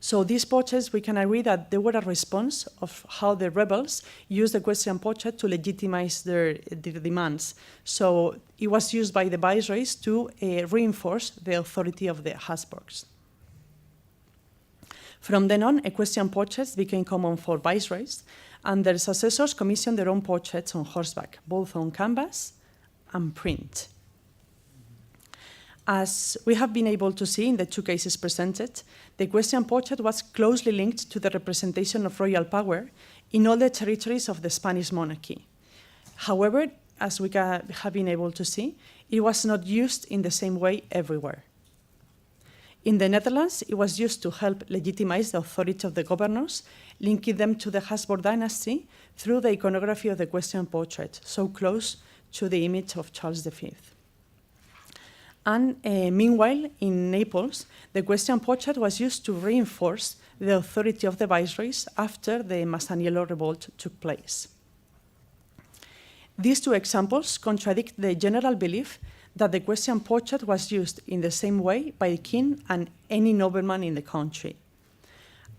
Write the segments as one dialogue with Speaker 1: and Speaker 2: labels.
Speaker 1: So these portraits, we can agree that they were a response of how the rebels used the equestrian portrait to legitimize their demands. So it was used by the viceroys to reinforce the authority of the Habsburgs. From then on, equestrian portraits became common for viceroys, and their successors commissioned their own portraits on horseback, both on canvas and print. As we have been able to see in the two cases presented, the equestrian portrait was closely linked to the representation of royal power in all the territories of the Spanish monarchy. However, as we have been able to see, it was not used in the same way everywhere. In the Netherlands, it was used to help legitimize the authority of the governors, linking them to the Habsburg dynasty through the iconography of the equestrian portrait, so close to the image of Charles V. And meanwhile, in Naples, the equestrian portrait was used to reinforce the authority of the viceroys after the Masaniello revolt took place. These two examples contradict the general belief that the equestrian portrait was used in the same way by the king and any nobleman in the country.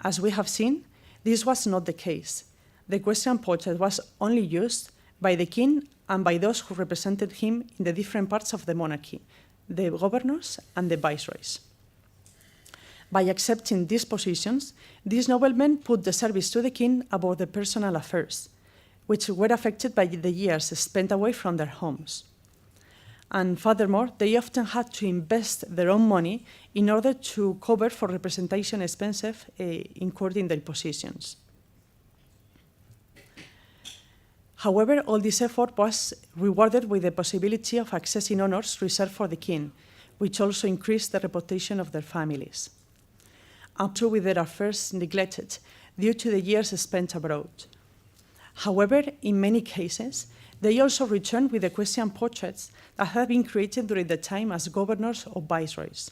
Speaker 1: As we have seen, this was not the case. The equestrian portrait was only used by the king and by those who represented him in the different parts of the monarchy, the governors and the viceroys. By accepting these positions, these noblemen put the service to the king above the personal affairs, which were affected by the years spent away from their homes. And furthermore, they often had to invest their own money in order to cover for representation expenses incurred in their positions. However, all this effort was rewarded with the possibility of accessing honors reserved for the king, which also increased the reputation of their families. After with their affairs neglected due to the years spent abroad. However, in many cases, they also returned with equestrian portraits that had been created during the time as governors or viceroys.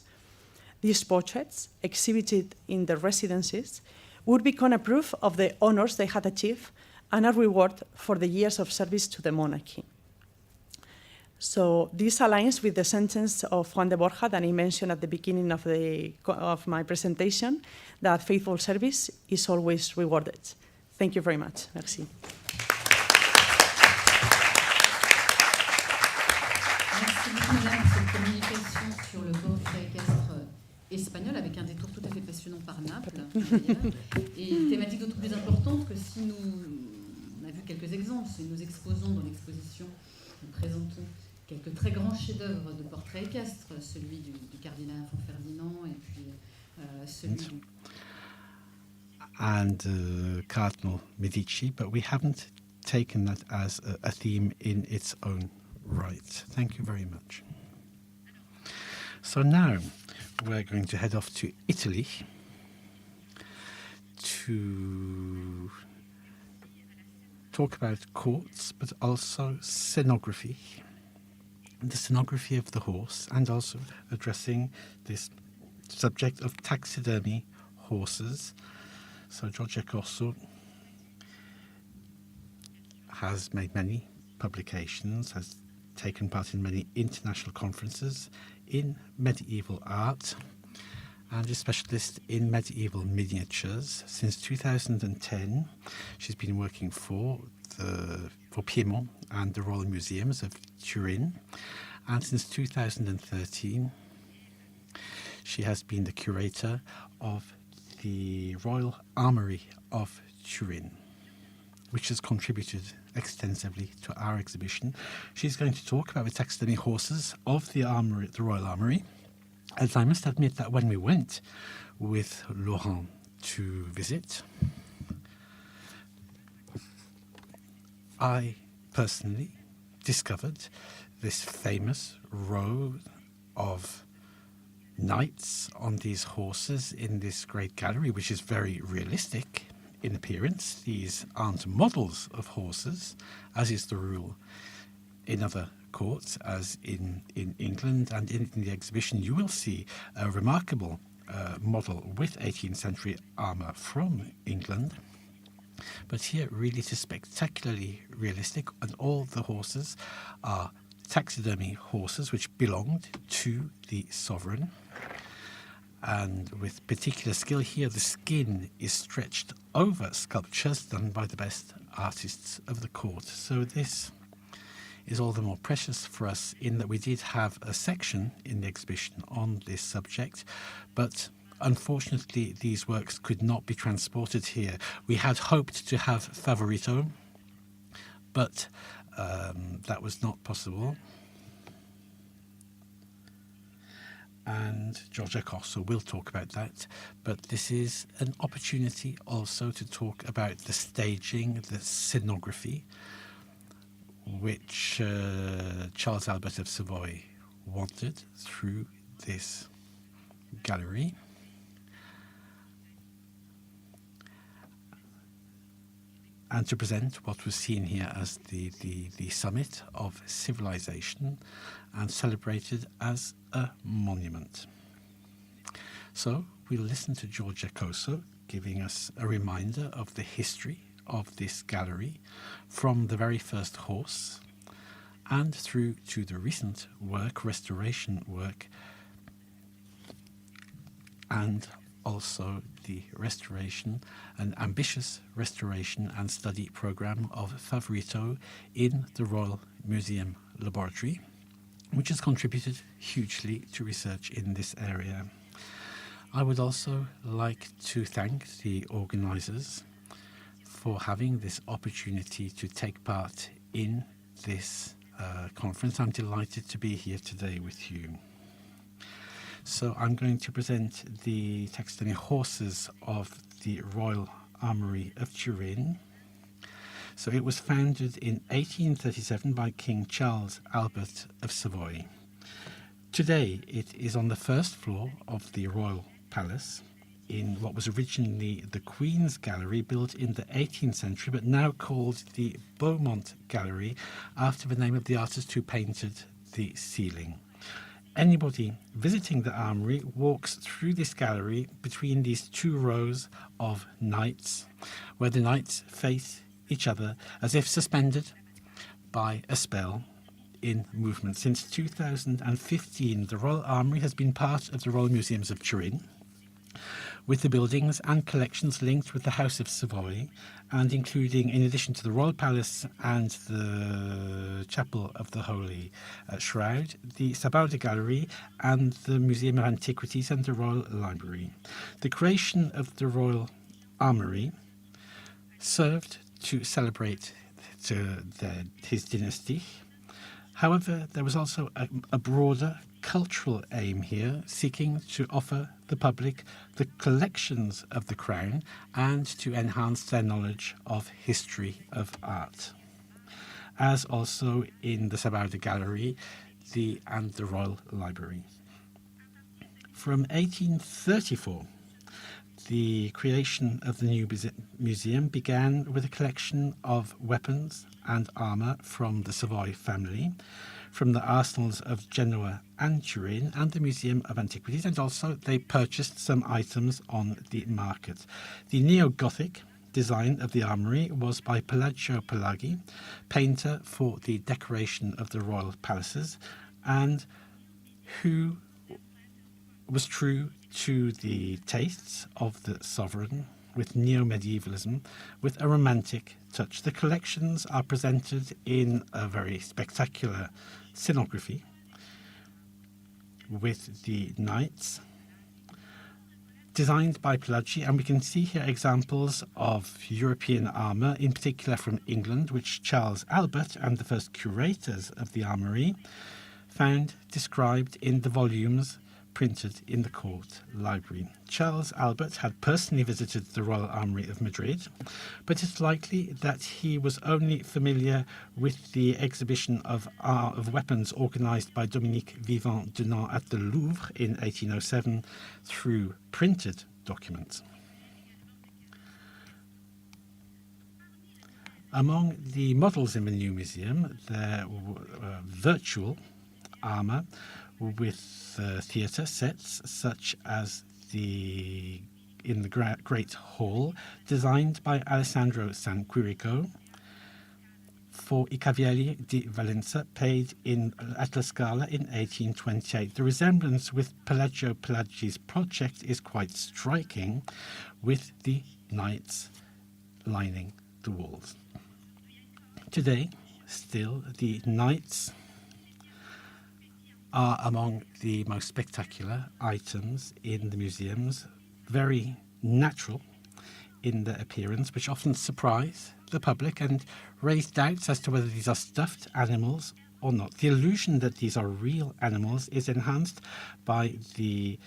Speaker 1: These portraits, exhibited in their residences, would become a proof of the honors they had achieved and a reward for the years of service to the monarchy. So this aligns with the sentence of Juan de Borja that I mentioned at the beginning of my presentation, that faithful service is always rewarded. Thank you very much. Merci.
Speaker 2: Merci beaucoup, Madame, pour cette communication sur le portrait équestre espagnol, avec un détour tout à fait passionnant par Naples, et une thématique d'autant plus importante que si on a vu quelques exemples, si nous exposons dans l'exposition, nous présentons quelques très grands chefs-d'œuvre de portraits équestres, celui du cardinal Ferdinand et puis celui du...
Speaker 3: and Cardinal Medici, but we haven't taken that as a theme in its own right. Thank you very much. So now we're going to head off to Italy to talk about courts, but also scenography, the scenography of the horse, and also addressing this subject of taxidermy horses. So Giorgio Corso has made many publications, has taken part in many international conferences in medieval art, and is a specialist in medieval miniatures. Since 2010, she's been working for Piedmont and the Royal Museums of Turin, and since 2013, she has been the curator of the Royal Armory of Turin, which has contributed extensively to our exhibition. She's going to talk about the taxidermy horses of the Armory, the Royal Armory. And I must admit that when we went with Laurent to visit, I personally discovered this famous row of knights on these horses in this great gallery, which is very realistic in appearance. These aren't models of horses, as is the rule in other courts, as in England. And in the exhibition you will see a remarkable model with 18th century armour from England. But here really it is spectacularly realistic, and all the horses are taxidermy horses which belonged to the sovereign. And with particular skill here, the skin is stretched over sculptures done by the best artists of the court. So this is all the more precious for us in that we did have a section in the exhibition on this subject, but unfortunately these works could not be transported here. We had hoped to have Favorito, but that was not possible. And Giorgia Corso will talk about that, but this is an opportunity also to talk about the staging, the scenography, which Charles Albert of Savoy wanted through this gallery. And to present what was seen here as the summit of civilization and celebrated as a monument. So we'll listen to Giorgia Corso giving us a reminder of the history of this gallery from the very first horse and through to the recent work, restoration work, and also the restoration, an ambitious restoration and study program of Favorito in the Royal Museum Laboratory, which has contributed hugely to research in this area. I would also like to thank the organisers for having this opportunity to take part in this conference. I'm delighted to be here today with you. So I'm going to present the taxidermy horses of the Royal Armory of Turin. So it was founded in 1837 by King Charles Albert of Savoy. Today it is on the first floor of the Royal Palace in what was originally the Queen's Gallery, built in the 18th century, but now called the Beaumont Gallery after the name of the artist who painted the ceiling. Anybody visiting the Armory walks through this gallery between these two rows of knights, where the knights face each other as if suspended by a spell in movement. Since 2015, the Royal Armory has been part of the Royal Museums of Turin, with the buildings and collections linked with the House of Savoy, and including, in addition to the Royal Palace and the Chapel of the Holy Shroud, the Sabauda Gallery and the Museum of Antiquities and the Royal Library. The creation of the Royal Armory served to celebrate his dynasty. However, there was also a broader cultural aim here, seeking to offer the public the collections of the crown and to enhance their knowledge of history of art, as also in the Sabauda Gallery and the Royal Library. From 1834, the creation of the new museum began with a collection of weapons and armour from the Savoy family, from the arsenals of Genoa and Turin, and the Museum of Antiquities, and also they purchased some items on the market. The neo-Gothic design of the armoury was by Pelagio Pelaghi, painter for the decoration of the royal palaces, and who was true to the tastes of the sovereign, with neo-medievalism, with a romantic touch. The collections are presented in a very spectacular scenography with the knights, designed by Pelaghi, and we can see here examples of European armour, in particular from England, which Charles Albert and the first curators of the armoury found described in the volumes printed in the court library. Charles Albert had personally visited the Royal Armory of Madrid, but it's likely that he was only familiar with the exhibition of weapons organised by Dominique Vivant-Dunant at the Louvre in 1807 through printed documents. Among the models in the new museum, there were virtual armour with theatre sets, such as in the Great Hall, designed by Alessandro Sanquirico for I Cavalieri di Valenza, paid at La Scala in 1828. The resemblance with Pelagio Pelaggi's project is quite striking, with the knights lining the walls. Today, still, the knights are among the most spectacular items in the museums, very natural in their appearance, which often surprise the public and raise doubts as to whether these are stuffed animals or not. The illusion that these are real animals is enhanced by the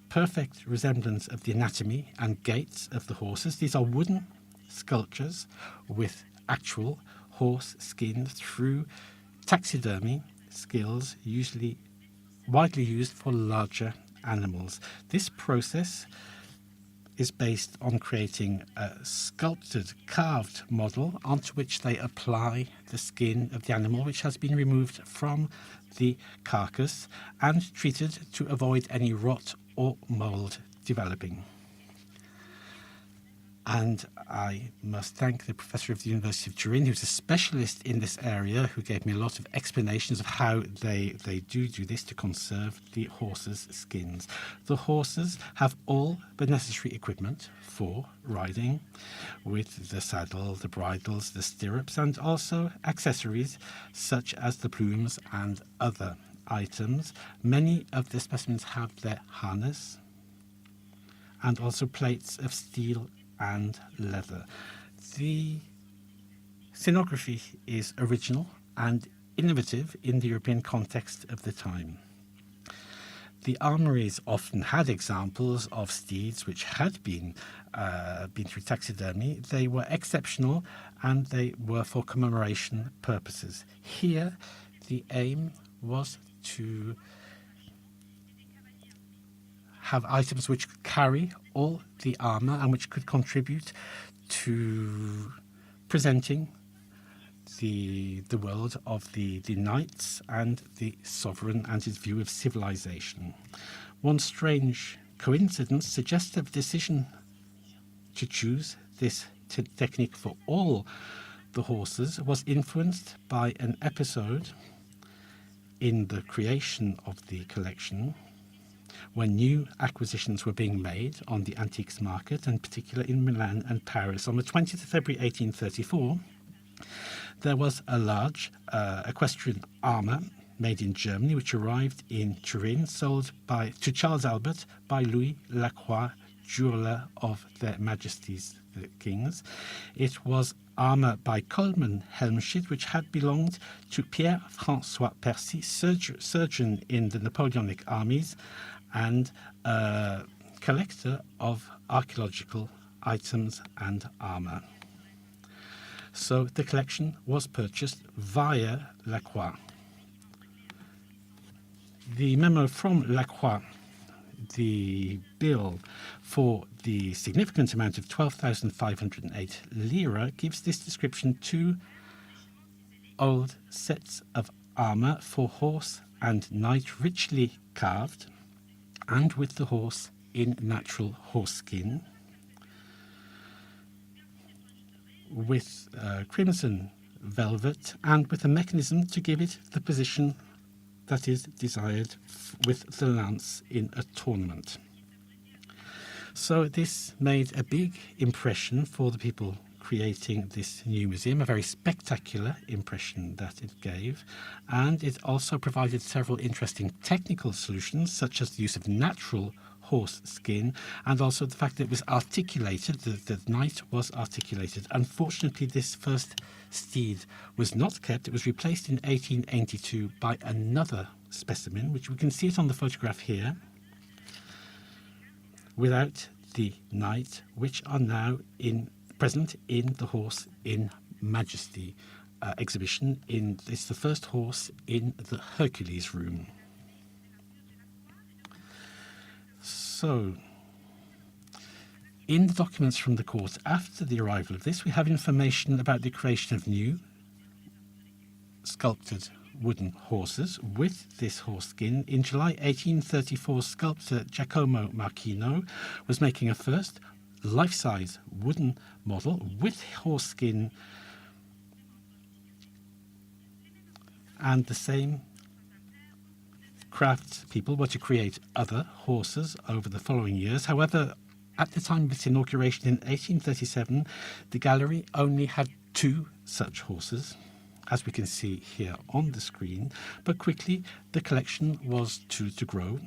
Speaker 3: perfect resemblance of the anatomy and gaits of the horses. These are wooden sculptures with actual horse skin through taxidermy skills, usually widely used for larger animals. This process is based on creating a sculpted, carved model onto which they apply the skin of the animal, which has been removed from the carcass and treated to avoid any rot or mould developing. And I must thank the professor of the University of Turin, who's a specialist in this area, who gave me a lot of explanations of how they do this to conserve the horses' skins. The horses have all the necessary equipment for riding, with the saddle, the bridles, the stirrups, and also accessories such as the plumes and other items. Many of the specimens have their harness and also plates of steel and leather. The scenography is original and innovative in the European context of the time. The armories often had examples of steeds which had been through taxidermy. They were exceptional and they were for commemoration purposes. Here, the aim was to have items which could carry all the armour and which could contribute to presenting the world of the knights and the sovereign and his view of civilization. One strange coincidence suggests the decision to choose this technique for all the horses was influenced by an episode in the creation of the collection when new acquisitions were being made on the antiques market, and particularly in Milan and Paris. On the 20th of February 1834, there was a large equestrian armour made in Germany, which arrived in Turin, sold to Charles Albert by Louis Lacroix, jeweller of their Majesties, the kings. It was armour by Coleman Helmschild, which had belonged to Pierre-François Percy, surgeon in the Napoleonic armies, and a collector of archaeological items and armour. So the collection was purchased via Lacroix. The memo from Lacroix, the bill for the significant amount of 12,508 lira, gives this description: 2 old sets of armour for horse and knight, richly carved, and with the horse in natural horse skin, with crimson velvet, and with a mechanism to give it the position that is desired with the lance in a tournament. So this made a big impression for the people creating this new museum, a very spectacular impression that it gave, and it also provided several interesting technical solutions, such as the use of natural horse skin, and also the fact that it was articulated, the knight was articulated. Unfortunately, this first steed was not kept. It was replaced in 1882 by another specimen, which we can see it on the photograph here, without the knight, which are now present in the Horse in Majesty exhibition. It's the first horse in the Hercules room. So, in the documents from the court after the arrival of this, we have information about the creation of new sculpted wooden horses with this horse skin. In July 1834, sculptor Giacomo Marchino was making a first life-size wooden model with horse skin And the same craft people were to create other horses over the following years. However, at the time of its inauguration in 1837, the gallery only had 2 such horses, as we can see here on the screen, but quickly the collection was to grow,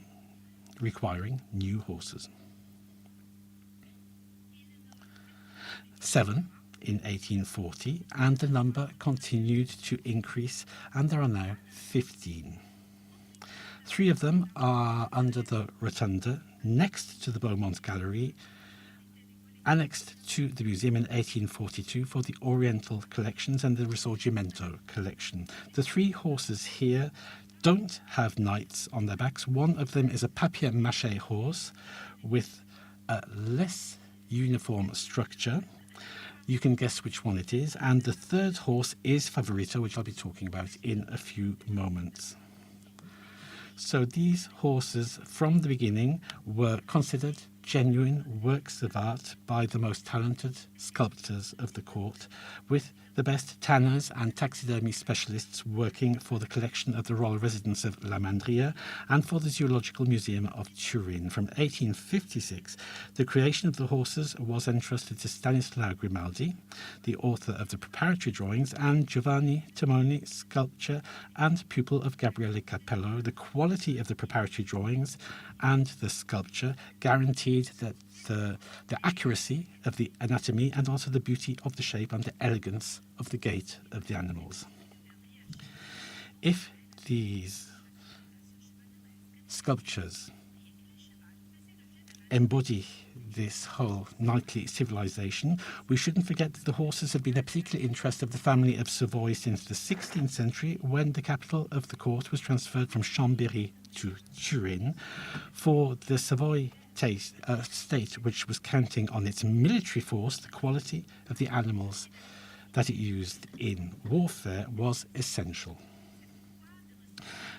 Speaker 3: requiring new horses. 7 in 1840, and the number continued to increase, and there are now 15. 3 of them are under the rotunda next to the Beaumont Gallery, annexed to the museum in 1842 for the Oriental collections and the Risorgimento collection. The 3 horses here don't have knights on their backs. One of them is a papier-mâché horse with a less uniform structure. You can guess which one it is. And the 3rd horse is Favorito, which I'll be talking about in a few moments. So these horses from the beginning were considered genuine works of art by the most talented sculptors of the court, with the best tanners and taxidermy specialists working for the collection of the royal residence of La Mandria and for the Zoological Museum of Turin. From 1856, the creation of the horses was entrusted to Stanislao Grimaldi, the author of the preparatory drawings, and Giovanni Timoni, sculptor and pupil of Gabriele Capello. The quality of the preparatory drawings and the sculpture guaranteed that the accuracy of the anatomy and also the beauty of the shape and the elegance of the gait of the animals. If these sculptures embody this whole knightly civilization, we shouldn't forget that the horses have been a particular interest of the family of Savoy since the 16th century, when the capital of the court was transferred from Chambéry to Turin. For the Savoy state, which was counting on its military force, the quality of the animals that it used in warfare was essential.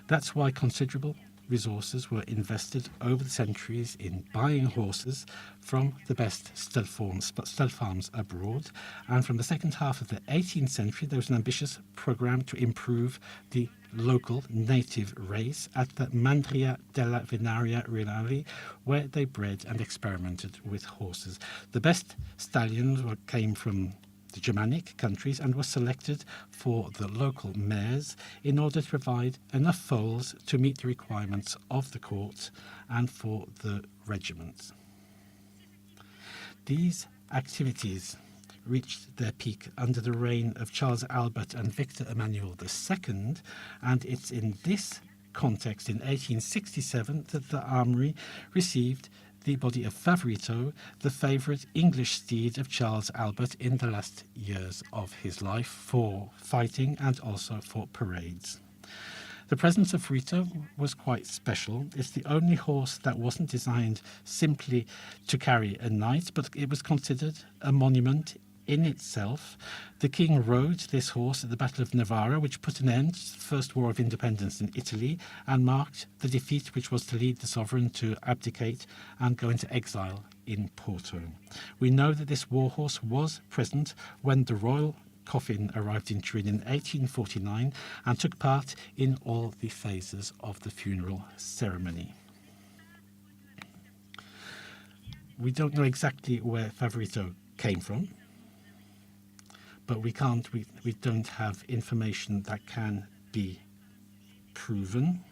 Speaker 3: That's why considerable resources were invested over the centuries in buying horses from the best stud farms abroad. And from the second half of the 18th century, there was an ambitious program to improve the local native race at the Mandria della Venaria Reali, where they bred and experimented with horses. The best stallions came from the Germanic countries and were selected for the local mayors in order to provide enough foals to meet the requirements of the court and for the regiments. These activities reached their peak under the reign of Charles Albert and Victor Emmanuel II, and it's in this context in 1867 that the Armory received the body of Favorito, the favourite English steed of Charles Albert in the last years of his life, for fighting and also for parades. The presence of Favorito was quite special. It's the only horse that wasn't designed simply to carry a knight, but it was considered a monument in itself. The king rode this horse at the Battle of Navarra, which put an end to the First War of Independence in Italy and marked the defeat which was to lead the sovereign to abdicate and go into exile in Porto. We know that this war horse was present when the royal coffin arrived in Turin in 1849 and took part in all the phases of the funeral ceremony. We don't know exactly where Favorito came from, but we don't have information that can be proven.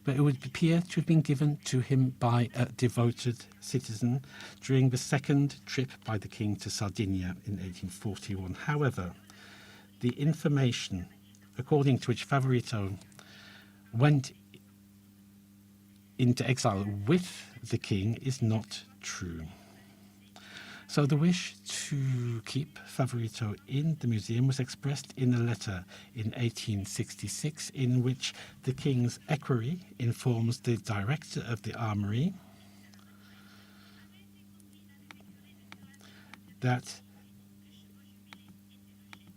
Speaker 3: But it would appear to have been given to him by a devoted citizen during the second trip by the king to Sardinia in 1841. However, the information according to which Favorito went into exile with the king is not true. So the wish to keep Favorito in the museum was expressed in a letter in 1866 in which the king's equerry informs the director of the Armory that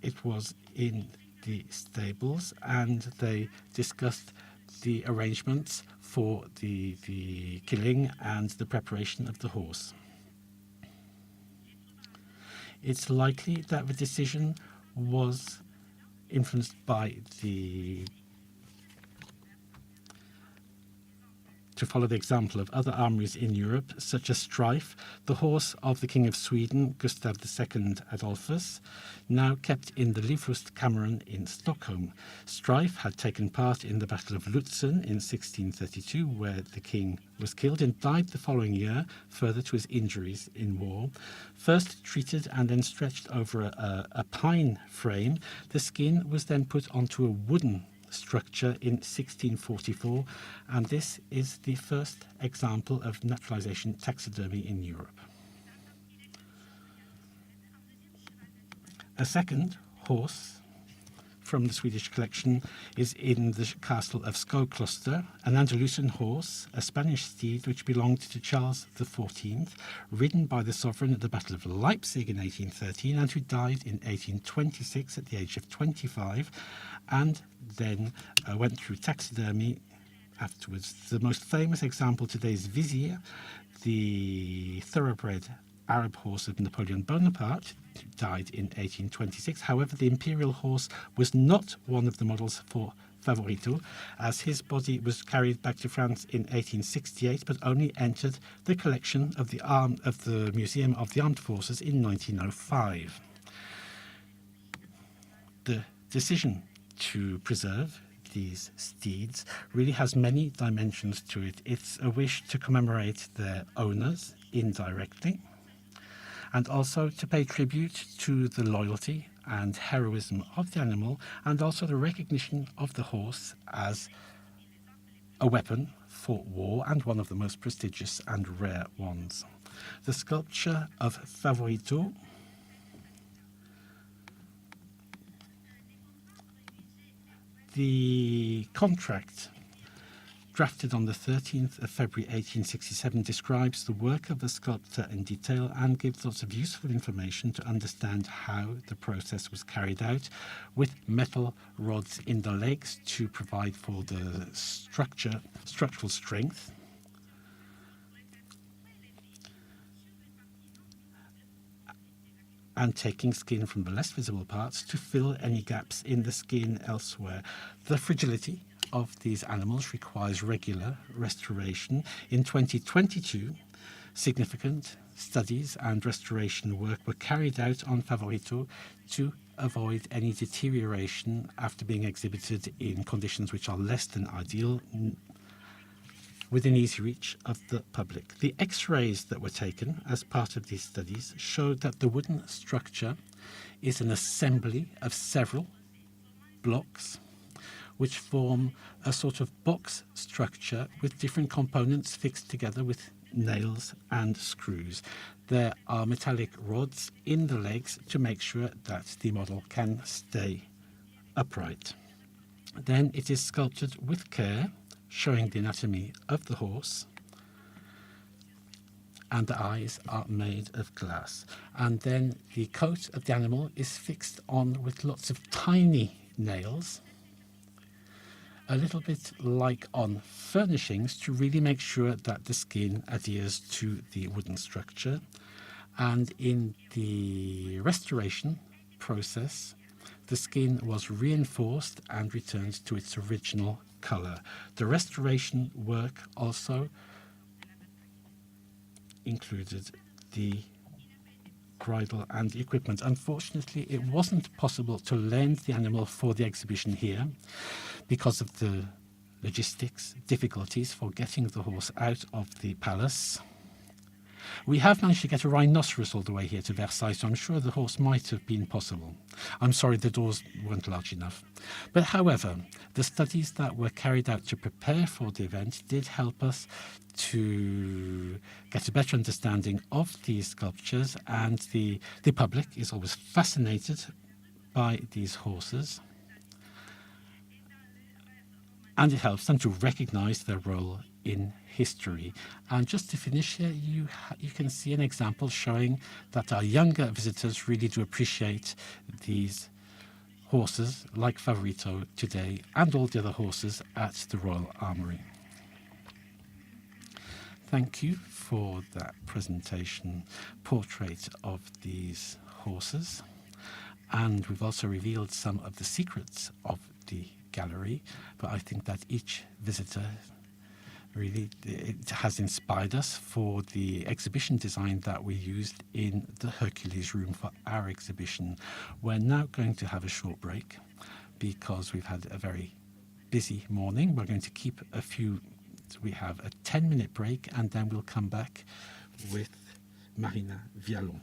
Speaker 3: it was in the stables, and they discussed the arrangements for the killing and the preparation of the horse. It's likely that the decision was influenced by to follow the example of other armories in Europe, such as Strife, the horse of the King of Sweden, Gustav II Adolphus, now kept in the Livrustkammaren in Stockholm. Strife had taken part in the Battle of Lutzen in 1632, where the king was killed and died the following year, further to his injuries in war. First treated and then stretched over a pine frame, the skin was then put onto a wooden structure in 1644, and this is the first example of naturalization taxidermy in Europe. A second horse from the Swedish collection is in the castle of Skokloster, an Andalusian horse, a Spanish steed which belonged to Charles XIV, ridden by the sovereign at the Battle of Leipzig in 1813, and who died in 1826 at the age of 25, and then went through taxidermy afterwards. The most famous example today is Vizier, the thoroughbred Arab horse of Napoleon Bonaparte, who died in 1826. However, the imperial horse was not one of the models for Favorito, as his body was carried back to France in 1868, but only entered the collection of the Museum of the Armed Forces in 1905. The decision to preserve these steeds really has many dimensions to it. It's a wish to commemorate their owners indirectly, and also to pay tribute to the loyalty and heroism of the animal, and also the recognition of the horse as a weapon for war, and one of the most prestigious and rare ones. The sculpture of Favorito The contract, drafted on the 13th of February 1867, describes the work of the sculptor in detail and gives lots of useful information to understand how the process was carried out, with metal rods in the legs to provide for the structural strength. And taking skin from the less visible parts to fill any gaps in the skin elsewhere. The fragility of these animals requires regular restoration. In 2022, significant studies and restoration work were carried out on Favorito to avoid any deterioration after being exhibited in conditions which are less than ideal, within easy reach of the public. The X-rays that were taken as part of these studies showed that the wooden structure is an assembly of several blocks which form a sort of box structure with different components fixed together with nails and screws. There are metallic rods in the legs to make sure that the model can stay upright. Then it is sculpted with care, showing the anatomy of the horse, and the eyes are made of glass. And then the coat of the animal is fixed on with lots of tiny nails, a little bit like on furnishings, to really make sure that the skin adheres to the wooden structure. And in the restoration process, the skin was reinforced and returned to its original colour. The restoration work also included the bridle and the equipment. Unfortunately, it wasn't possible to lend the animal for the exhibition here because of the logistics difficulties for getting the horse out of the palace. We have managed to get a rhinoceros all the way here to Versailles, so I'm sure the horse might have been possible. I'm sorry the doors weren't large enough. But however, the studies that were carried out to prepare for the event did help us to get a better understanding of these sculptures, and the public is always fascinated by these horses. And it helps them to recognize their role in history. And just to finish here, you can see an example showing that our younger visitors really do appreciate these horses like Favorito today, and all the other horses at the Royal Armory. Thank you for that presentation portrait of these horses. And we've also revealed some of the secrets of the gallery, but I think that each visitor really, it has inspired us for the exhibition design that we used in the Hercules room for our exhibition. We're now going to have a short break because we've had a very busy morning. We're going to keep we have a 10-minute break, and then we'll come back with Marina Vialon.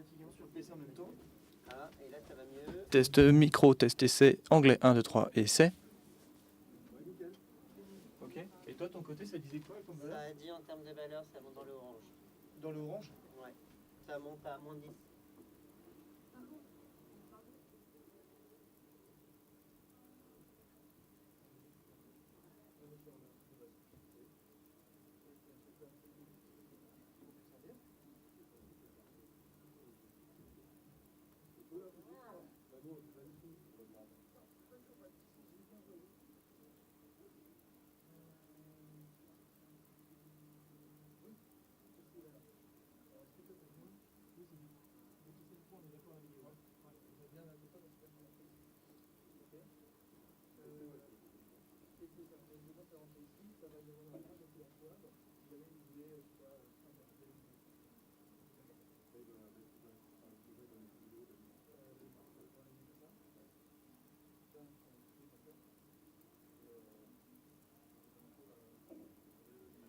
Speaker 4: fatiguant sur PC en même temps.
Speaker 5: Ah, et là ça va mieux.
Speaker 6: Test micro, test essai, anglais 1, 2, 3, essai.
Speaker 4: Ouais, nickel. Ok. Et toi, ton côté, ça disait quoi comme valeur?
Speaker 5: Ça a dit en termes de valeur, ça monte dans le orange.
Speaker 4: Dans le orange?
Speaker 5: Ouais. Ça monte à moins 10.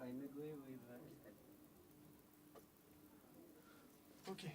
Speaker 5: I'm agree with
Speaker 4: Ok.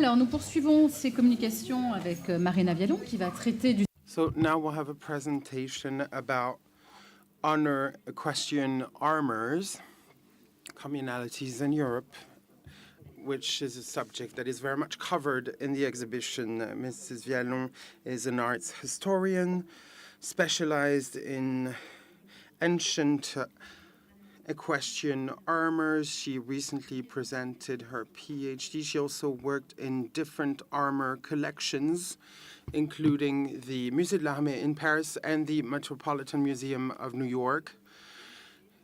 Speaker 2: Alors, nous poursuivons ces communications avec Marina Vialon qui va traiter du
Speaker 7: So now we'll have a presentation about honor equestrian armors, communalities in Europe, which is a subject that is very much covered in the exhibition. Mrs. Vialon is an arts historian specialized in ancient equestrian armors. She recently presented her PhD. She also worked in different armor collections, including the Musée de l'Armée in Paris and the Metropolitan Museum of New York.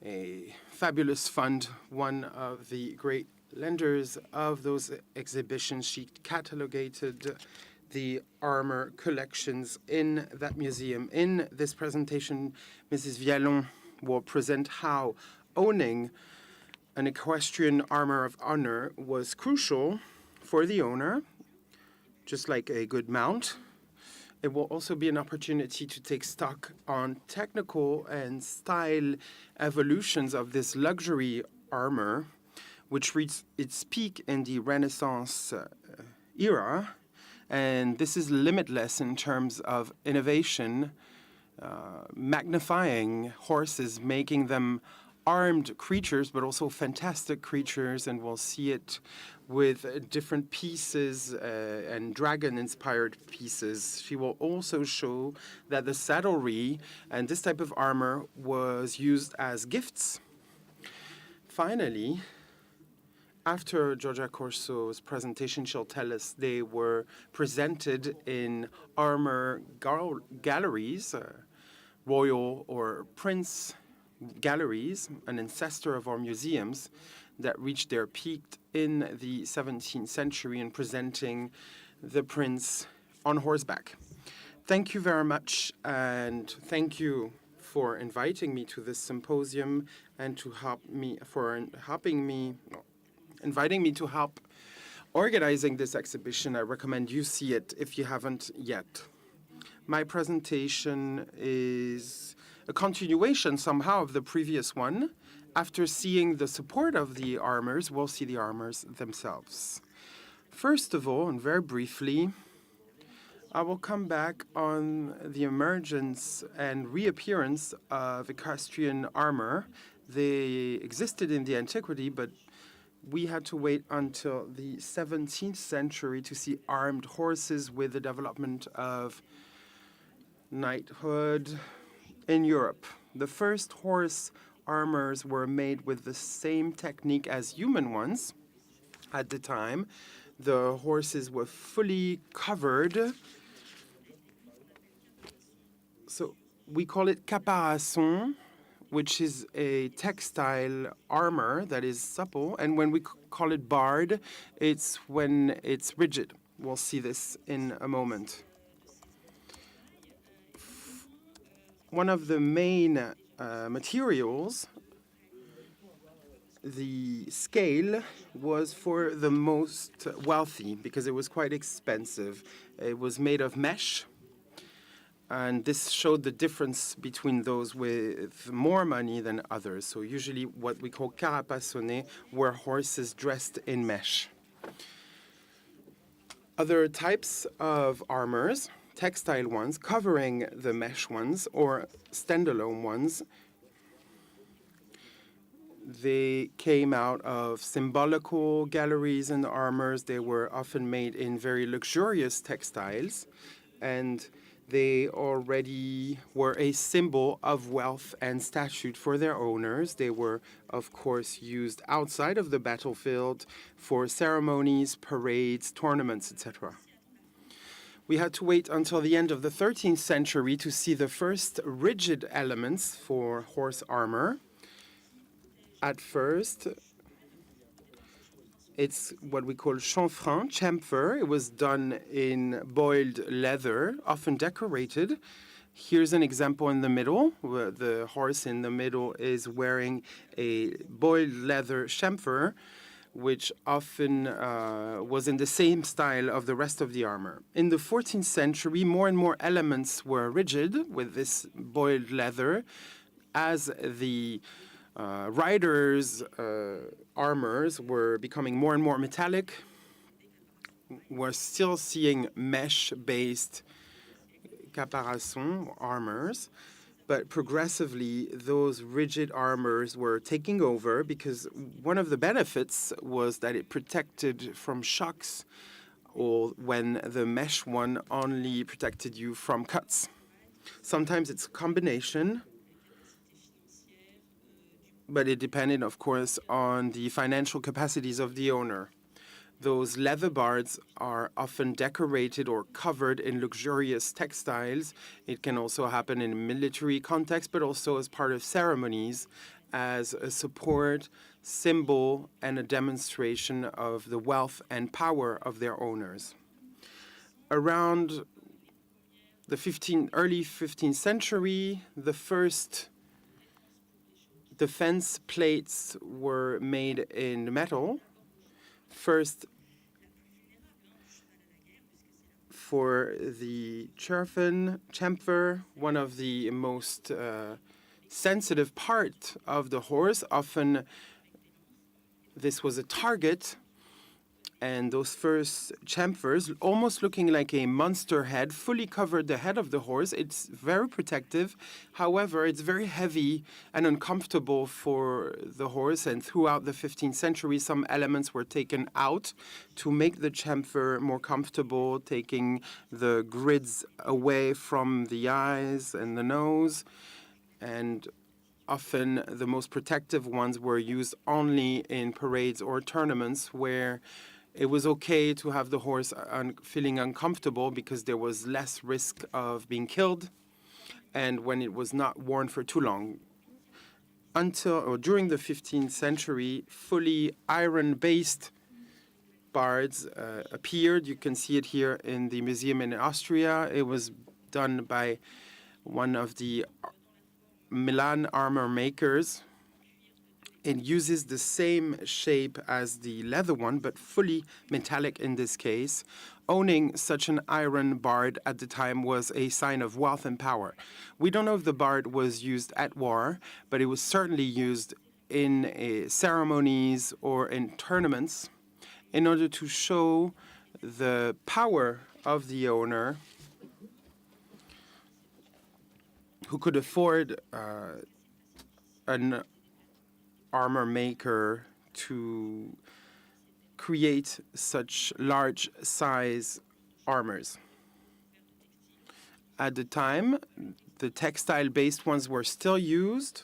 Speaker 7: A fabulous fund, one of the great lenders of those exhibitions. She catalogated the armor collections in that museum. In this presentation, Mrs. Vialon will present how owning an equestrian armor of honor was crucial for the owner, just like a good mount. It will also be an opportunity to take stock on technical and style evolutions of this luxury armor, which reached its peak in the Renaissance era. And this is limitless in terms of innovation, magnifying horses, making them armed creatures, but also fantastic creatures, and we'll see it with different pieces and dragon-inspired pieces. She will also show that the saddlery and this type of armor was used as gifts. Finally, after Giorgia Corso's presentation, she'll tell us they were presented in armor galleries, royal or prince galleries, an ancestor of our museums that reached their peak in the 17th century in presenting the prince on horseback. Thank you very much, and thank you for inviting me to this symposium and to inviting me to help organizing this exhibition. I recommend you see it if you haven't yet. My presentation is a continuation somehow of the previous one. After seeing the support of the armors, we'll see the armors themselves. First of all, and very briefly, I will come back on the emergence and reappearance of equestrian armor. They existed in the antiquity, but we had to wait until the 17th century to see armed horses with the development of knighthood in Europe. The first horse armors were made with the same technique as human ones. At the time, the horses were fully covered. So we call it caparison, which is a textile armor that is supple. And when we call it bard, it's when it's rigid. We'll see this in a moment. One of the main materials, the scale, was for the most wealthy because it was quite expensive. It was made of mesh, and this showed the difference between those with more money than others. So usually what we call carapassonné were horses dressed in mesh. Other types of armors, textile ones covering the mesh ones or standalone ones, they came out of symbolical galleries and armors. They were often made in very luxurious textiles, and they already were a symbol of wealth and stature for their owners. They were, of course, used outside of the battlefield for ceremonies, parades, tournaments, etc. We had to wait until the end of the 13th century to see the first rigid elements for horse armor. At first, it's what we call chanfrein, chamfer. It was done in boiled leather, often decorated. Here's an example in the middle, where the horse in the middle is wearing a boiled leather chamfer, which often was in the same style of the rest of the armor. In the 14th century, more and more elements were rigid with this boiled leather as the riders' armors were becoming more and more metallic. we're still seeing mesh-based caparazons, armors, but progressively those rigid armors were taking over because one of the benefits was that it protected from shocks, or when the mesh one only protected you from cuts. Sometimes it's a combination, but it depended, of course, on the financial capacities of the owner. Those leather bards are often decorated or covered in luxurious textiles. It can also happen in a military context, but also as part of ceremonies, as a support, symbol, and a demonstration of the wealth and power of their owners. Around the early 15th century, the first defense plates were made in metal. First, for the chamfer, one of the most sensitive part of the horse. Often this was a target, and those first chamfers, almost looking like a monster head, fully covered the head of the horse. It's very protective. However, it's very heavy and uncomfortable for the horse, and throughout the 15th century, some elements were taken out to make the chamfer more comfortable, taking the grids away from the eyes and the nose, and often the most protective ones were used only in parades or tournaments where it was okay to have the horse feeling uncomfortable because there was less risk of being killed, and when it was not worn for too long. Until or during the 15th century, fully iron-based bards appeared. You can see it here in the museum in Austria. It was done by one of the Milan armor makers. It uses the same shape as the leather one, but fully metallic in this case. Owning such an iron bard at the time was a sign of wealth and power. We don't know if the bard was used at war, but it was certainly used in ceremonies or in tournaments in order to show the power of the owner who could afford an armor maker to create such large size armors. At the time, the textile-based ones were still used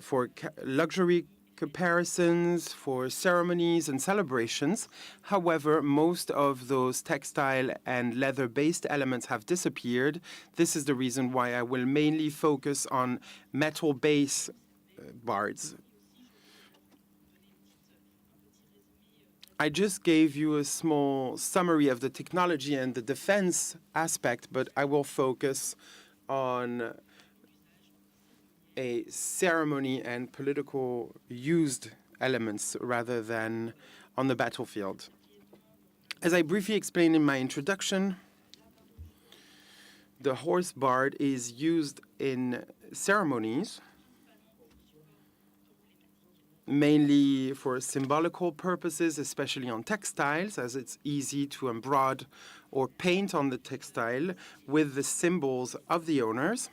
Speaker 7: for luxury comparisons, for ceremonies and celebrations. However, most of those textile and leather-based elements have disappeared. This is the reason why I will mainly focus on metal-based bards. I just gave you a small summary of the technology and the defense aspect, but I will focus on a ceremony and political used elements rather than on the battlefield. As I briefly explained in my introduction, the horse bard is used in ceremonies, mainly for symbolical purposes, especially on textiles, as it's easy to embroider or paint on the textile with the symbols of the owners.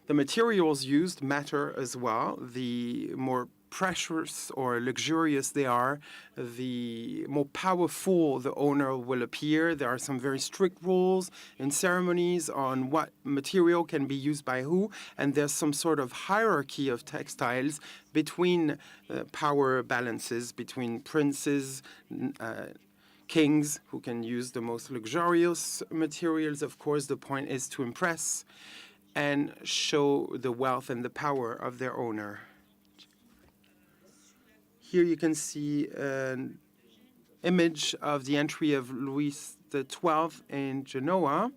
Speaker 7: The materials used matter as well. The more precious or luxurious they are, the more powerful the owner will appear. There are some very strict rules in ceremonies on what material can be used by who, and there's some sort of hierarchy of textiles between power balances, between princes, kings, who can use the most luxurious materials. Of course, the point is to impress and show the wealth and the power of their owner. Here you can see an image of the entry of Louis XII in Genoa.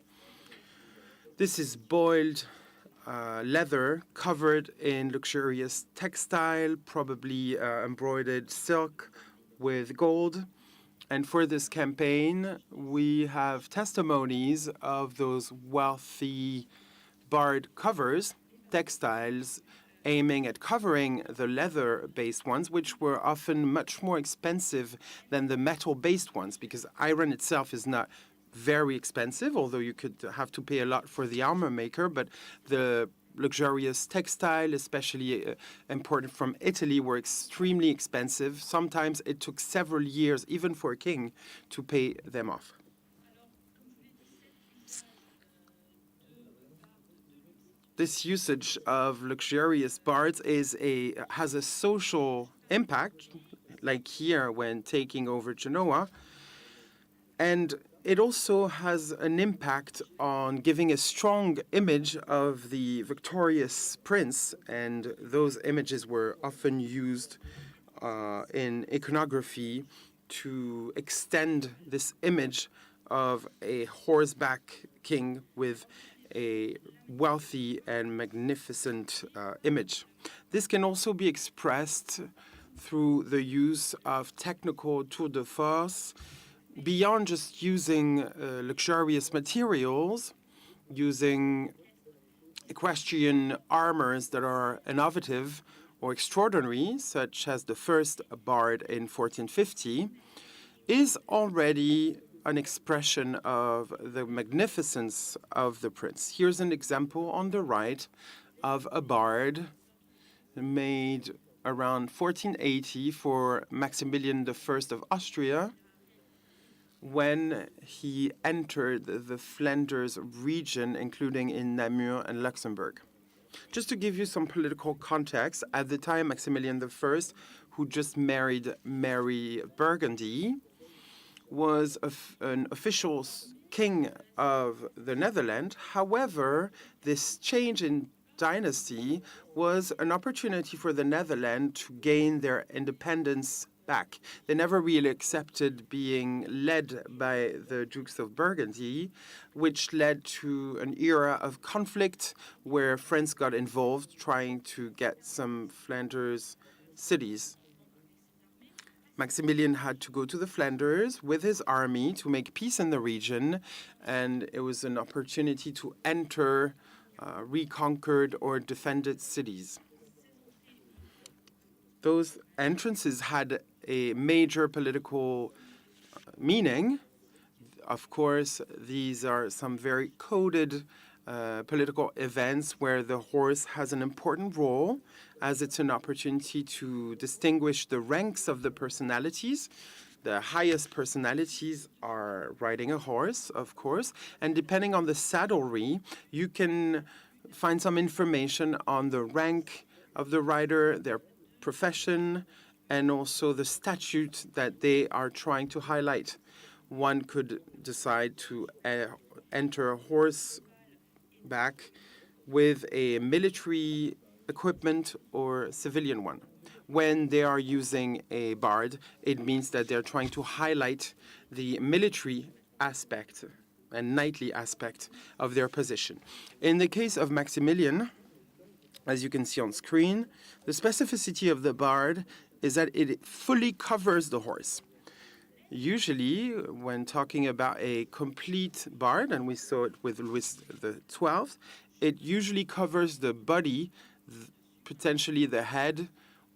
Speaker 7: This is boiled leather covered in luxurious textile, probably embroidered silk with gold. And for this campaign, we have testimonies of those wealthy bard covers, textiles aiming at covering the leather-based ones, which were often much more expensive than the metal-based ones, because iron itself is not very expensive, although you could have to pay a lot for the armor maker, but the luxurious textile, especially imported from Italy, were extremely expensive. Sometimes it took several years, even for a king, to pay them off. This usage of luxurious bards has a social impact, like here when taking over Genoa, and it also has an impact on giving a strong image of the victorious prince, and those images were often used in iconography to extend this image of a horseback king with a wealthy and magnificent image. This can also be expressed through the use of technical tour de force, beyond just using luxurious materials, using equestrian armors that are innovative or extraordinary, such as the first bard in 1450, is already an expression of the magnificence of the prince. Here's an example on the right of a bard made around 1480 for Maximilian I of Austria, when he entered the Flanders region, including in Namur and Luxembourg. Just to give you some political context, at the time, Maximilian I, who just married Mary of Burgundy, was an official king of the Netherlands. However, this change in dynasty was an opportunity for the Netherlands to gain their independence back. They never really accepted being led by the Dukes of Burgundy, which led to an era of conflict where France got involved trying to get some Flanders cities. Maximilian had to go to the Flanders with his army to make peace in the region, and it was an opportunity to enter reconquered or defended cities. Those entrances had a major political meaning. Of course, these are some very coded political events where the horse has an important role, as it's an opportunity to distinguish the ranks of the personalities. The highest personalities are riding a horse, of course, and depending on the saddlery, you can find some information on the rank of the rider, their profession, and also the statute that they are trying to highlight. One could decide to enter horseback with a military equipment or civilian one. When they are using a bard, it means that they're trying to highlight the military aspect and knightly aspect of their position. In the case of Maximilian, as you can see on screen, the specificity of the bard is that it fully covers the horse. Usually, when talking about a complete bard, and we saw it with Louis XII, it usually covers the body, potentially the head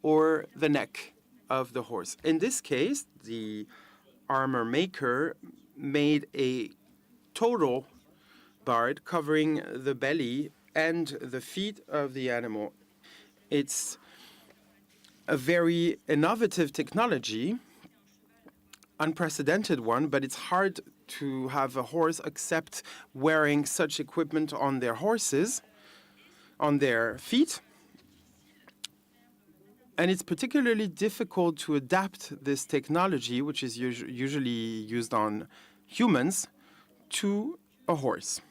Speaker 7: or the neck of the horse. In this case, the armor maker made a total bard covering the belly and the feet of the animal. It's a very innovative technology, unprecedented one, but it's hard to have a horse accept wearing such equipment on their horses, on their feet. And it's particularly difficult to adapt this technology, which is usually used on humans, to a horse.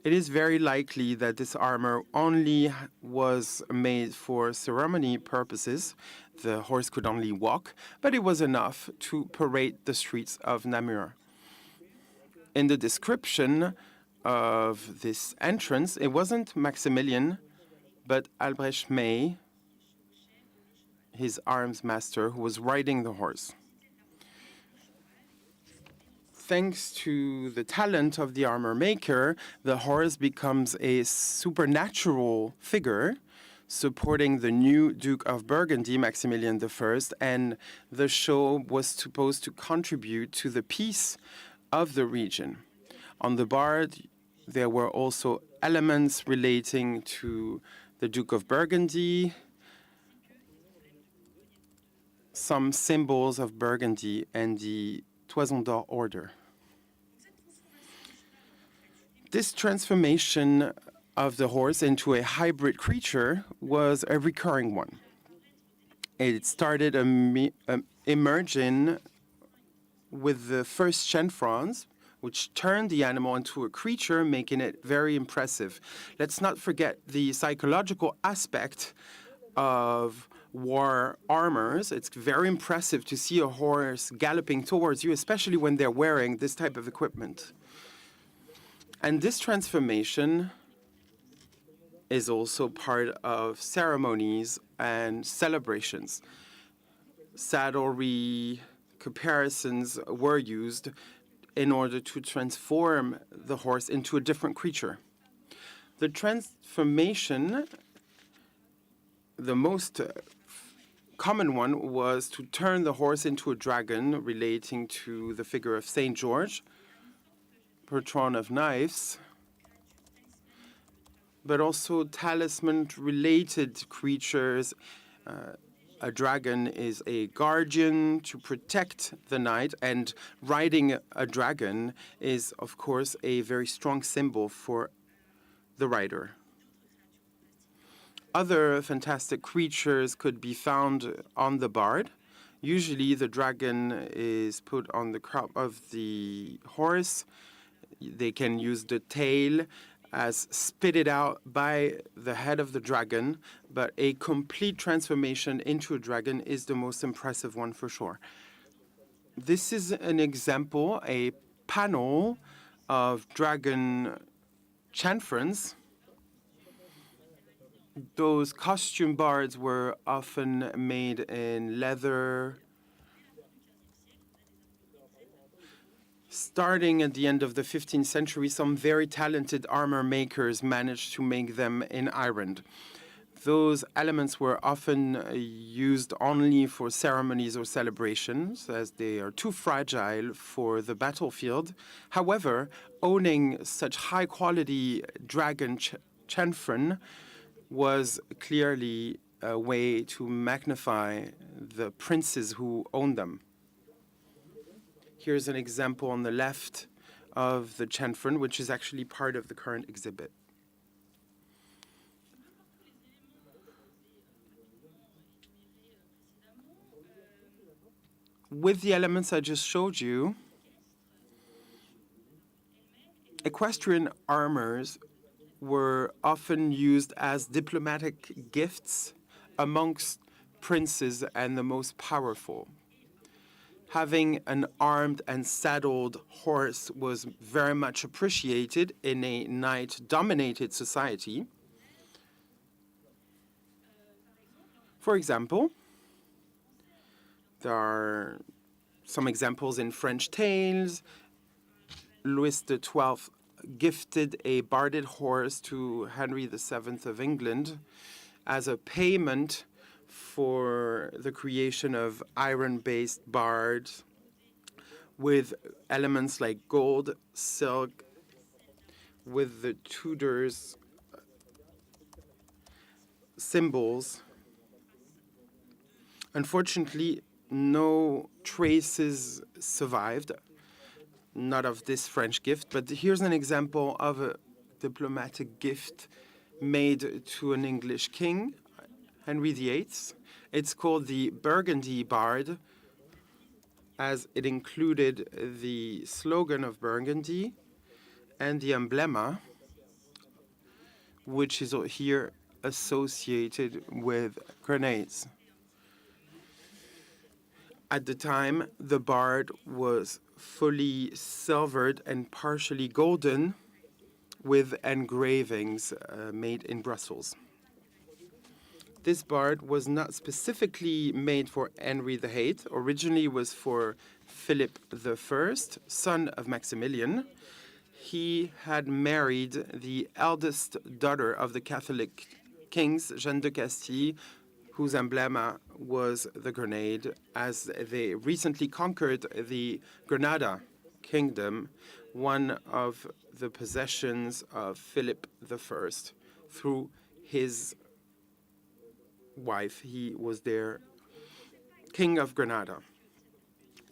Speaker 7: It is very likely that this armor only was made for ceremony purposes. The horse could only walk, but it was enough to parade the streets of Namur. In the description of this entrance, it wasn't Maximilian, but Albrecht May, his arms master, who was riding the horse. thanks to the talent of the armor maker, the horse becomes a supernatural figure supporting the new Duke of Burgundy, Maximilian I, and the show was supposed to contribute to the peace of the region. On the bard, there were also elements relating to the Duke of Burgundy, some symbols of Burgundy and the Toison d'Or order. This transformation of the horse into a hybrid creature was a recurring one. It started emerging with the first chanfrons, which turned the animal into a creature, making it very impressive. Let's not forget the psychological aspect of war armors. It's very impressive to see a horse galloping towards you, especially when they're wearing this type of equipment. And this transformation is also part of ceremonies and celebrations. Saddlery comparisons were used in order to transform the horse into a different creature. The transformation, the most common one, was to turn the horse into a dragon, relating to the figure of Saint George, patron of knives, but also talisman-related creatures. A dragon is a guardian to protect the knight, and riding a dragon is, of course, a very strong symbol for the rider. Other fantastic creatures could be found on the bard. Usually the dragon is put on the crop of the horse. They can use the tail as spitted out by the head of the dragon, but a complete transformation into a dragon is the most impressive one for sure. This is an example, a panel of dragon chanfrons. Those costume bards were often made in leather. Starting at the end of the 15th century, some very talented armor makers managed to make them in iron. Those elements were often used only for ceremonies or celebrations, as they are too fragile for the battlefield. However, owning such high-quality dragon chanfron was clearly a way to magnify the princes who owned them. Here's an example on the left of the chanfron, which is actually part of the current exhibit. With the elements I just showed you, equestrian armors were often used as diplomatic gifts amongst princes and the most powerful. Having an armed and saddled horse was very much appreciated in a knight-dominated society. For example, there are some examples in French tales. Louis XII gifted a barded horse to Henry VII of England as a payment for the creation of iron-based bards with elements like gold, silk, with the Tudors' symbols. Unfortunately, no traces survived, not of this French gift, but here's an example of a diplomatic gift made to an English king, Henry VIII. It's called the Burgundy Bard, as it included the slogan of Burgundy and the emblema, which is here associated with grenades. At the time, the bard was fully silvered and partially golden, with engravings made in Brussels. This bard was not specifically made for Henry VIII. Originally, it was for Philip I, son of Maximilian. He had married the eldest daughter of the Catholic kings, Jeanne de Castille, whose emblem was the grenade, as they recently conquered the Granada kingdom, one of the possessions of Philip I, through his wife. He was their king of Granada.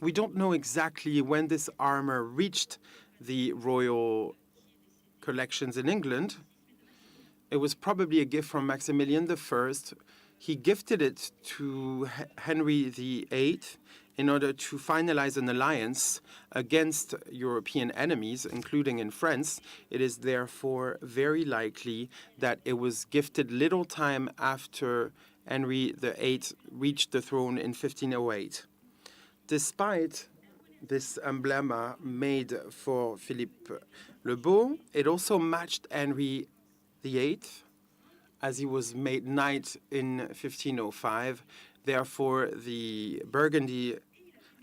Speaker 7: We don't know exactly when this armor reached the royal collections in England. It was probably a gift from Maximilian I. He gifted it to Henry VIII in order to finalize an alliance against European enemies, including in France. It is therefore very likely that it was gifted little time after Henry VIII reached the throne in 1508. Despite this emblem made for Philippe le Beau, it also matched Henry VIII, as he was made knight in 1505. Therefore, the Burgundy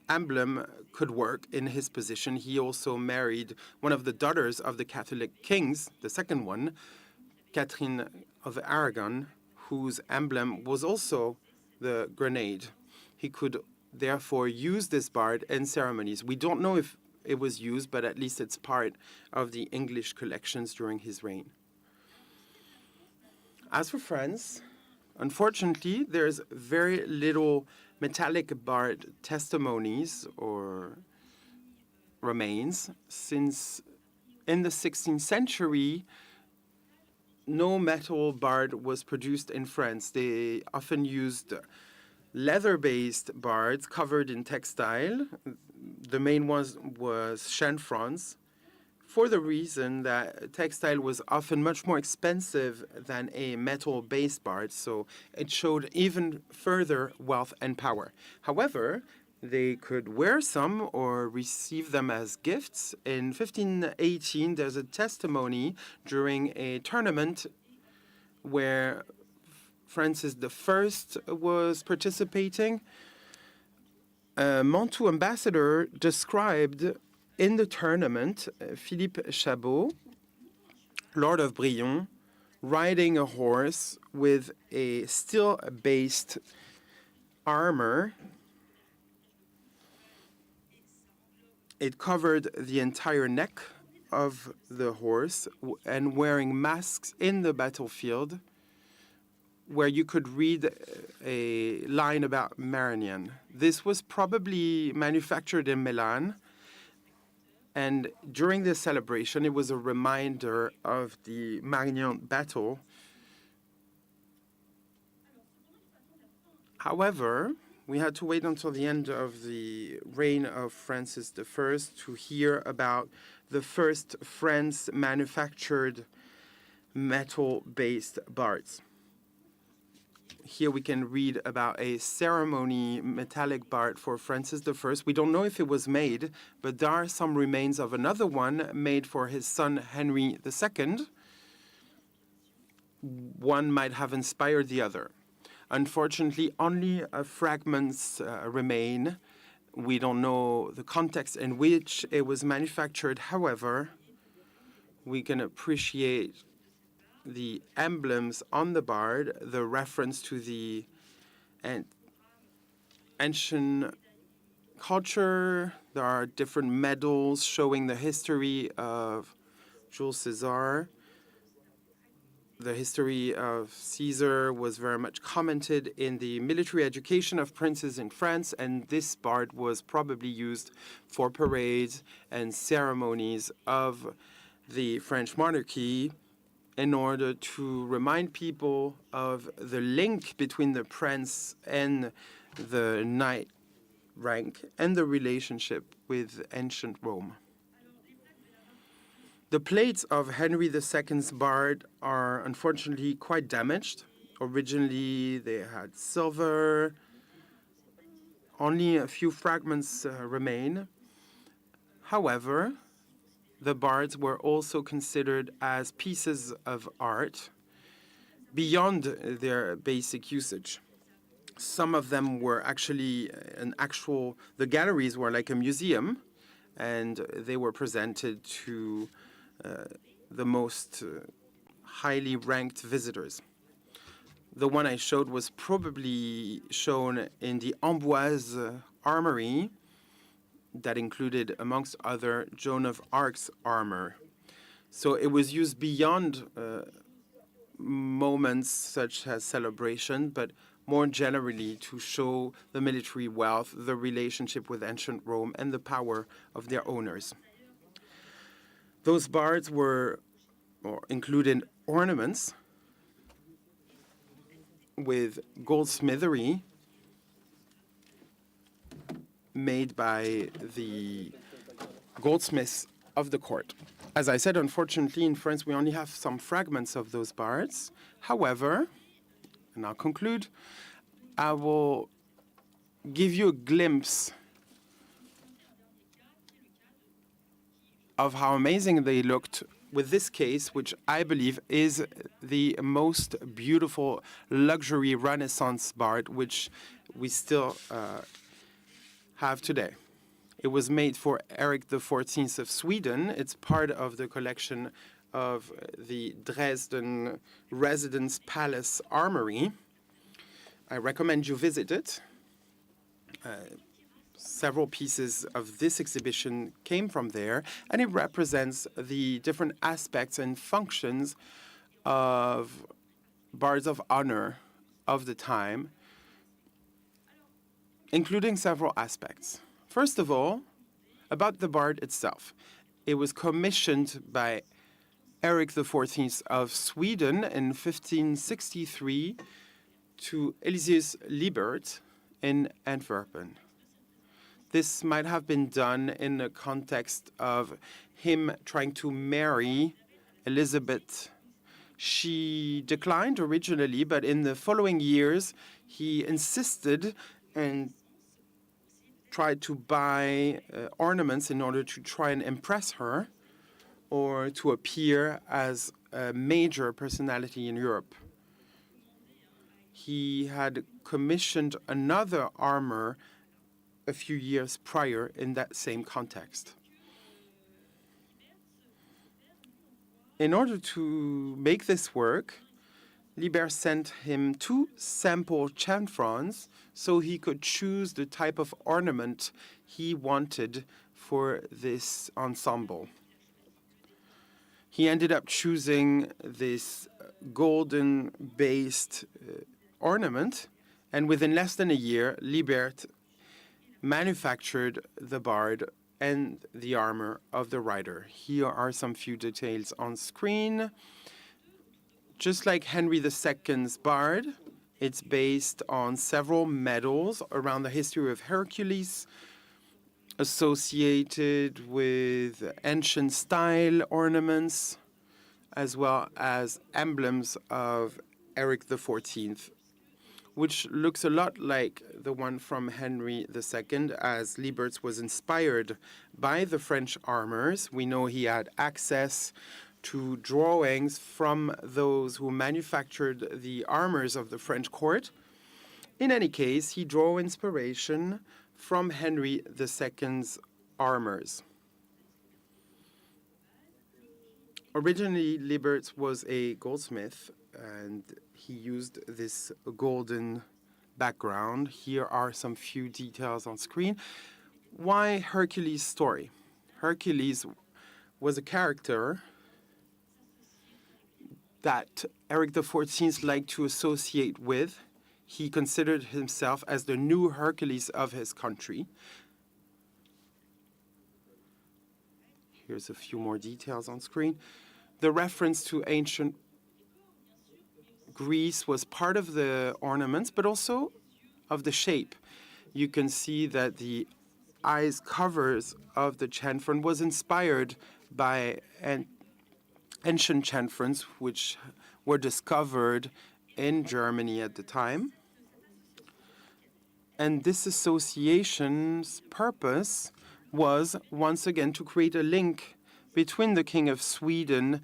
Speaker 7: emblem could work in his position. He also married one of the daughters of the Catholic kings, the second one, Catherine of Aragon, whose emblem was also the grenade. He could therefore use this bard in ceremonies. We don't know if it was used, but at least it's part of the English collections during his reign. As for France, unfortunately, there's very little metallic bard testimonies or remains, since in the 16th century, no metal bard was produced in France. They often used leather-based bards covered in textile. The main one was chanfrons, for the reason that textile was often much more expensive than a metal-based bard, so it showed even further wealth and power. However, they could wear some or receive them as gifts. In 1518, there's a testimony during a tournament where Francis I was participating. A Mantoue ambassador described in the tournament Philippe Chabot, Lord of Brion, riding a horse with a steel-based armor. It covered the entire neck of the horse and wearing masks in the battlefield, where you could read a line about Marignan. This was probably manufactured in Milan, and during this celebration, it was a reminder of the Marignan battle. However, we had to wait until the end of the reign of Francis I to hear about the first France-manufactured metal-based bards. Here we can read about a ceremony metallic bard for Francis I. We don't know if it was made, but there are some remains of another one made for his son Henry II. One might have inspired the other. Unfortunately, only fragments remain. We don't know the context in which it was manufactured. However, we can appreciate the emblems on the bard, the reference to the ancient culture. There are different medals showing the history of Jules Caesar. The history of Caesar was very much commented in the military education of princes in France, and this bard was probably used for parades and ceremonies of the French monarchy in order to remind people of the link between the prince and the knight rank and the relationship with ancient Rome. The plates of Henry II's bard are unfortunately quite damaged. Originally, they had silver. Only a few fragments remain. However, the bards were also considered as pieces of art. beyond their basic usage. Some of them were actually the galleries were like a museum, and they were presented to the most highly ranked visitors. The one I showed was probably shown in the Amboise Armory that included, amongst other, Joan of Arc's armor. So it was used beyond moments such as celebration, but more generally to show the military wealth, the relationship with ancient Rome, and the power of their owners. Those bards included ornaments with goldsmithery made by the goldsmiths of the court. As I said, unfortunately, in France, we only have some fragments of those bards. However, and I'll conclude, I will give you a glimpse of how amazing they looked with this case, which I believe is the most beautiful luxury Renaissance bard which we still have today. It was made for Eric XIV of Sweden. It's part of the collection of the Dresden residence palace Armory. I recommend you visit it. Several pieces of this exhibition came from there, and it represents the different aspects and functions of bards of honor of the time, including several aspects. First of all, about the bard itself. It was commissioned by Eric XIV of Sweden in 1563 to Eliseus Liebert in Antwerpen. This might have been done in the context of him trying to marry Elizabeth. She declined originally, but in the following years, he insisted and tried to buy ornaments in order to try and impress her or to appear as a major personality in Europe. He had commissioned another armor a few years prior in that same context. In order to make this work, Liebert sent him 2 sample chanfrons so he could choose the type of ornament he wanted for this ensemble. He ended up choosing this golden-based ornament, and within less than a year, Liebert manufactured the bard and the armor of the rider. Here are some few details on screen. Just like Henry II's bard, it's based on several medals around the history of Hercules, associated with ancient style ornaments, as well as emblems of Eric XIV, which looks a lot like the one from Henry II, as Liebert's was inspired by the French armors. We know he had access to drawings from those who manufactured the armors of the French court. In any case, he drew inspiration from Henry II's armors. Originally, Liebert was a goldsmith, and he used this golden background. Here are some few details on screen. Why Hercules' story? Hercules was a character that Eric XIV liked to associate with. He considered himself as the new Hercules of his country. Here's a few more details on screen. The reference to ancient Greece was part of the ornaments, but also of the shape. You can see that the eyes covers of the chanfron was inspired by ancient chanfrons, which were discovered in Germany at the time. And this association's purpose was, once again, to create a link between the King of Sweden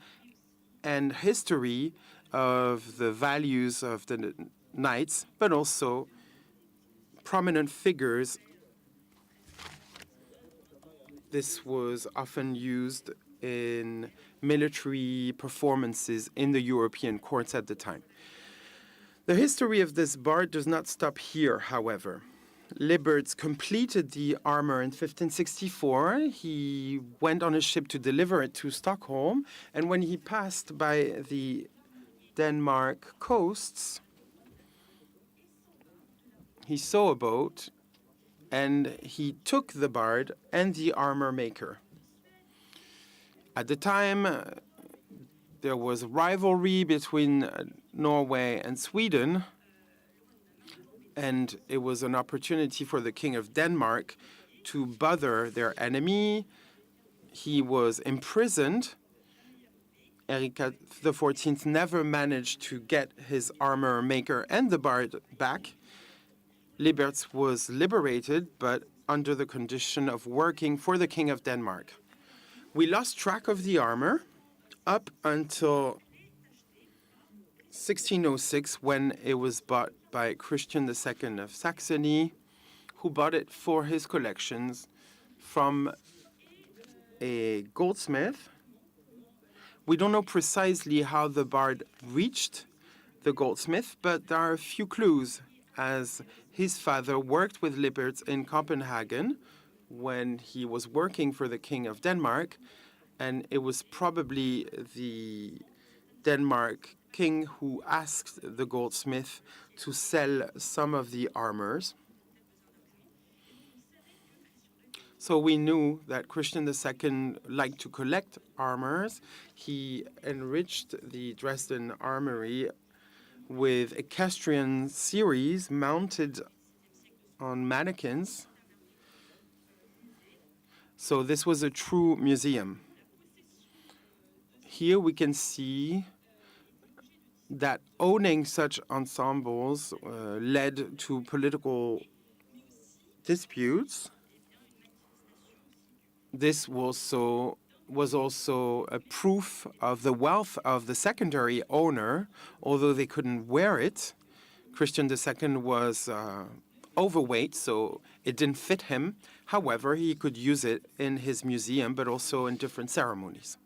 Speaker 7: and history of the values of the knights, but also prominent figures. This was often used in military performances in the European courts at the time. The history of this bard does not stop here, however. Liberts completed the armor in 1564. He went on a ship to deliver it to Stockholm, and when he passed by the Denmark coasts, he saw a boat, and he took the bard and the armor maker. At the time, there was rivalry between Norway and Sweden, and it was an opportunity for the King of Denmark to bother their enemy. He was imprisoned. Eric XIV never managed to get his armor maker and the bard back. Liberts was liberated, but under the condition of working for the King of Denmark. We lost track of the armor up until 1606, when it was bought by Christian II of Saxony, who bought it for his collections from a goldsmith. We don't know precisely how the bard reached the goldsmith, but there are a few clues, as his father worked with Liberts in Copenhagen when he was working for the King of Denmark, and it was probably the Denmark king who asked the goldsmith to sell some of the armors. So we knew that Christian II liked to collect armors. He enriched the Dresden Armory with equestrian series mounted on mannequins. So this was a true museum. Here we can see that owning such ensembles led to political disputes. This was also a proof of the wealth of the secondary owner, although they couldn't wear it. Christian II was overweight, so it didn't fit him. However, he could use it in his museum, but also in different ceremonies.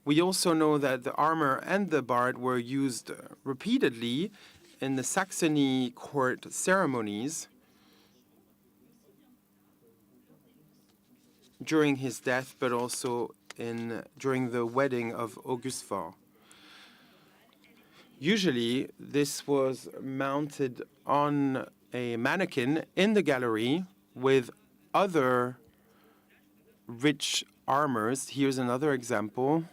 Speaker 7: We also know that the armor and the bard were used repeatedly in the Saxony court ceremonies during his death, but also during the wedding of Auguste Faure. Usually, this was mounted on a mannequin in the gallery with other rich armors. Here's another example.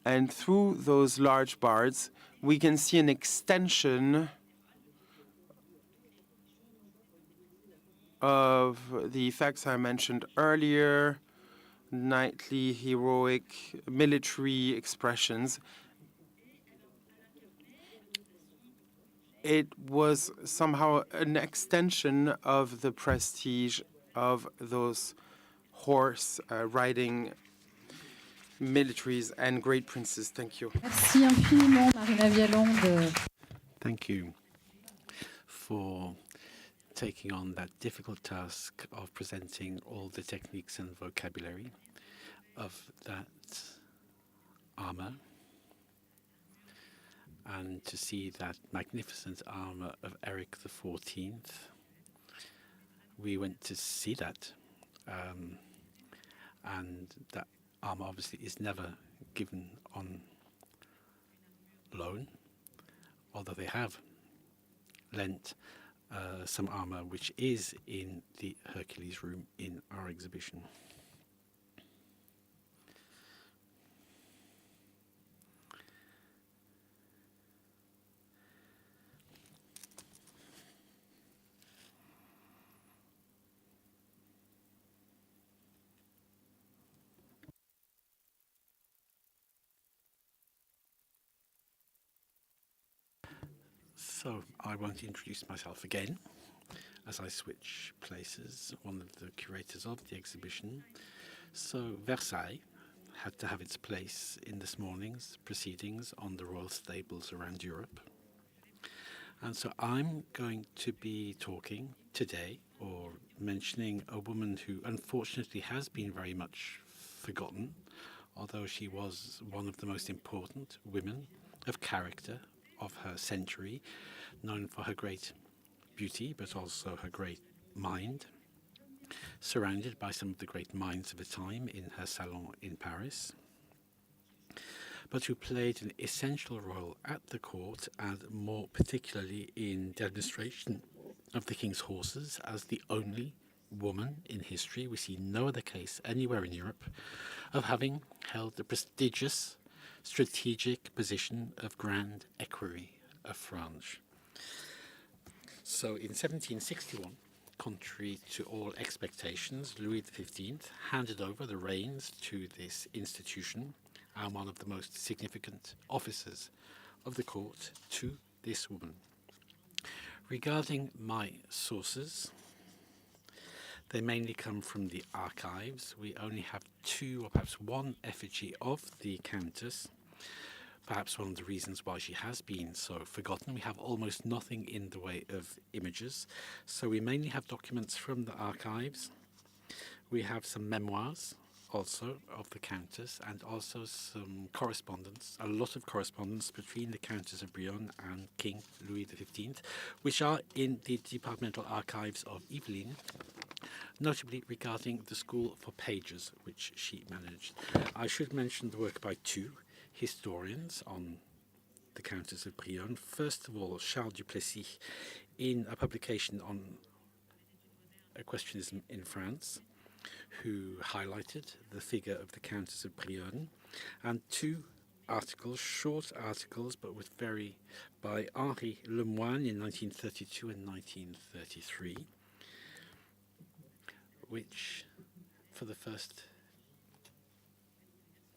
Speaker 7: And through those large bards, we can see an extension of the effects I mentioned earlier, knightly, heroic, military expressions. It was somehow an extension of the prestige of those horse riding militaries and great princes. Thank you.
Speaker 2: Merci infiniment, Marina Vialon.
Speaker 3: Thank you for taking on that difficult task of presenting all the techniques and vocabulary of that armor, and to see that magnificent armor of Eric XIV. We went to see that, and that armor obviously is never given on loan, although they have lent some armor which is in the Hercules room in our exhibition. So I won't introduce myself again as I switch places, one of the curators of the exhibition. So Versailles had to have its place in this morning's proceedings on the royal stables around Europe. And so I'm going to be talking today, or mentioning, a woman who unfortunately has been very much forgotten, although she was one of the most important women of character of her century, known for her great beauty, but also her great mind, surrounded by some of the great minds of the time in her salon in Paris, but who played an essential role at the court, and more particularly in the administration of the king's horses, as the only woman in history, we see no other case anywhere in Europe, of having held the prestigious strategic position of Grand Equerry of France. So in 1761, contrary to all expectations, Louis XV handed over the reins to this institution and one of the most significant officers of the court to this woman. Regarding my sources, they mainly come from the archives. We only have two or perhaps one effigy of the Countess, perhaps one of the reasons why she has been so forgotten. We have almost nothing in the way of images, so we mainly have documents from the archives. We have some memoirs also of the Countess, and also some correspondence, a lot of correspondence between the Countess of Brion and King Louis XV, which are in the departmental archives of Yvelines, notably regarding the school for pages, which she managed. I should mention the work by two historians on the Countess of Brion. First of all, Charles Duplessis, in a publication on equestrianism in France, who highlighted the figure of the Countess of Brion, and two articles, short articles, but with by Henri Lemoine in 1932 and 1933, which for the first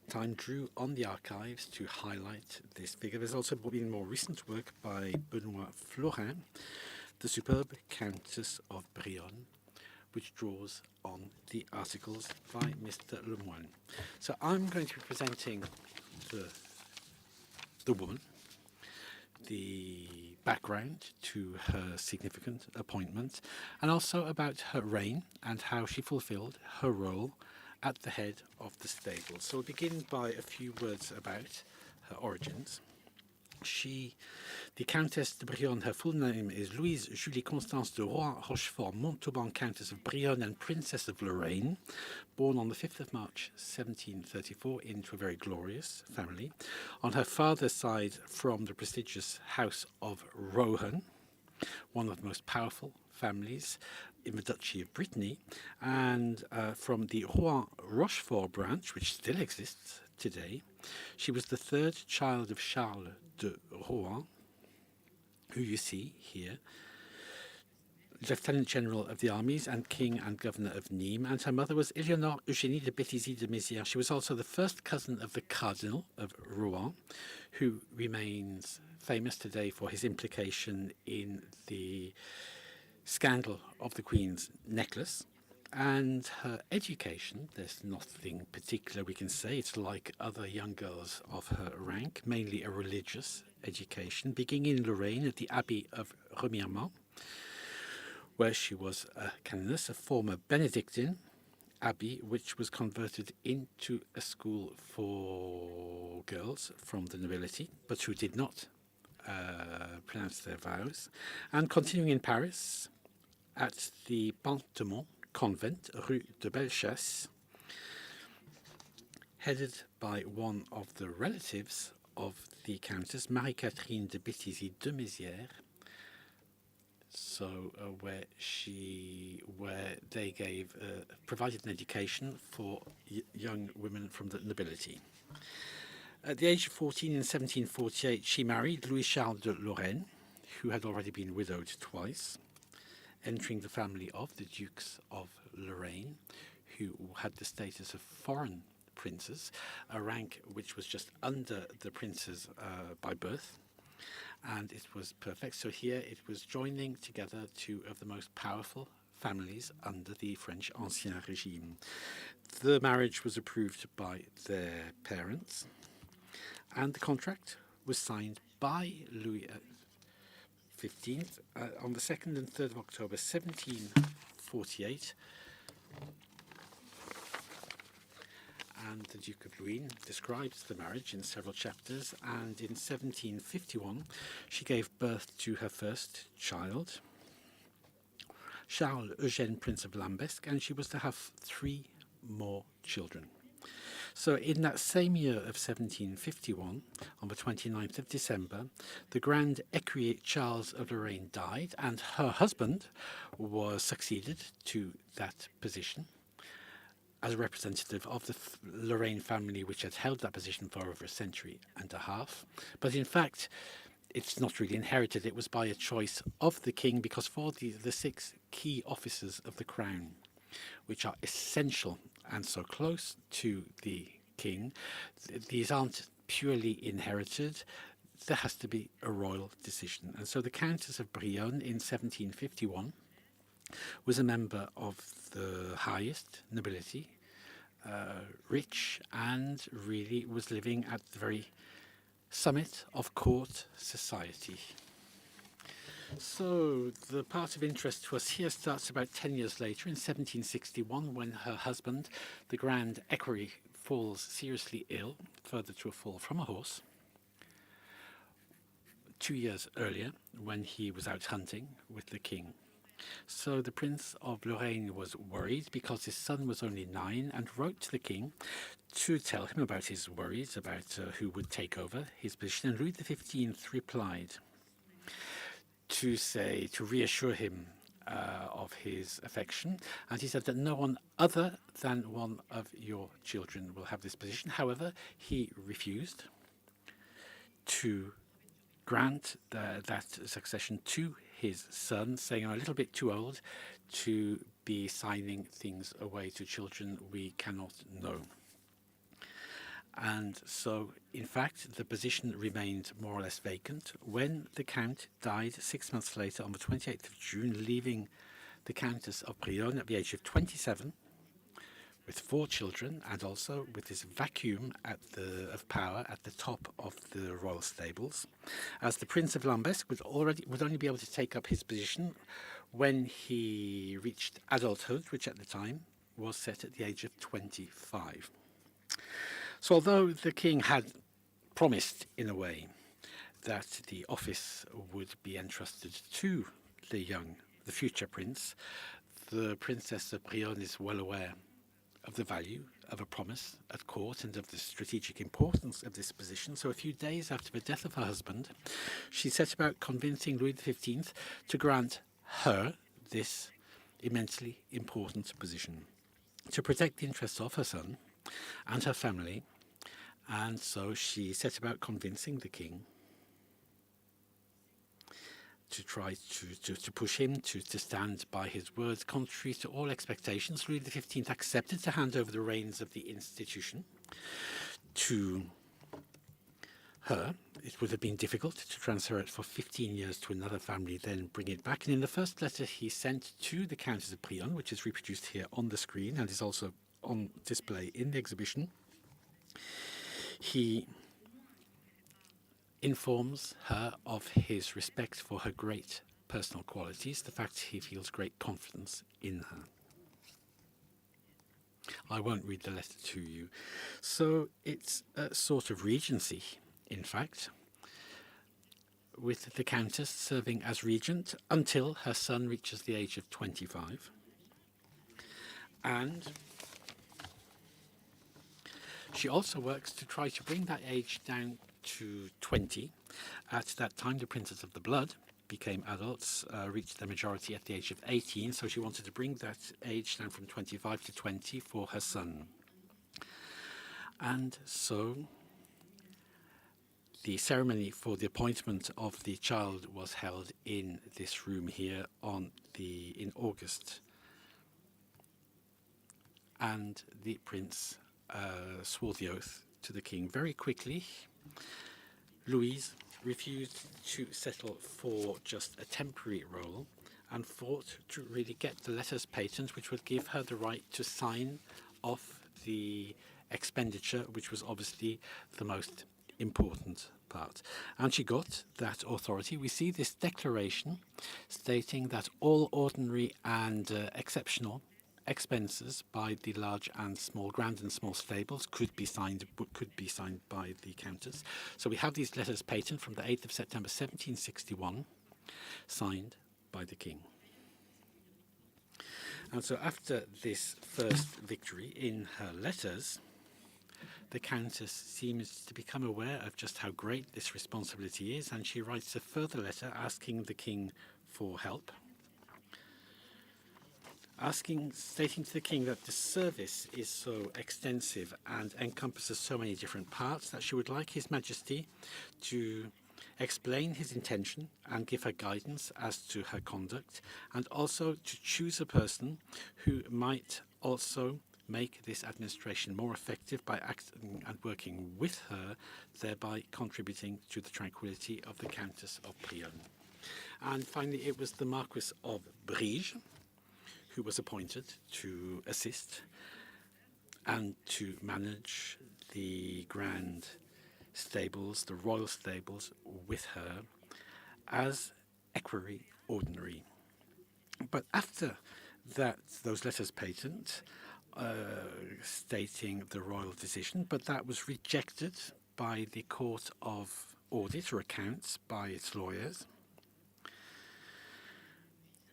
Speaker 3: time drew on the archives to highlight this figure. There's also been more recent work by Benoît Florin, the superb Countess of Brion, which draws on the articles by Mr. Lemoine. So I'm going to be presenting the woman, the background to her significant appointment, and also about her reign and how she fulfilled her role at the head of the stable. So we'll begin by a few words about her origins. The Countess de Brion, her full name is Louise Julie Constance de Rohan-Rochefort, Montauban, Countess of Brion and Princess of Lorraine, born on the 5th of March 1734 into a very glorious family. On her father's side, from the prestigious House of Rohan, one of the most powerful families in the Duchy of Brittany, and from the Rohan-Rochefort branch, which still exists today. She was the third child of Charles de Rohan, who you see here, Lieutenant General of the Armies and King and Governor of Nîmes, and her mother was Éléonore Eugénie de Béthisy de Mézières. She was also the first cousin of the Cardinal of Rouen, who remains famous today for his implication in the scandal of the Queen's necklace. And her education, there's nothing particular we can say. It's like other young girls of her rank, mainly a religious education, beginning in Lorraine at the Abbey of Remiremont, where she was a canoness, a former Benedictine abbey, which was converted into a school for girls from the nobility, but who did not pronounce their vows, and continuing in Paris at the Pantemont Convent, Rue de Bellechasse, headed by one of the relatives of the Countess, Marie-Catherine de Béthisy de Mézières, so where they provided an education for young women from the nobility. At the age of 14 in 1748, she married Louis Charles de Lorraine, who had already been widowed twice, entering the family of the Dukes of Lorraine, who had the status of foreign princes, a rank which was just under the princes by birth, and it was perfect. So here it was joining together two of the most powerful families under the French Ancien Régime. The marriage was approved by their parents, and the contract was signed by Louis XV on the 2nd and 3rd of October 1748. And the Duke of Luynes describes the marriage in several chapters, and in 1751 she gave birth to her first child, Charles Eugène, Prince of Lambesc, and she was to have 3 more children. So in that same year of 1751, on the 29th of December, the Grand Equerry Charles of Lorraine died, and her husband was succeeded to that position as a representative of the Lorraine family, which had held that position for over a century and a half. But in fact, it's not really inherited. It was by a choice of the king, because for the 6 key offices of the crown, which are essential and so close to the king, these aren't purely inherited. There has to be a royal decision. And so the Countess of Brion in 1751 was a member of the highest nobility, rich, and really was living at the very summit of court society. So the part of interest to us here starts about 10 years later, in 1761, when her husband, the Grand Equerry, falls seriously ill, further to a fall from a horse. 2 years earlier, when he was out hunting with the king. So the Prince of Lorraine was worried because his son was only 9, and wrote to the king to tell him about his worries about who would take over his position. And Louis XV replied to reassure him of his affection, and he said that no one other than one of your children will have this position. However, he refused to grant that succession to his son, saying, "I'm a little bit too old to be signing things away to children we cannot know." And so, in fact, the position remained more or less vacant when the Count died 6 months later, on the 28th of June, leaving the Countess of Brion at the age of 27, with 4 children, and also with this vacuum of power at the top of the royal stables, as the Prince of Lambesc would only be able to take up his position when he reached adulthood, which at the time was set at the age of 25. So although the king had promised, in a way, that the office would be entrusted to the future prince, the Princess of Brion is well aware of the value of a promise at court and of the strategic importance of this position. So a few days after the death of her husband, she set about convincing Louis XV to grant her this immensely important position, to protect the interests of her son and her family. And so she set about convincing the king to try to push him to stand by his words. Contrary to all expectations, Louis XV accepted to hand over the reins of the institution to her. It would have been difficult to transfer it for 15 years to another family, then bring it back. And in the first letter he sent to the Countess of Brion, which is reproduced here on the screen and is also on display in the exhibition, he informs her of his respect for her great personal qualities, the fact he feels great confidence in her. I won't read the letter to you. So it's a sort of regency, in fact, with the Countess serving as regent until her son reaches the age of 25. And she also works to try to bring that age down to 20. At that time, the princes of the blood became adults, reached their majority at the age of 18, so she wanted to bring that age down from 25 to 20 for her son. And so the ceremony for the appointment of the child was held in this room here in August. And the prince swore the oath to the king. Very quickly, Louise refused to settle for just a temporary role and fought to really get the letters patent, which would give her the right to sign off the expenditure, which was obviously the most important part. And she got that authority. We see this declaration stating that all ordinary and exceptional expenses by the large and small, grand and small stables could be signed by the countess. So we have these letters patent from the 8th of September 1761, signed by the king. And so after this first victory in her letters, the countess seems to become aware of just how great this responsibility is, and she writes a further letter asking the king for help, stating to the king that the service is so extensive and encompasses so many different parts that she would like His Majesty to explain his intention and give her guidance as to her conduct, and also to choose a person who might also make this administration more effective by acting and working with her, thereby contributing to the tranquility of the Countess of Brion. And finally, it was the Marquis of Briege who was appointed to assist and to manage the grand stables, the royal stables, with her as equerry ordinary. But after that, those letters patent stating the royal decision, but that was rejected by the Court of Audit or Accounts by its lawyers,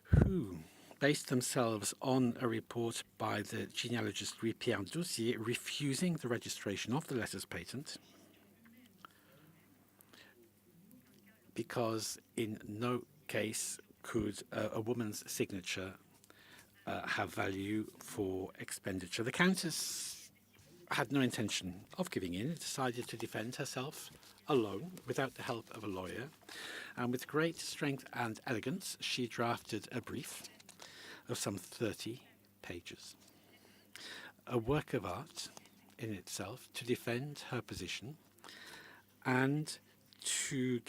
Speaker 3: who based themselves on a report by the genealogist Louis-Pierre Doucier refusing the registration of the letters patent, because in no case could a woman's signature have value for expenditure. The Countess had no intention of giving in, decided to defend herself alone, without the help of a lawyer, and with great strength and elegance, she drafted a brief of some 30 pages. A work of art in itself to defend her position and to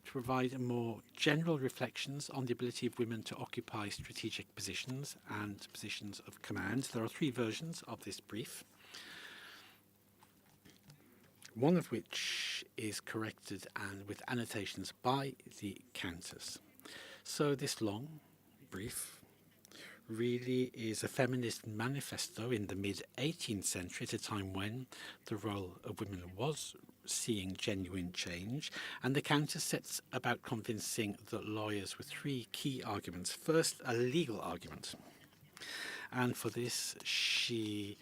Speaker 3: provide more general reflections on the ability of women to occupy strategic positions and positions of command. There are 3 versions of this brief, one of which is corrected and with annotations by the Countess. So this long brief really is a feminist manifesto in the mid-18th century, at a time when the role of women was seeing genuine change, and the Countess sets about convincing the lawyers with 3 key arguments. First, a legal argument, and for this she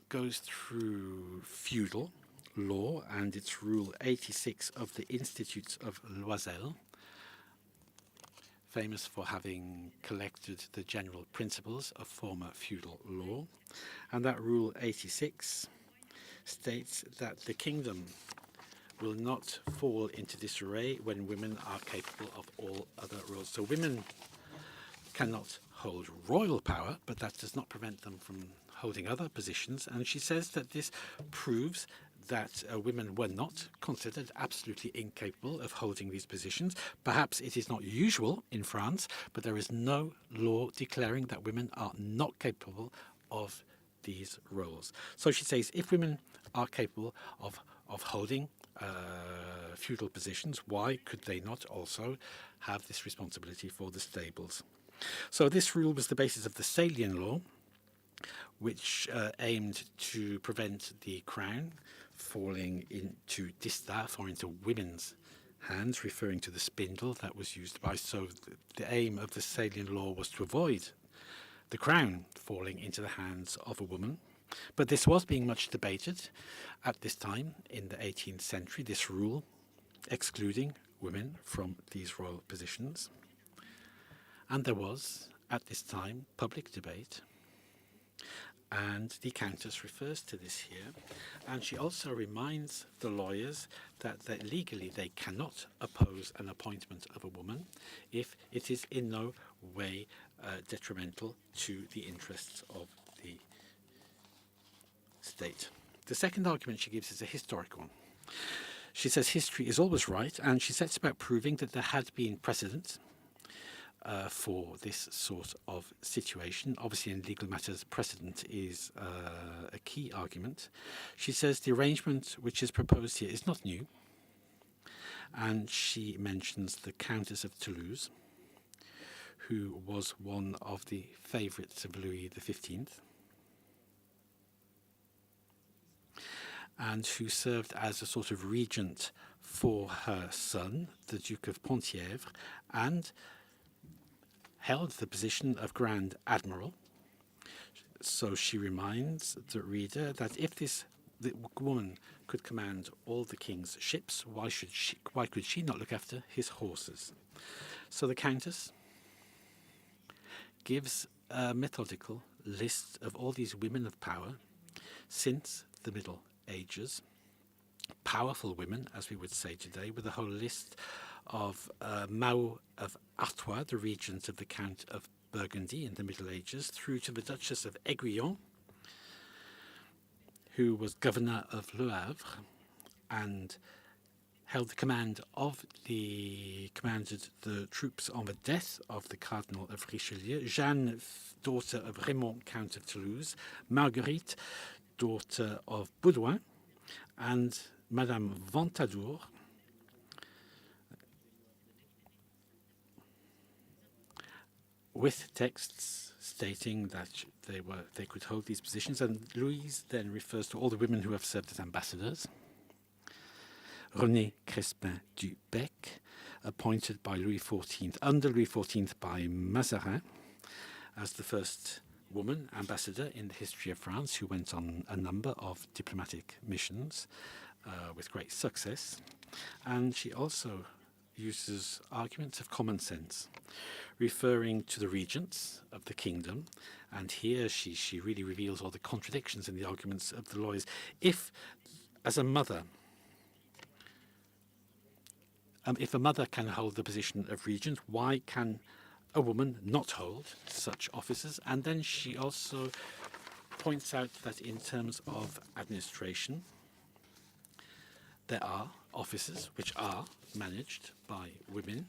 Speaker 3: goes through feudal law and its Rule 86 of the Institutes of Loisel, famous for having collected the general principles of former feudal law. And that Rule 86 states that the kingdom will not fall into disarray when women are capable of all other roles. So women cannot hold royal power, but that does not prevent them from holding other positions. And she says that this proves that women were not considered absolutely incapable of holding these positions. Perhaps it is not usual in France, but there is no law declaring that women are not capable of these roles. So she says, if women are capable of holding feudal positions, why could they not also have this responsibility for the stables? So this rule was the basis of the Salian law, which aimed to prevent the crown falling into distaff or into women's hands, referring to the spindle that was used by. So the aim of the Salian law was to avoid the crown falling into the hands of a woman. But this was being much debated at this time in the 18th century, this rule excluding women from these royal positions. And there was, at this time, public debate. And the Countess refers to this here. And she also reminds the lawyers that legally they cannot oppose an appointment of a woman if it is in no way detrimental to the interests of the state. The second argument she gives is a historic one. She says history is always right, and she sets about proving that there had been precedent for this sort of situation. Obviously, in legal matters, precedent is a key argument. She says the arrangement which is proposed here is not new, and she mentions the Countess of Toulouse, who was one of the favourites of Louis XV, and who served as a sort of regent for her son, the Duke of Penthièvre, and held the position of Grand Admiral. So she reminds the reader that if the woman could command all the king's ships, why could she not look after his horses? So the Countess gives a methodical list of all these women of power since the Middle Ages, powerful women, as we would say today, with a whole list of Mao of Artois, the regent of the Count of Burgundy in the Middle Ages, through to the Duchess of Aiguillon, who was governor of Le Havre and held the commanded the troops on the death of the Cardinal of Richelieu, Jeanne, daughter of Raymond, Count of Toulouse, Marguerite, daughter of Baudouin, and Madame Ventadour, with texts stating that they could hold these positions. And Louise then refers to all the women who have served as ambassadors. Renée Crespin du Bec, appointed by Louis XIV, under Louis XIV by Mazarin, as the first woman ambassador in the history of France, who went on a number of diplomatic missions with great success. And she also uses arguments of common sense, referring to the regents of the kingdom. And here she really reveals all the contradictions in the arguments of the lawyers. If, as a mother, if a mother can hold the position of regent, why can a woman not hold such offices? And then she also points out that in terms of administration, there are offices which are managed by women,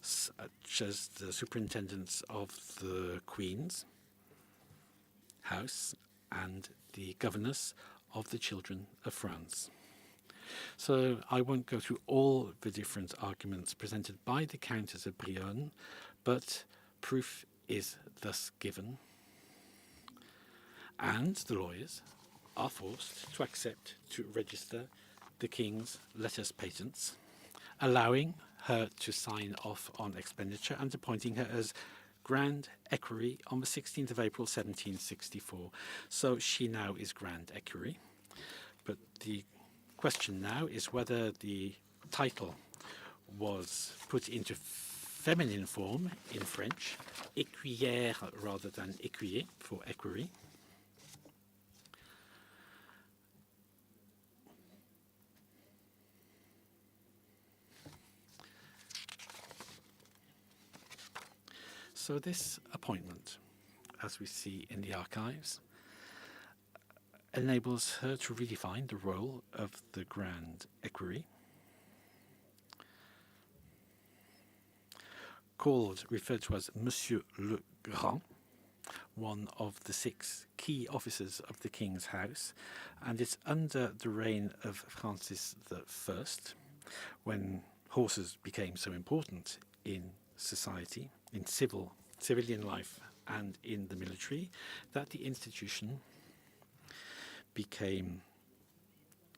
Speaker 3: such as the superintendents of the Queen's house and the governess of the children of France. So I won't go through all the different arguments presented by the Countess of Brion, but proof is thus given, and the lawyers are forced to accept to register the King's letters patents, allowing her to sign off on expenditure and appointing her as Grand Equerry on the 16th of April 1764. So she now is Grand Equerry. But the question now is whether the title was put into feminine form in French, écuyère rather than écuyer for equerry. So this appointment, as we see in the archives, enables her to redefine the role of the Grand Equerry, referred to as Monsieur le Grand, one of the 6 key officers of the King's house, and it's under the reign of Francis I, when horses became so important in society, in civilian life and in the military, that the institution became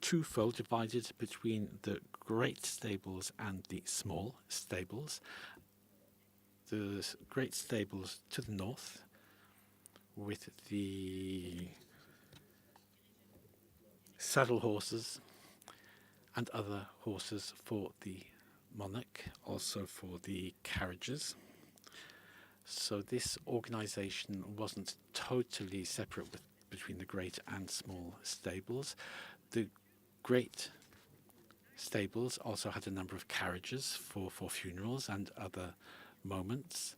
Speaker 3: twofold, divided between the great stables and the small stables. The great stables to the north, with the saddle horses and other horses for the monarch, also for the carriages. So this organisation wasn't totally separate between the great and small stables. The great stables also had a number of carriages for funerals and other moments,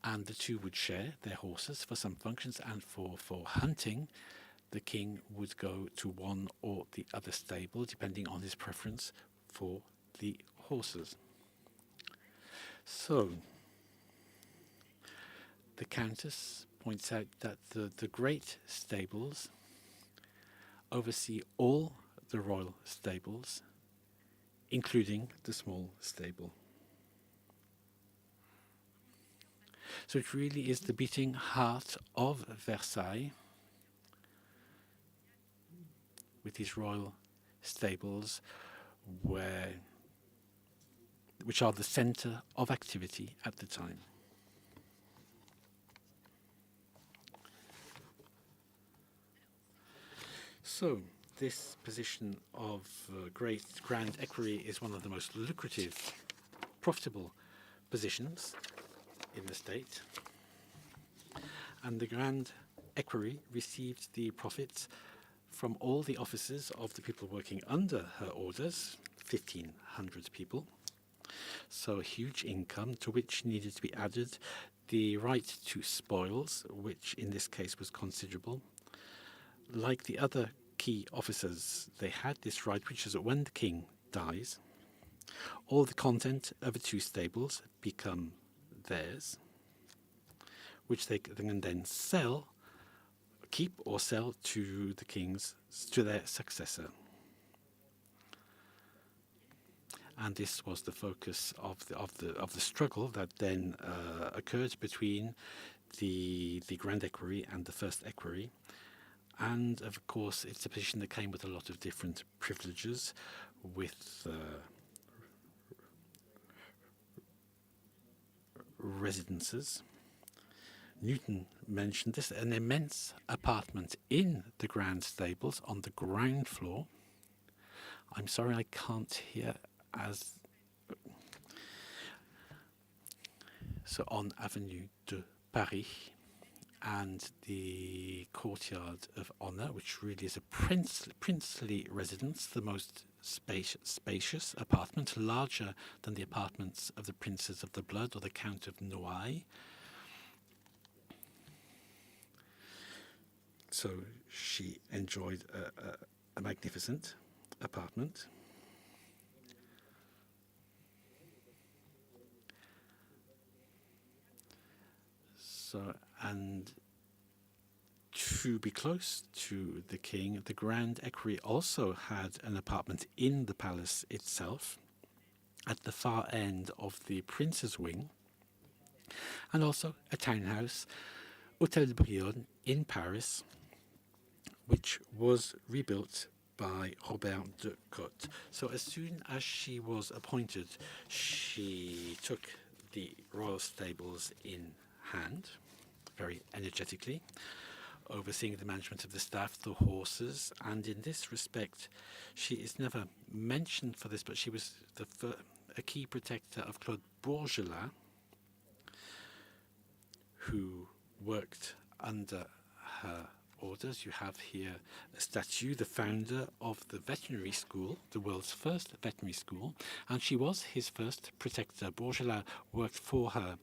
Speaker 3: and the two would share their horses for some functions, and for hunting, the king would go to one or the other stable depending on his preference for the horses. So, the Countess points out that the great stables oversee all the royal stables, including the small stable. So it really is the beating heart of Versailles, with these royal stables, which are the centre of activity at the time. So, this position of great grand equerry is one of the most lucrative, profitable positions in the state. And the grand equerry received the profits from all the officers of the people working under her orders, 1,500 people. So a huge income, to which needed to be added the right to spoils, which in this case was considerable. Like the other key officers, they had this right, which is that when the king dies, all the content of the two stables become theirs, which they can then keep or sell to their successor. And this was the focus of the struggle that then occurred between the grand equerry and the first equerry. And of course, it's a position that came with a lot of different privileges, with residences. Newton mentioned this, an immense apartment in the grand stables on the ground floor. I'm sorry, I can't hear as... So on Avenue de Paris, and the Courtyard of Honor, which really is a princely residence, the most spacious apartment, larger than the apartments of the Princes of the Blood or the Count of Noailles. So she enjoyed a magnificent apartment. So, and to be close to the king, the grand equerry also had an apartment in the palace itself, at the far end of the prince's wing, and also a townhouse, Hôtel de Brion, in Paris, which was rebuilt by Robert de Cotte. So as soon as she was appointed, she took the royal stables in hand, very energetically, overseeing the management of the staff, the horses, and in this respect, she is never mentioned for this, but she was a key protector of Claude Bourgelat, who worked under her orders. You have here a statue, the founder of the veterinary school, the world's first veterinary school, and she was his first protector. Bourgelat worked for her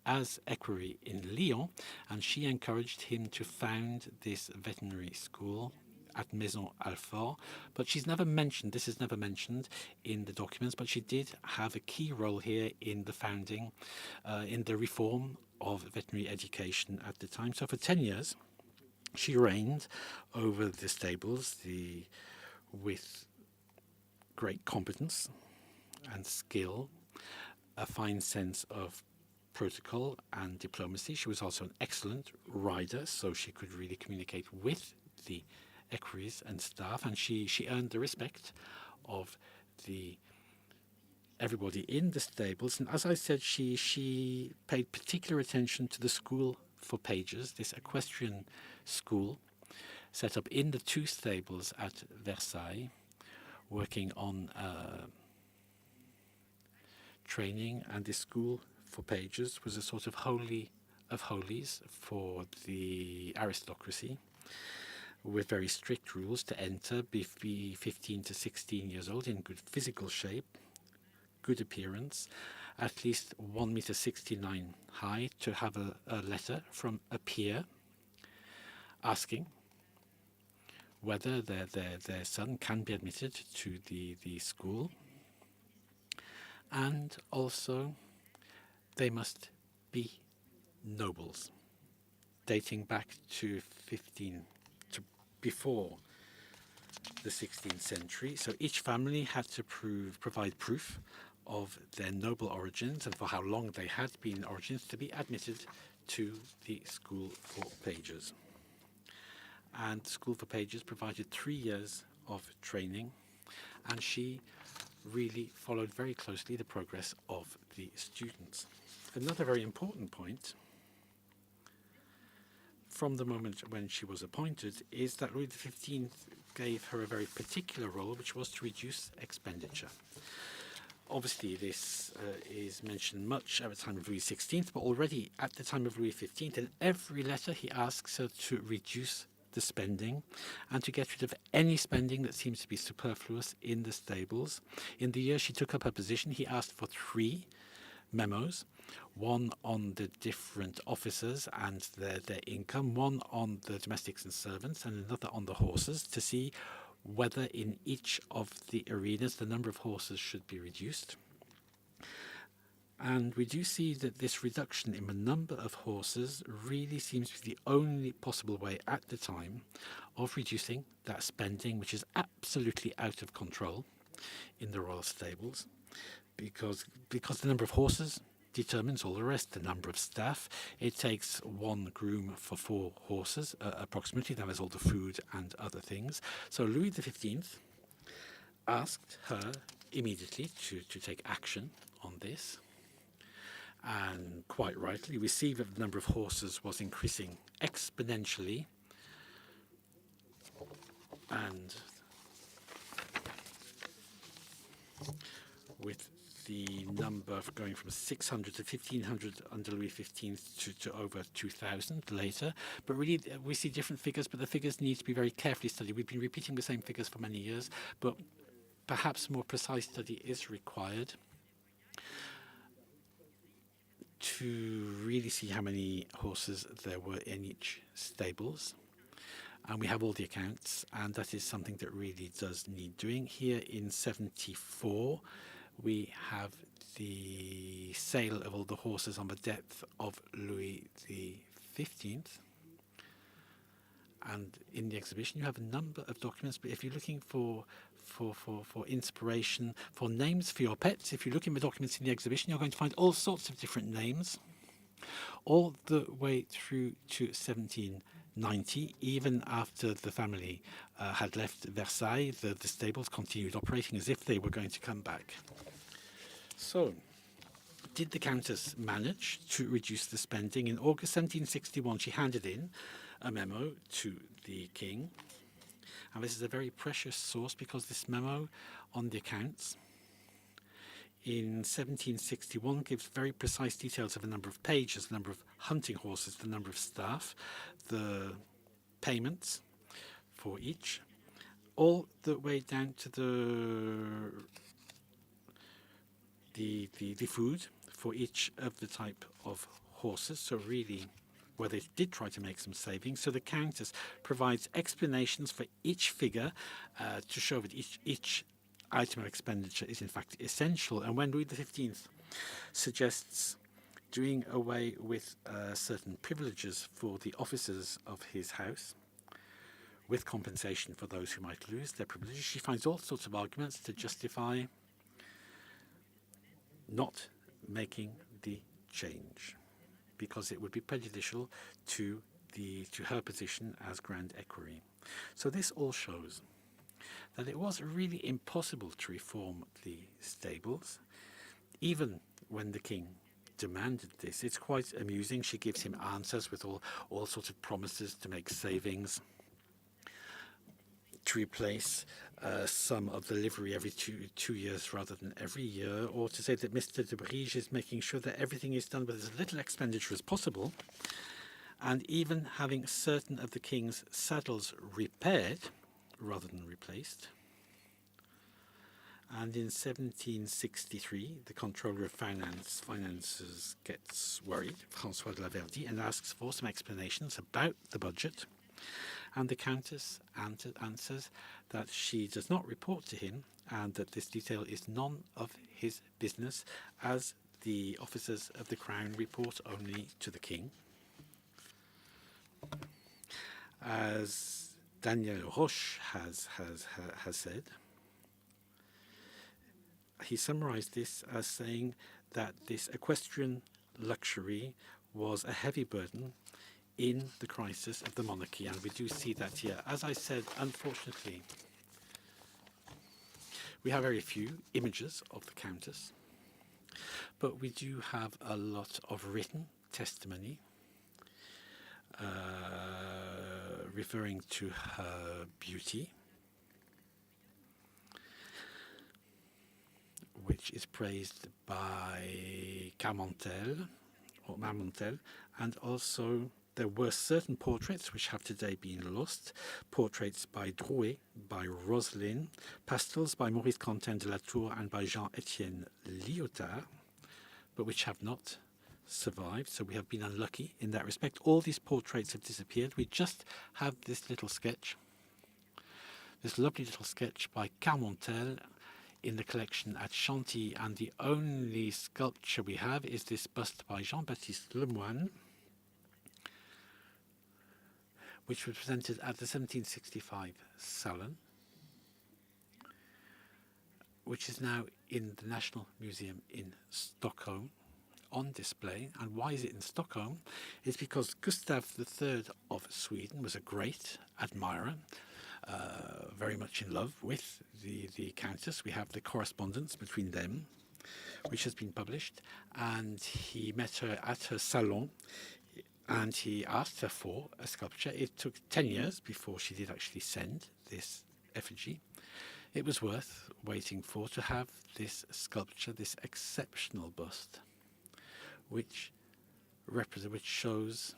Speaker 3: as equerry in Lyon, and she encouraged him to found this veterinary school at Maison Alfort, but she's never mentioned, this is never mentioned in the documents, but she did have a key role here in the founding, in the reform of veterinary education at the time. So for 10 years, she reigned over the stables with great competence and skill, a fine sense of protocol and diplomacy. She was also an excellent rider, so she could really communicate with the equerries and staff, and she earned the respect of everybody in the stables. And as I said, she paid particular attention to the school for pages, this equestrian school set up in the two stables at Versailles, working on training, and this school for pages was a sort of holy of holies for the aristocracy, with very strict rules to enter, be 15 to 16 years old, in good physical shape, good appearance, at least 1.69 meters high, to have a letter from a peer asking whether their son can be admitted to the school, and also they must be nobles, dating back to before the 16th century. So each family had to provide proof of their noble origins and for how long they had been origins to be admitted to the School for Pages. And the School for Pages provided 3 years of training, and she really followed very closely the progress of the students. Another very important point from the moment when she was appointed is that Louis XV gave her a very particular role, which was to reduce expenditure. Obviously, this is mentioned much at the time of Louis XVI, but already at the time of Louis XV, in every letter he asks her to reduce the spending and to get rid of any spending that seems to be superfluous in the stables. In the year she took up her position, he asked for 3 memos, one on the different officers and their income, one on the domestics and servants, and another on the horses, to see whether in each of the arenas the number of horses should be reduced. And we do see that this reduction in the number of horses really seems to be the only possible way at the time of reducing that spending, which is absolutely out of control in the royal stables, because the number of horses determines all the rest. The number of staff. It takes 1 groom for 4 horses, approximately. That is all the food and other things. So Louis XV asked her immediately to take action on this. And quite rightly, we see that the number of horses was increasing exponentially. And with the number going from 600 to 1,500 under Louis XV to over 2,000 later. But really, we see different figures, but the figures need to be very carefully studied. We've been repeating the same figures for many years, but perhaps more precise study is required to really see how many horses there were in each stables. And we have all the accounts, and that is something that really does need doing. Here in 74, we have the sale of all the horses on the death of Louis XV. And in the exhibition, you have a number of documents. But if you're looking for inspiration, for names for your pets, if you look in the documents in the exhibition, you're going to find all sorts of different names, all the way through to 1790, even after the family had left Versailles, the stables continued operating as if they were going to come back. So, did the Countess manage to reduce the spending? In August 1761, she handed in a memo to the king. And this is a very precious source because this memo on the accounts in 1761 gives very precise details of the number of pages, the number of hunting horses, the number of staff, the payments for each, all the way down to the food for each of the type of horses. So really, where they did try to make some savings. So the Countess provides explanations for each figure to show that each item of expenditure is in fact essential. And when Louis XV suggests doing away with certain privileges for the officers of his house, with compensation for those who might lose their privileges, she finds all sorts of arguments to justify not making the change, because it would be prejudicial to her position as Grand Equerry. So this all shows that it was really impossible to reform the stables, even when the king demanded this. It's quite amusing. She gives him answers with all sorts of promises to make savings, to replace some of the livery every two years rather than every year, or to say that Mr. de Brige is making sure that everything is done with as little expenditure as possible, and even having certain of the king's saddles repaired rather than replaced. And in 1763, the Controller of Finances gets worried, François de la Verdie, and asks for some explanations about the budget. And the Countess answers that she does not report to him and that this detail is none of his business, as the officers of the crown report only to the king. As Daniel Roche has said, he summarized this as saying that this equestrian luxury was a heavy burden in the crisis of the monarchy, and we do see that here. As I said, unfortunately, we have very few images of the Countess, but we do have a lot of written testimony referring to her beauty, which is praised by Marmontel, and also there were certain portraits which have today been lost, portraits by Drouet, by Roselyne, pastels by Maurice Quentin de la Tour and by Jean-Étienne Lyotard, but which have not survived, so we have been unlucky in that respect. All these portraits have disappeared. We just have this little sketch, this lovely little sketch by Marmontel in the collection at Chantilly, and the only sculpture we have is this bust by Jean-Baptiste Lemoine, which was presented at the 1765 Salon, which is now in the National Museum in Stockholm on display. And why is it in Stockholm? It's because Gustav III of Sweden was a great admirer, very much in love with the Countess. We have the correspondence between them, which has been published, and he met her at her salon, and he asked her for a sculpture. It took 10 years before she did actually send this effigy. It was worth waiting for to have this sculpture, this exceptional bust, which shows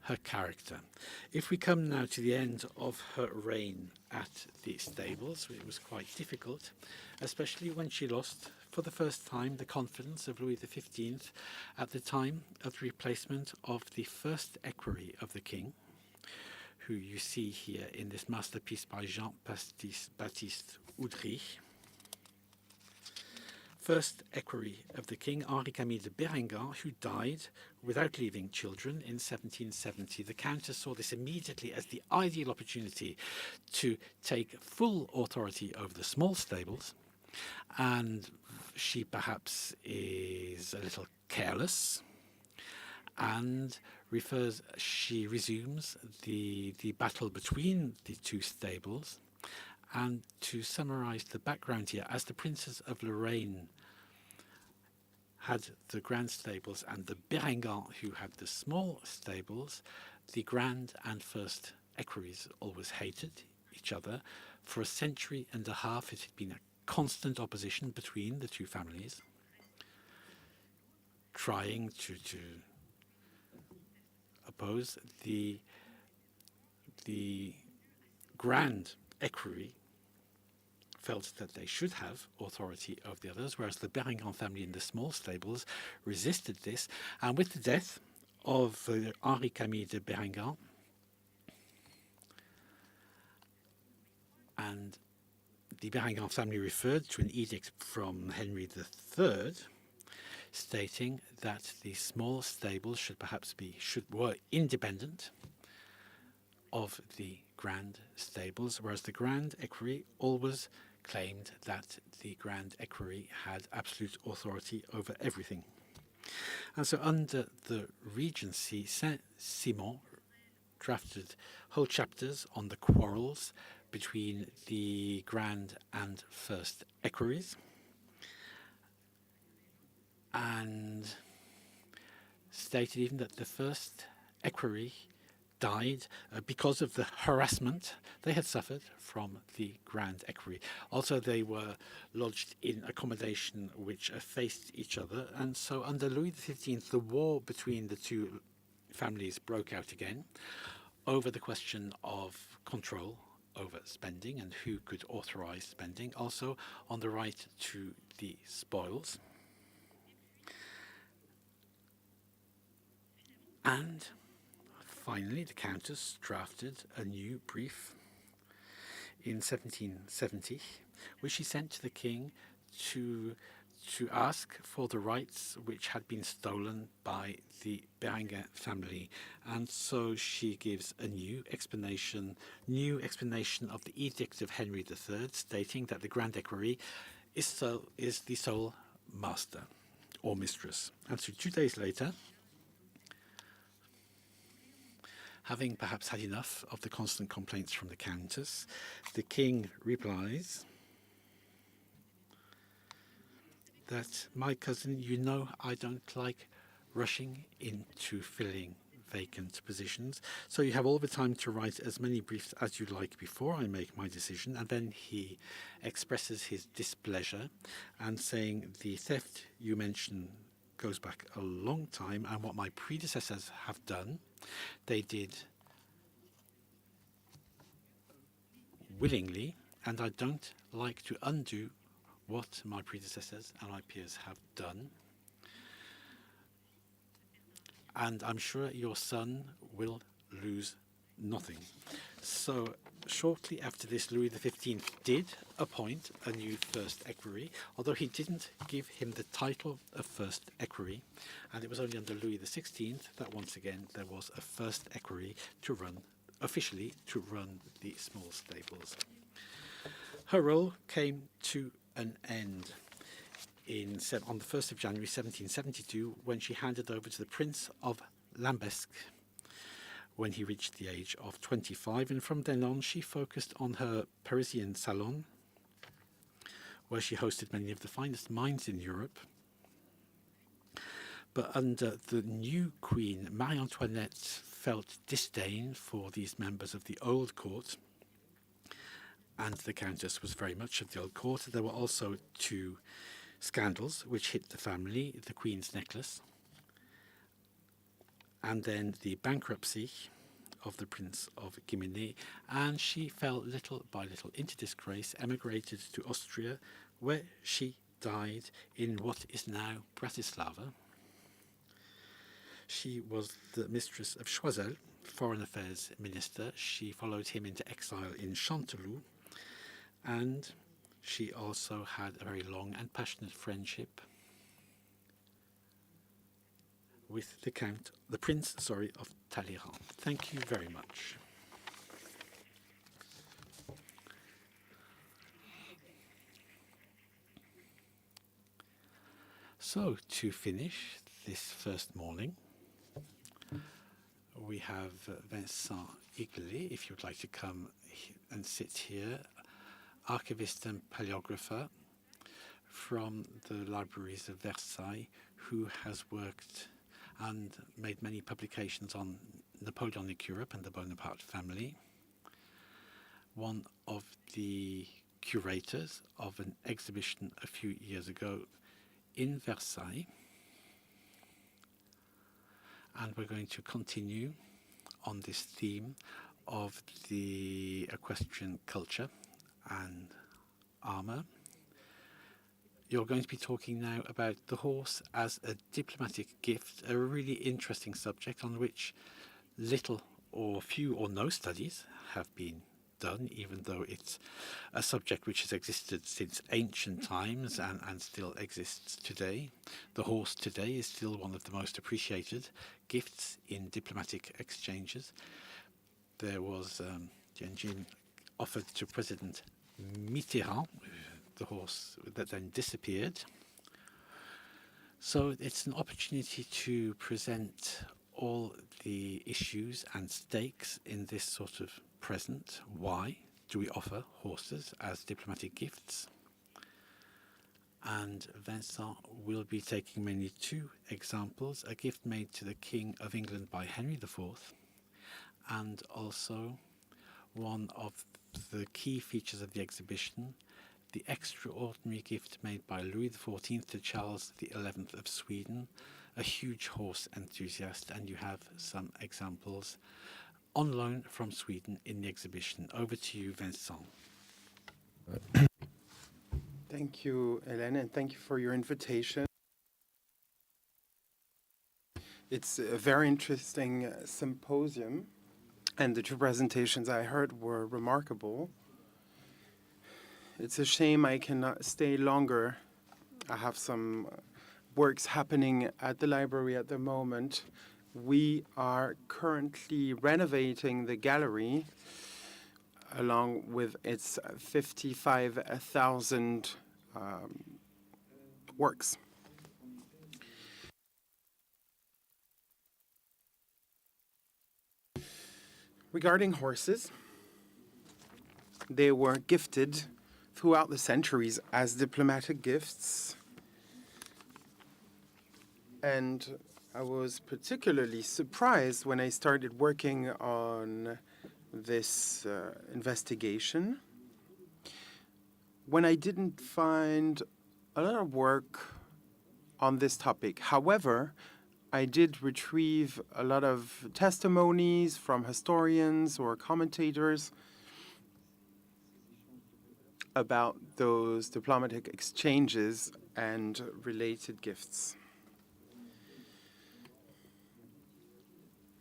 Speaker 3: her character. If we come now to the end of her reign at the stables, it was quite difficult, especially when she lost for the first time the confidence of Louis XV at the time of the replacement of the first equerry of the king, who you see here in this masterpiece by Jean-Baptiste Oudry. First equerry of the king, Henri Camille de Berengar, who died without leaving children in 1770. The Countess saw this immediately as the ideal opportunity to take full authority over the small stables, and she perhaps is a little careless and she resumes the battle between the two stables. And to summarize the background here, as the princes of Lorraine had the grand stables and the Berengar who had the small stables, the grand and first equerries always hated each other. For a century and a half, it had been a constant opposition between the two families, trying to oppose the grand equerry felt that they should have authority over the others, whereas the Berengar family in the small stables resisted this. And with the death of Henri Camille de Berengar, and the Berengar family referred to an edict from Henry III stating that the small stables were independent of the grand stables, whereas the grand equerry always claimed that the grand equerry had absolute authority over everything. And so under the Regency, Saint-Simon drafted whole chapters on the quarrels between the grand and first equerries, and stated even that the first equerry died because of the harassment they had suffered from the grand equerry. Also, they were lodged in accommodation which faced each other, and so under Louis XV, the war between the two families broke out again over the question of control over spending and who could authorize spending, also on the right to the spoils. And finally, the Countess drafted a new brief in 1770, which she sent to the king to to ask for the rights which had been stolen by the Berenguer family. And so she gives a new explanation of the edict of Henry III, stating that the Grand Equerry is the sole master or mistress. And so 2 days later, having perhaps had enough of the constant complaints from the Countess, the king replies that, my cousin, you know I don't like rushing into filling vacant positions, so you have all the time to write as many briefs as you like before I make my decision. And then he expresses his displeasure and saying the theft you mention goes back a long time, and what my predecessors have done, they did willingly, and I don't like to undo what my predecessors and my peers have done. And I'm sure your son will lose nothing. So shortly after this, Louis XV did appoint a new first equerry, although he didn't give him the title of first equerry. And it was only under Louis XVI that once again there was a first equerry to run, officially to run the small stables. Her role came to an end on the 1st of January 1772, when she handed over to the Prince of Lambesc when he reached the age of 25, and from then on she focused on her Parisian salon, where she hosted many of the finest minds in Europe. But under the new queen, Marie Antoinette felt disdain for these members of the old court, and the Countess was very much of the old court. There were also 2 scandals which hit the family: the Queen's necklace, and then the bankruptcy of the Prince of Guimené, and she fell little by little into disgrace, emigrated to Austria, where she died in what is now Bratislava. She was the mistress of Choiseul, Foreign Affairs Minister. She followed him into exile in Chanteloup, and she also had a very long and passionate friendship with the Prince of Talleyrand. Thank you very much. So, to finish this first morning, we have Vincent Higlet, if you'd like to come and sit here, archivist and paleographer from the libraries of Versailles, who has worked and made many publications on Napoleonic Europe and the Bonaparte family. One of the curators of an exhibition a few years ago in Versailles. And we're going to continue on this theme of the equestrian culture and armour. You're going to be talking now about the horse as a diplomatic gift, a really interesting subject on which little or few or no studies have been done, even though it's a subject which has existed since ancient times and still exists today. The horse today is still one of the most appreciated gifts in diplomatic exchanges. There was the engine offered to President Mitterrand, the horse that then disappeared. So it's an opportunity to present all the issues and stakes in this sort of present. Why do we offer horses as diplomatic gifts? And Vincent will be taking mainly 2 examples: a gift made to the King of England by Henry IV, and also one of the key features of the exhibition, the extraordinary gift made by Louis XIV to Charles XI of Sweden, a huge horse enthusiast, and you have some examples on loan from Sweden in the exhibition. Over to you, Vincent.
Speaker 7: Thank you, Hélène, and thank you for your invitation. It's a very interesting symposium, and the 2 presentations I heard were remarkable. It's a shame I cannot stay longer I have some works happening at the library at the moment. We are currently renovating the gallery along with its 55,000 works. Regarding horses, they were gifted throughout the centuries as diplomatic gifts. And I was particularly surprised when I started working on this investigation when I didn't find a lot of work on this topic. However, I did retrieve a lot of testimonies from historians or commentators about those diplomatic exchanges and related gifts.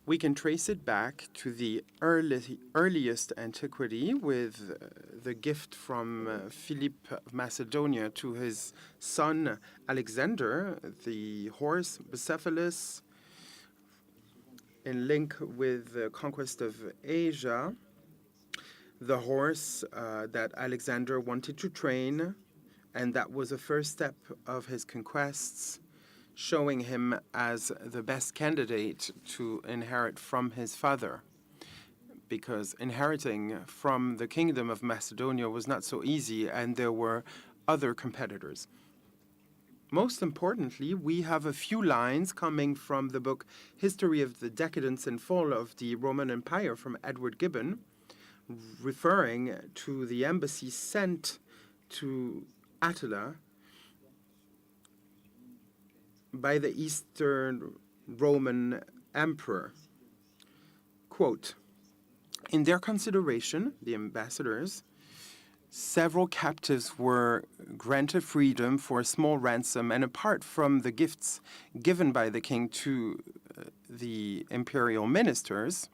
Speaker 7: We can trace it back to the earliest antiquity with the gift from Philip of Macedonia to his son Alexander, the horse Bucephalus, in link with the conquest of Asia, the horse that Alexander wanted to train, and that was the first step of his conquests, showing him as the best candidate to inherit from his father, because inheriting from the kingdom of Macedonia was not so easy, and there were other competitors. Most importantly, we have a few lines coming from the book History of the Decadence and Fall of the Roman Empire from Edward Gibbon, referring to the embassy sent to Attila by the Eastern Roman Emperor. Quote, in their consideration, the ambassadors, several captives were granted freedom for a small ransom, and apart from the gifts given by the king to the imperial ministers,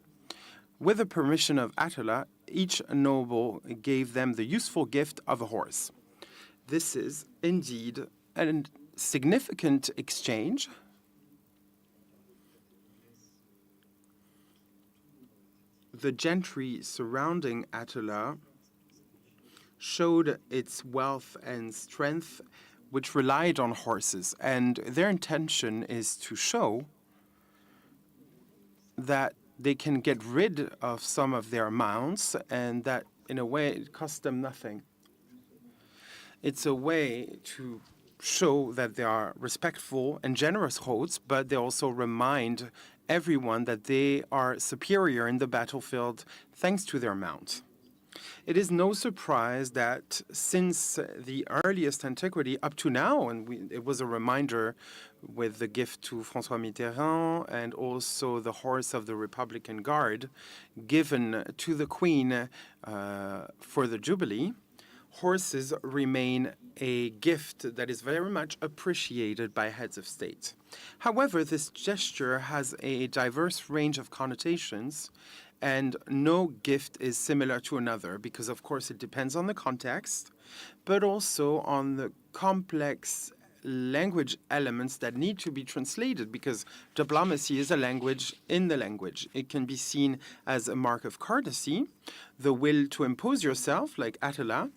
Speaker 7: with the permission of Attila, each noble gave them the useful gift of a horse. This is indeed a significant exchange. The gentry surrounding Attila showed its wealth and strength, which relied on horses, and their intention is to show that they can get rid of some of their mounts, and that, in a way, it costs them nothing. It's a way to show that they are respectful and generous hosts, but they also remind everyone that they are superior in the battlefield thanks to their mount. It is no surprise that since the earliest antiquity up to now, and it was a reminder with the gift to François Mitterrand and also the horse of the Republican Guard given to the Queen for the Jubilee, horses remain a gift that is very much appreciated by heads of state. However, this gesture has a diverse range of connotations, and no gift is similar to another because, of course, it depends on the context, but also on the complex language elements that need to be translated, because diplomacy is a language in the language. It can be seen as a mark of courtesy, the will to impose yourself, like Attila,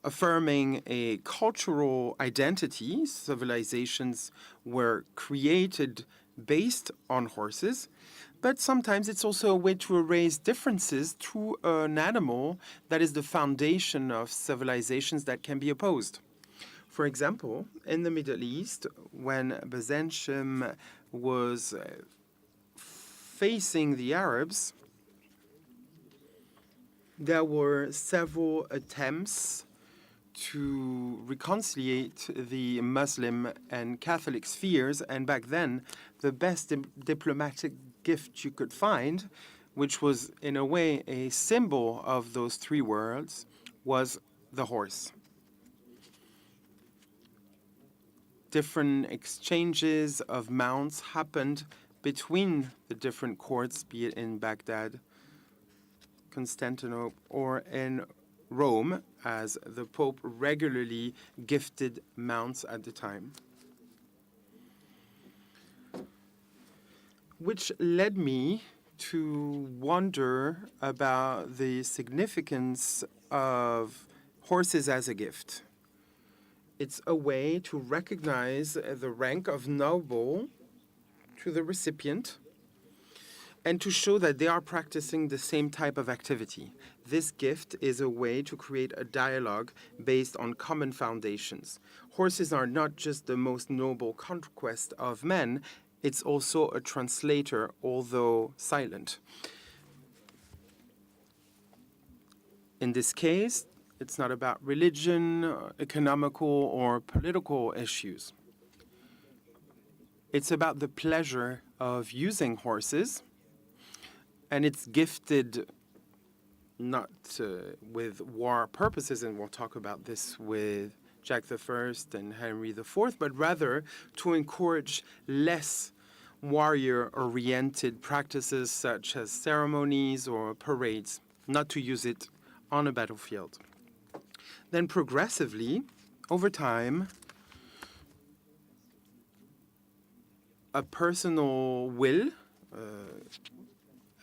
Speaker 7: affirming a cultural identity. Civilizations were created based on horses, but sometimes it's also a way to erase differences through an animal that is the foundation of civilizations that can be opposed. For example, in the Middle East, when Byzantium was facing the Arabs, there were several attempts to reconciliate the Muslim and Catholic spheres, and back then, the best diplomatic gift you could find, which was in a way a symbol of those three worlds, was the horse. Different exchanges of mounts happened between the different courts, be it in Baghdad, Constantinople, or in Rome, as the Pope regularly gifted mounts at the time. Which led me to wonder about the significance of horses as a gift. It's a way to recognize the rank of noble to the recipient and to show that they are practicing the same type of activity. This gift is a way to create a dialogue based on common foundations. Horses are not just the most noble conquest of men, it's also a translator, although silent. In this case, it's not about religion, economical, or political issues. It's about the pleasure of using horses, and it's gifted not with war purposes, and we'll talk about this with Jack I and Henry IV, but rather to encourage less warrior-oriented practices such as ceremonies or parades, not to use it on a battlefield. Then progressively, over time, a personal will,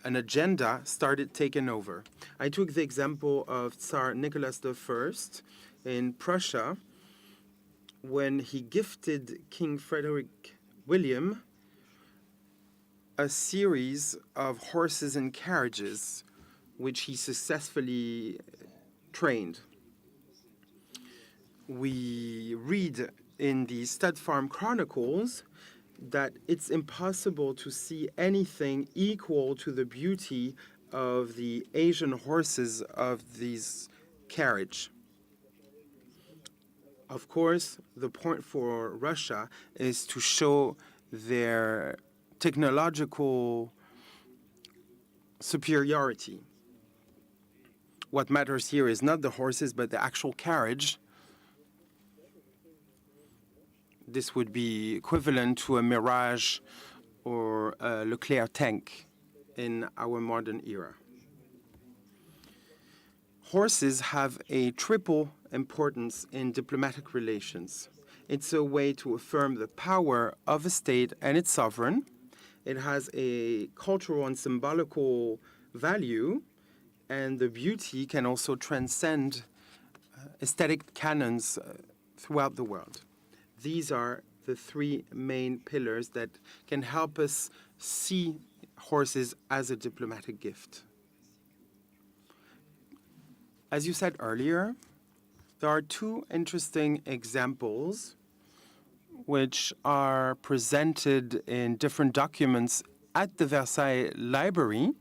Speaker 7: an agenda started taking over. I took the example of Tsar Nicholas I in Prussia when he gifted King Frederick William a series of horses and carriages which he successfully trained. We read in the Stud Farm Chronicles that it's impossible to see anything equal to the beauty of the Asian horses of these carriage. Of course, the point for Russia is to show their technological superiority. What matters here is not the horses, but the actual carriage. This would be equivalent to a Mirage or a Leclerc tank in our modern era. Horses have a triple importance in diplomatic relations. It's a way to affirm the power of a state and its sovereign. It has a cultural and symbolical value, and the beauty can also transcend aesthetic canons throughout the world. These are the three main pillars that can help us see horses as a diplomatic gift. As you said earlier, there are two interesting examples which are presented in different documents at the Versailles Library,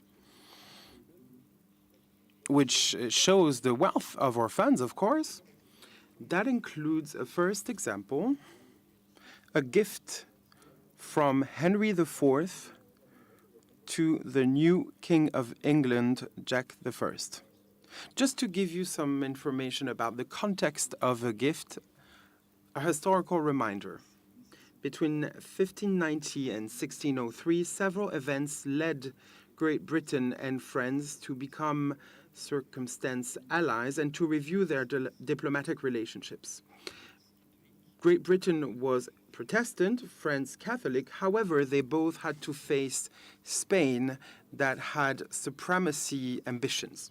Speaker 7: which shows the wealth of our funds, of course. That includes a first example, a gift from Henry IV to the new King of England, Jack I. Just to give you some information about the context of a gift, a historical reminder. Between 1590 and 1603, several events led Great Britain and France to become circumstance allies and to review their diplomatic relationships. Great Britain was Protestant, France Catholic. However, they both had to face Spain that had supremacy ambitions.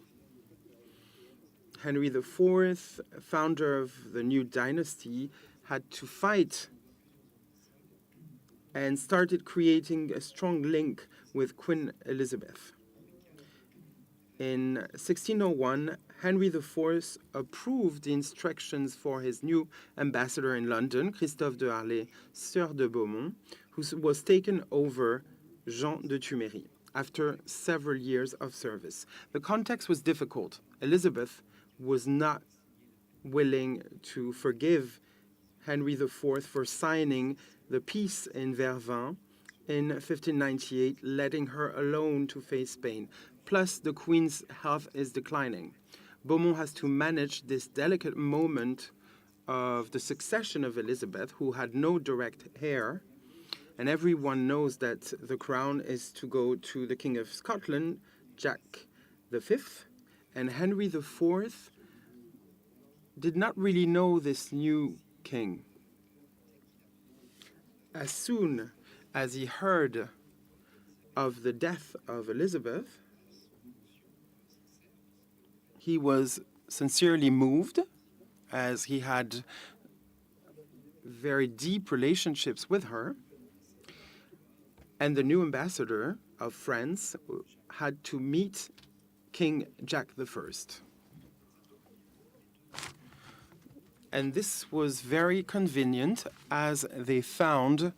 Speaker 7: Henry IV, founder of the new dynasty, had to fight and started creating a strong link with Queen Elizabeth. In 1601, Henry IV approved the instructions for his new ambassador in London, Christophe de Harlay, Sieur de Beaumont, who was taken over Jean de Thumery after several years of service. The context was difficult. Elizabeth was not willing to forgive Henry IV for signing the peace in Vervins in 1598, letting her alone to face Spain. Plus, the Queen's health is declining. Beaumont has to manage this delicate moment of the succession of Elizabeth, who had no direct heir, and everyone knows that the crown is to go to the King of Scotland, Jack V, and Henry IV did not really know this new king. As soon as he heard of the death of Elizabeth, he was sincerely moved, as he had very deep relationships with her. And the new ambassador of France had to meet King Jack I. And this was very convenient, as they found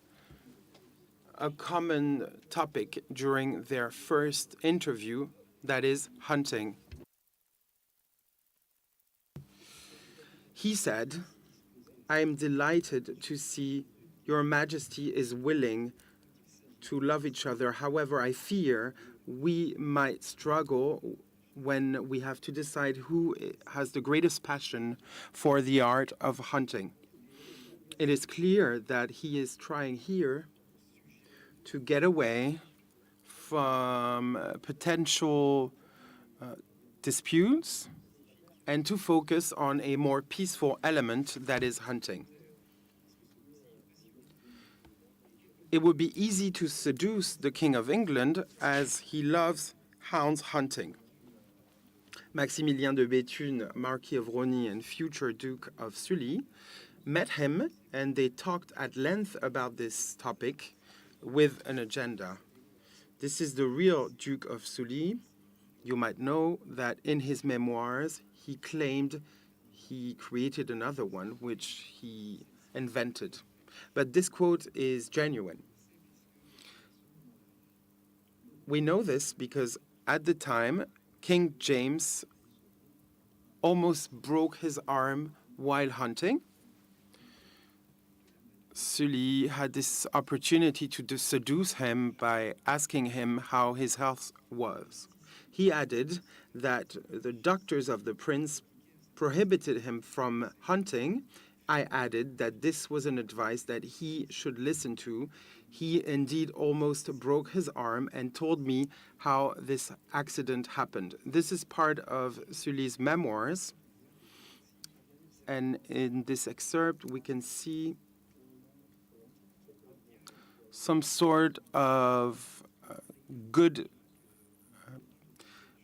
Speaker 7: a common topic during their first interview, that is hunting. He said, "I am delighted to see Your Majesty is willing to love each other. However, I fear we might struggle when we have to decide who has the greatest passion for the art of hunting." It is clear that he is trying here to get away from potential disputes and to focus on a more peaceful element, that is hunting. It would be easy to seduce the King of England, as he loves hounds hunting. Maximilien de Béthune, Marquis of Rosny and future Duke of Sully, met him, and they talked at length about this topic with an agenda. This is the real Duke of Sully. You might know that in his memoirs, he claimed he created another one, which he invented. But this quote is genuine. We know this because at the time, King James almost broke his arm while hunting. Sully had this opportunity to seduce him by asking him how his health was. He added that the doctors of the prince prohibited him from hunting. I added that this was an advice that he should listen to. He indeed almost broke his arm and told me how this accident happened. This is part of Sully's memoirs. And in this excerpt, we can see some sort of good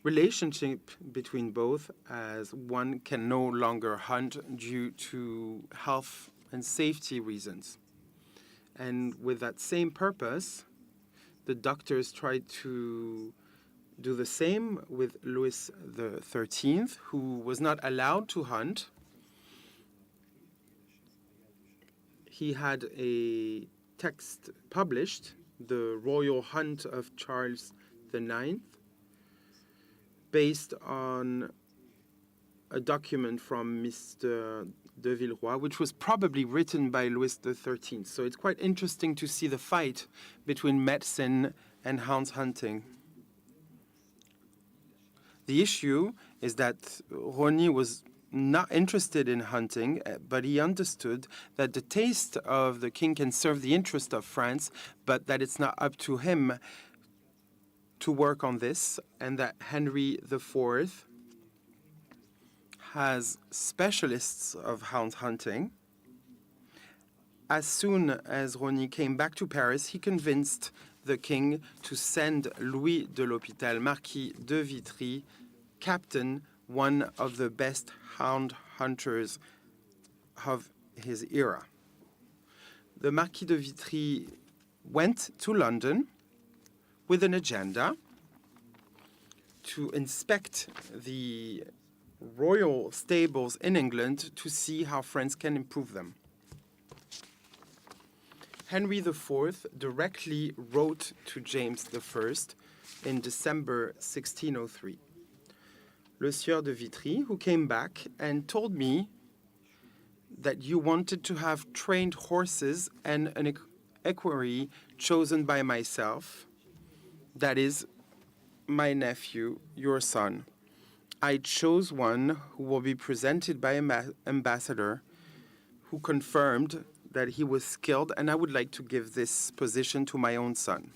Speaker 7: relationship between both, as one can no longer hunt due to health and safety reasons. And with that same purpose, the doctors tried to do the same with Louis XIII, who was not allowed to hunt. He had a text published, The Royal Hunt of Charles IX, based on a document from Mr. de Villeroy, which was probably written by Louis XIII. So it's quite interesting to see the fight between medicine and hounds hunting. The issue is that Rosny was not interested in hunting, but he understood that the taste of the king can serve the interest of France, but that it's not up to him to work on this, and that Henry IV has specialists of hound hunting. As soon as Rosny came back to Paris, he convinced the king to send Louis de l'Hôpital, Marquis de Vitry, captain, one of the best hound hunters of his era. The Marquis de Vitry went to London with an agenda to inspect the royal stables in England to see how France can improve them. Henry IV directly wrote to James I in December 1603. Le Sieur de Vitry, who came back and told me that you wanted to have trained horses and an equerry chosen by myself, that is, my nephew, your son. I chose one who will be presented by an ambassador who confirmed that he was skilled, and I would like to give this position to my own son.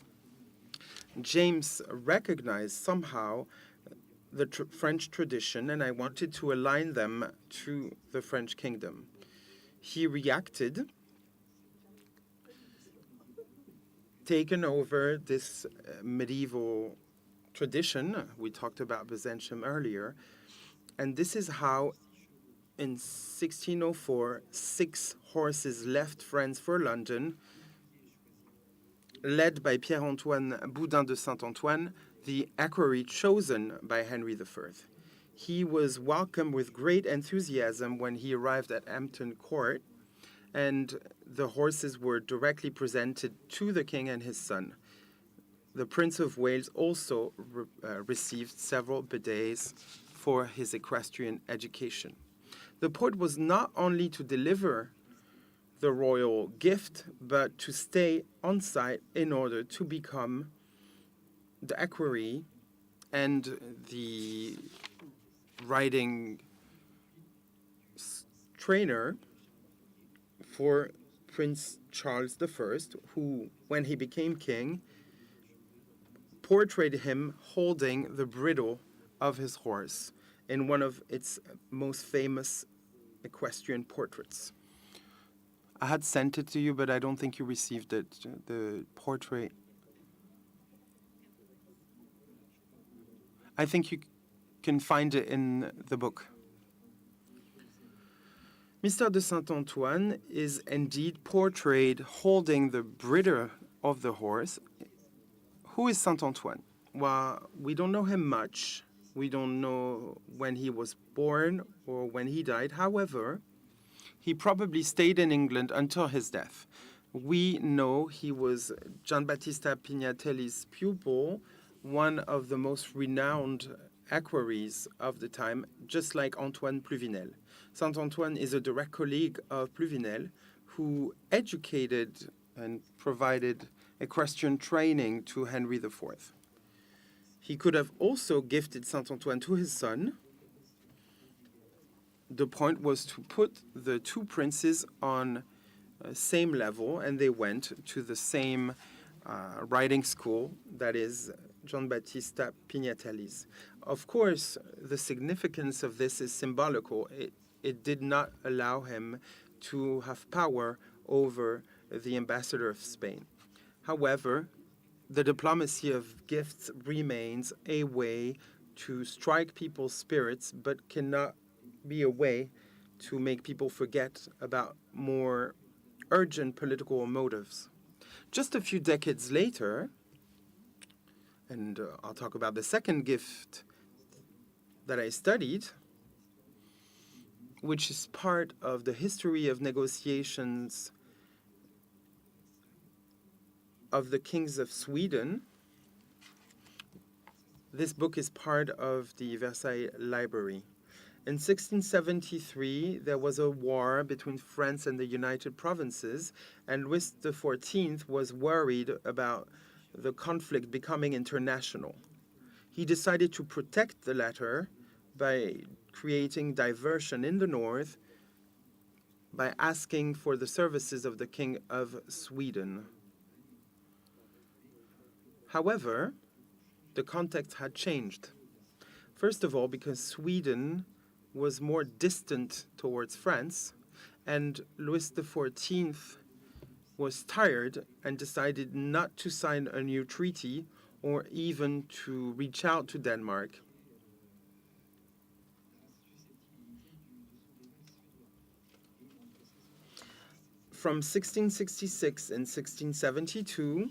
Speaker 7: James recognized somehow the French tradition, and I wanted to align them to the French kingdom. He reacted, taken over this medieval tradition. We talked about Byzantium earlier, and this is how in 1604, 6 horses left France for London, led by Pierre-Antoine Boudin de Saint-Antoine, the equerry chosen by Henry I. He was welcomed with great enthusiasm when he arrived at Hampton Court, and the horses were directly presented to the king and his son. The Prince of Wales also received several bidets for his equestrian education. The point was not only to deliver the royal gift, but to stay on site in order to become the equerry and the riding trainer for Prince Charles I, who, when he became king, portrayed him holding the bridle of his horse in one of its most famous equestrian portraits. I had sent it to you, but I don't think you received it, the portrait. I think you can find it in the book. Mr. de Saint-Antoine is indeed portrayed holding the bridle of the horse. Who is Saint-Antoine? Well, we don't know him much. We don't know when he was born or when he died. However, he probably stayed in England until his death. We know he was Giambattista Pignatelli's pupil, one of the most renowned equerries of the time, just like Antoine Pluvinel. Saint-Antoine is a direct colleague of Pluvinel, who educated and provided equestrian training to Henry IV. He could have also gifted Saint-Antoine to his son. The point was to put the two princes on same level, and they went to the same riding school, that is Giambattista Pignatelli's. Of course, the significance of this is symbolical. It did not allow him to have power over the ambassador of Spain. However, the diplomacy of gifts remains a way to strike people's spirits, but cannot be a way to make people forget about more urgent political motives. Just a few decades later, and I'll talk about the second gift that I studied, which is part of the history of negotiations of the kings of Sweden. This book is part of the Versailles Library. In 1673, there was a war between France and the United Provinces, and Louis XIV was worried about the conflict becoming international. He decided to protect the latter by creating diversion in the north by asking for the services of the King of Sweden. However, the context had changed. First of all, because Sweden was more distant towards France, and Louis XIV was tired and decided not to sign a new treaty or even to reach out to Denmark. From 1666 and 1672,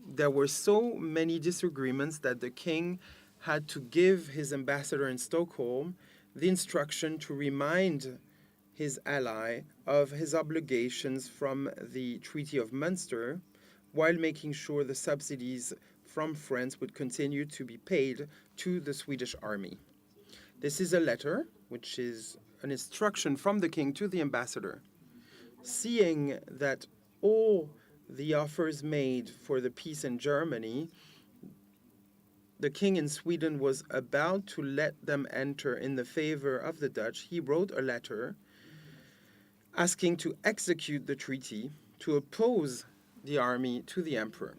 Speaker 7: there were so many disagreements that the king had to give his ambassador in Stockholm the instruction to remind his ally of his obligations from the Treaty of Munster, while making sure the subsidies from France would continue to be paid to the Swedish army. This is a letter, which is an instruction from the king to the ambassador. Seeing that all the offers made for the peace in Germany, the king in Sweden was about to let them enter in the favor of the Dutch, he wrote a letter asking to execute the treaty to oppose the army to the emperor.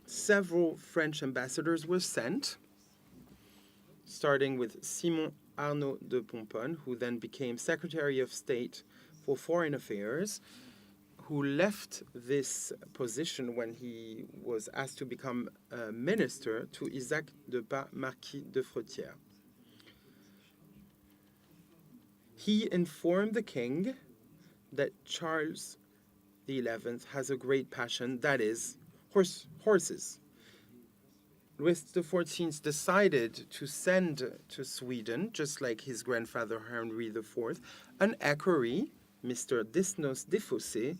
Speaker 7: Several French ambassadors were sent. starting with Simon Arnaud de Pomponne, who then became Secretary of State for Foreign Affairs, who left this position when he was asked to become a minister, to Isaac de Bas, Marquis de Frotière. He informed the king that Charles XI has a great passion, that is, horses. Louis XIV decided to send to Sweden, just like his grandfather Henry IV, an equerry, Mr. Desnos Desfossés,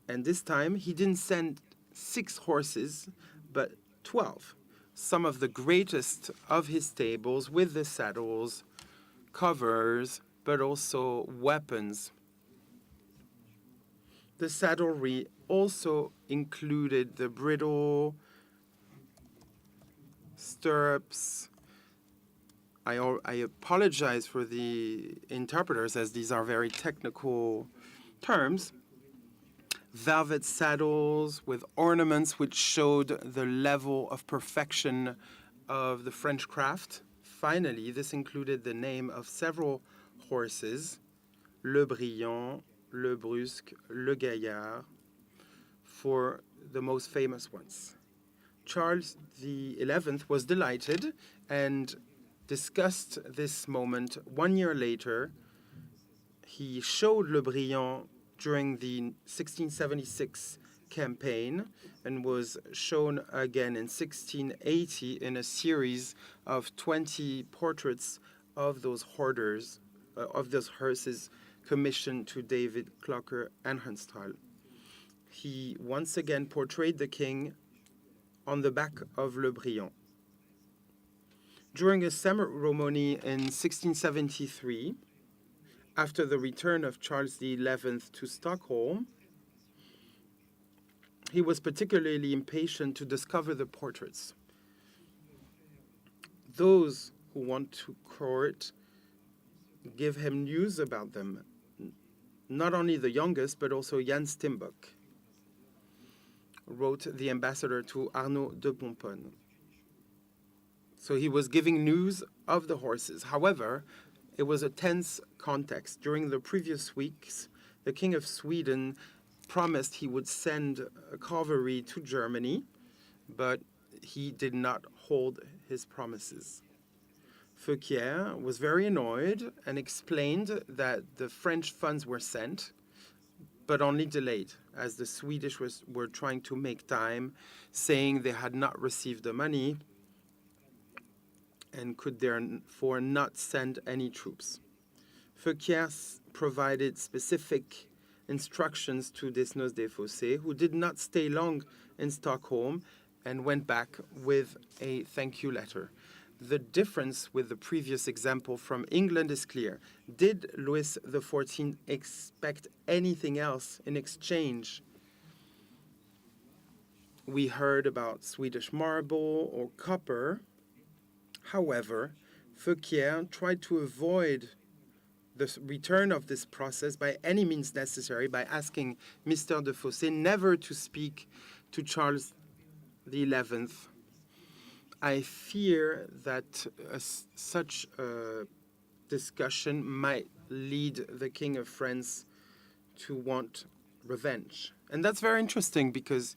Speaker 7: and this time he didn't send 6 horses, but 12. Some of the greatest of his stables, with the saddles, covers, but also weapons. The saddlery also included the bridle, stirrups. I apologize for the interpreters, as these are very technical terms. Velvet saddles with ornaments which showed the level of perfection of the French craft. Finally, this included the name of several horses, Le Brion, Le Brusque, Le Gaillard, for the most famous ones. Charles XI was delighted and discussed this moment 1 year later. He showed Le Brion during the 1676 campaign and was shown again in 1680 in a series of 20 portraits of those hoarders, of those horses commissioned to David Clocker and Hunstall. He once again portrayed the king on the back of Le Brion. During a ceremony in 1673, after the return of Charles XI to Stockholm, he was particularly impatient to discover the portraits. Those who want to court give him news about them, not only the youngest, but also Jan Steenbock, wrote the ambassador to Arnaud de Pomponne. So he was giving news of the horses. However, it was a tense context. During the previous weeks, the King of Sweden promised he would send a cavalry to Germany, but he did not hold his promises. Feuquières was very annoyed and explained that the French funds were sent, but only delayed, as the Swedish were trying to make time, saying they had not received the money and could therefore not send any troops. Feuquières provided specific instructions to Desnos Desfossés, who did not stay long in Stockholm and went back with a thank you letter. The difference with the previous example from England is clear. Did Louis XIV expect anything else in exchange? We heard about Swedish marble or copper. However, Feuquières tried to avoid the return of this process by any means necessary by asking Mr. Desfossés never to speak to Charles XI. I fear that such a discussion might lead the King of France to want revenge. And that's very interesting because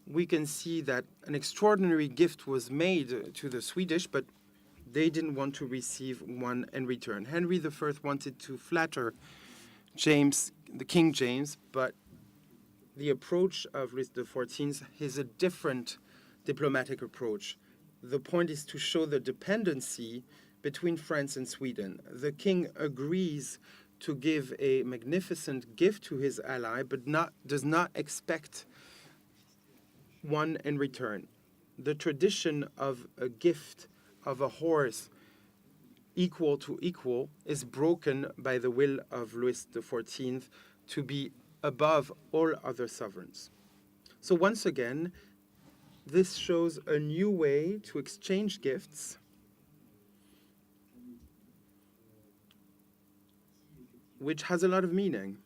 Speaker 7: we can see that an extraordinary gift was made to the Swedish, but they didn't want to receive one in return. Henry I wanted to flatter King James, but the approach of Louis XIV is a different diplomatic approach. The point is to show the dependency between France and Sweden. The king agrees to give a magnificent gift to his ally, but does not expect one in return. The tradition of a gift of a horse equal to equal is broken by the will of Louis XIV to be above all other sovereigns. So once again, this shows a new way to exchange gifts which has a lot of meaning.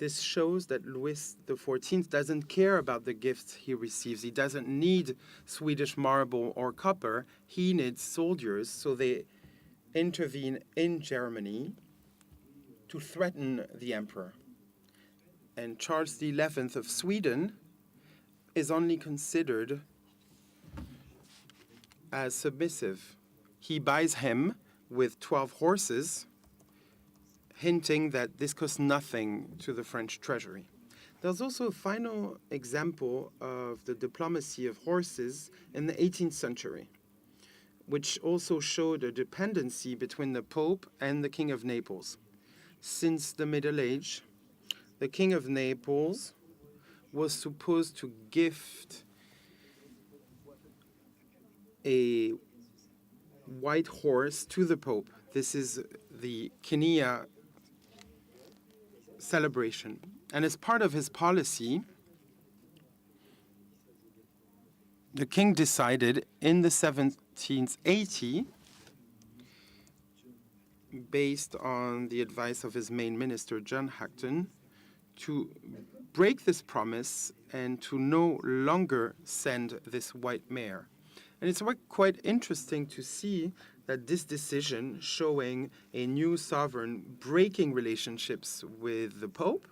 Speaker 7: This shows that Louis XIV doesn't care about the gifts he receives. He doesn't need Swedish marble or copper. He needs soldiers, so they intervene in Germany to threaten the emperor. And Charles XI of Sweden is only considered as submissive. He buys him with 12 horses, hinting that this costs nothing to the French treasury. There's also a final example of the diplomacy of horses in the 18th century, which also showed a dependency between the Pope and the King of Naples. Since the Middle Age, the King of Naples was supposed to gift a white horse to the Pope. This is the Kinea celebration. And as part of his policy, the king decided in the 1780, based on the advice of his main minister, John Hackton, to break this promise and to no longer send this white mare. And it's quite interesting to see that this decision, showing a new sovereign breaking relationships with the Pope,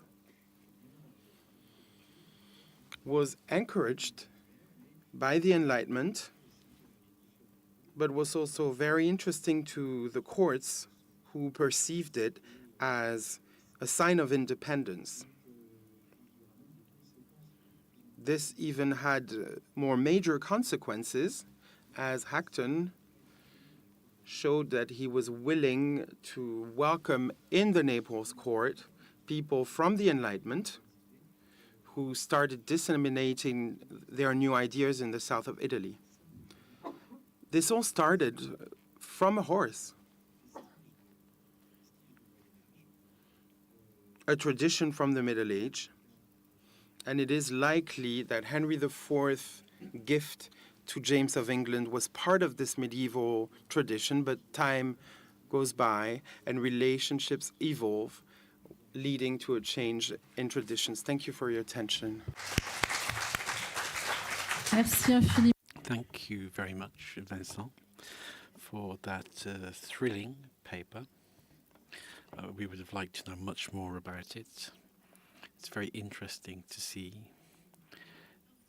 Speaker 7: was encouraged by the Enlightenment, but was also very interesting to the courts, who perceived it as a sign of independence. This even had more major consequences, as Hackton showed that he was willing to welcome in the Naples court people from the Enlightenment who started disseminating their new ideas in the south of Italy. This all started from a horse, a tradition from the Middle Age, and it is likely that Henry IV gift to James of England was part of this medieval tradition, but time goes by and relationships evolve, leading to a change in traditions. Thank you for your attention.
Speaker 2: Merci infiniment.
Speaker 3: Thank you very much, Vincent, for that thrilling paper. We would have liked to know much more about it. It's very interesting to see,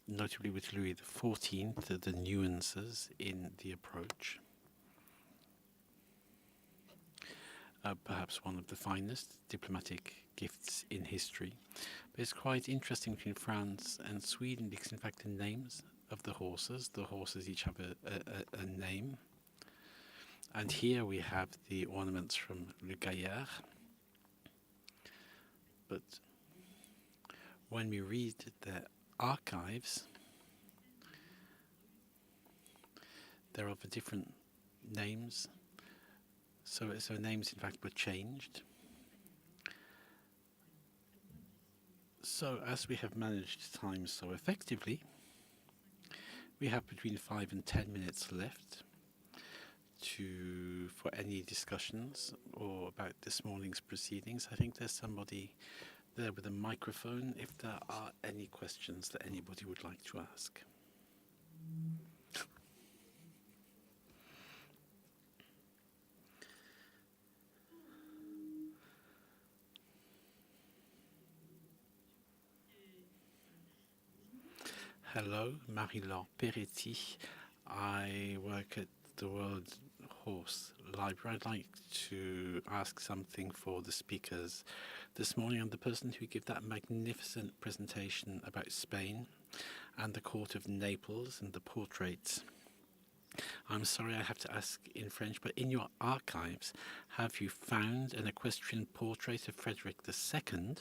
Speaker 3: notably with Louis XIV, the nuances in the approach. Perhaps one of the finest diplomatic gifts in history. But it's quite interesting between France and Sweden because, in fact, the names of the horses each have a name. And here we have the ornaments from Le Gaillard. But when we read their archives, they're of different names. So names, in fact, were changed. So as we have managed time so effectively, we have between 5 and 10 minutes left for any discussions or about this morning's proceedings. I think there's somebody there with a microphone if there are any questions that anybody would like to ask. Hello, Marie-Laure Peretti. I work at the World Horse Library. I'd like to ask something for the speakers this morning and the person who gave that magnificent presentation about Spain and the court of Naples and the portraits. I'm sorry I have to ask in French, but in your archives, have you found an equestrian portrait of Frederick II?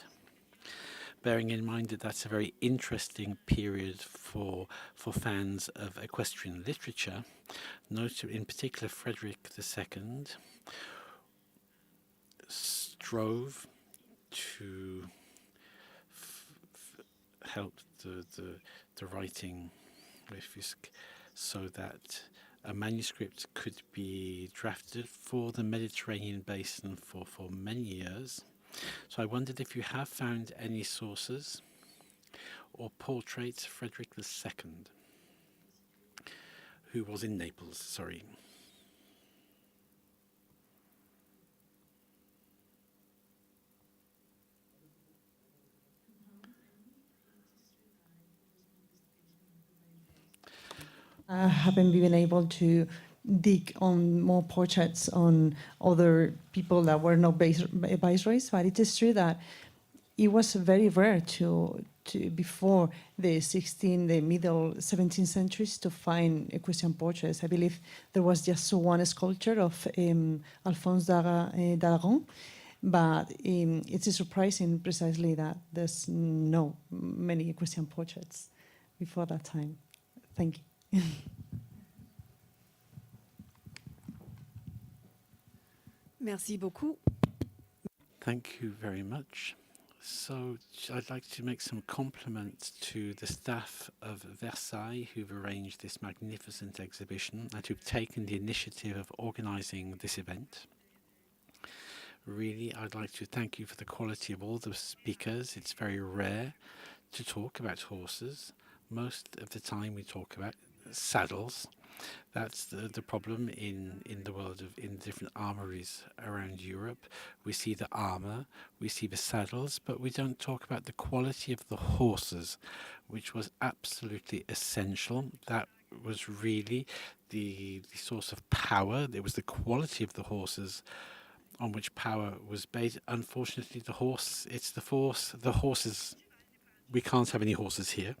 Speaker 3: Bearing in mind that that's a very interesting period for fans of equestrian literature. Note in particular Frederick II strove to help the writing so that a manuscript could be drafted for the Mediterranean basin for many years. So I wondered if you have found any sources or portraits of Frederick II, who was in Naples, sorry.
Speaker 1: I haven't been able to dig on more portraits on other people that were not viceroys, but it is true that it was very rare to before the middle 17th centuries to find equestrian portraits. I believe there was just one sculpture of Alphonse d'Aragon, but it is surprising precisely that there's no many equestrian portraits before that time. Thank you.
Speaker 8: Merci beaucoup.
Speaker 3: Thank you very much. So I'd like to make some compliments to the staff of Versailles who've arranged this magnificent exhibition and who've taken the initiative of organising this event. Really, I'd like to thank you for the quality of all the speakers. It's very rare to talk about horses. Most of the time we talk about saddles. That's the problem in the world of in different armories around Europe. We see the armor, we see the saddles, but we don't talk about the quality of the horses, which was absolutely essential. That was really the source of power. It was the quality of the horses on which power was based. Unfortunately, the horse, it's the force, the horses, we can't have any horses here.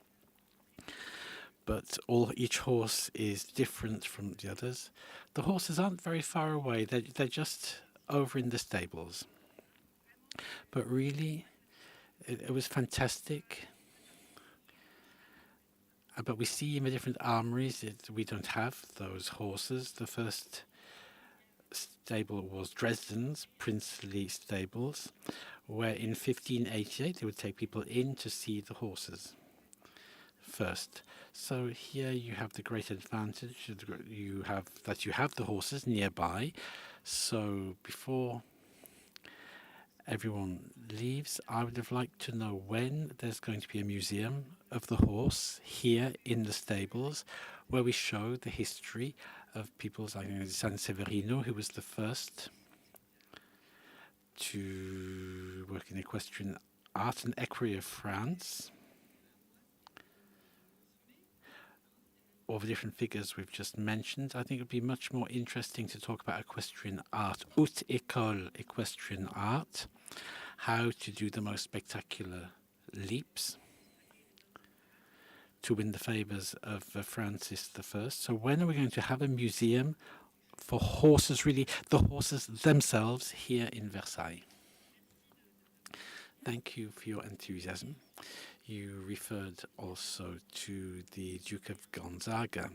Speaker 3: But each horse is different from the others. The horses aren't very far away. They're just over in the stables. But really, it was fantastic. But we see in the different armories we don't have those horses. The first stable was Dresden's princely stables, where in 1588 they would take people in to see the horses first. So here you have the great advantage you have the horses nearby. So before everyone leaves, I would have liked to know when there's going to be a museum of the horse here in the stables, where we show the history of people like San Severino, who was the first to work in equestrian art, an equerry of France. All the different figures we've just mentioned. I think it would be much more interesting to talk about equestrian art, haute école equestrian art, how to do the most spectacular leaps to win the favours of Francis I. So when are we going to have a museum for horses, really, the horses themselves here in Versailles? Thank you for your enthusiasm. You referred also to the Duke of Gonzaga,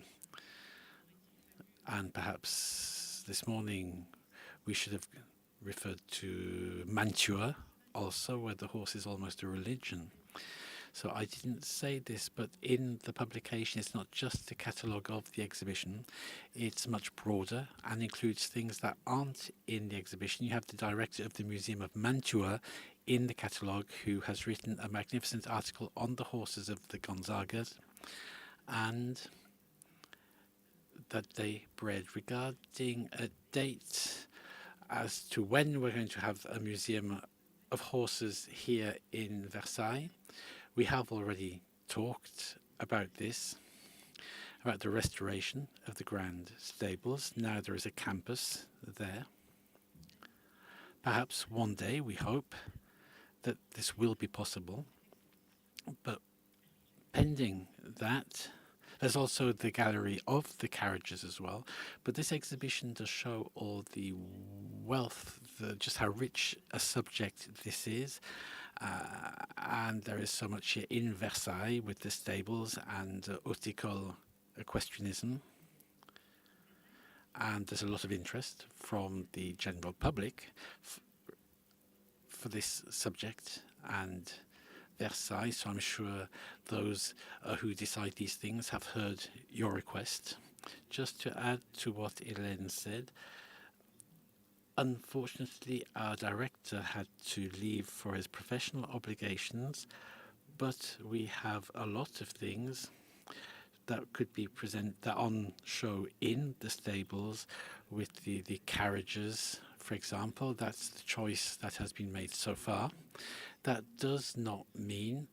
Speaker 3: and perhaps this morning we should have referred to Mantua also, where the horse is almost a religion. So I didn't say this, but in the publication it's not just a catalogue of the exhibition, it's much broader and includes things that aren't in the exhibition. You have the director of the Museum of Mantua in the catalogue, who has written a magnificent article on the horses of the Gonzagas and that they bred. Regarding a date as to when we're going to have a museum of horses here in Versailles, we have already talked about this, about the restoration of the grand stables. Now there is a campus there. Perhaps one day, we hope, that this will be possible. But pending that, there's also the gallery of the carriages as well. But this exhibition does show all the wealth, just how rich a subject this is. And there is so much here in Versailles with the stables and haute école equestrianism. And there's a lot of interest from the general public for this subject and Versailles. So I'm sure those who decide these things have heard your request. Just to add to what Hélène said, Unfortunately, our director had to leave for his professional obligations, but we have a lot of things that could be that on show in the stables with the carriages, for example. That's the choice that has been made so far. That does not mean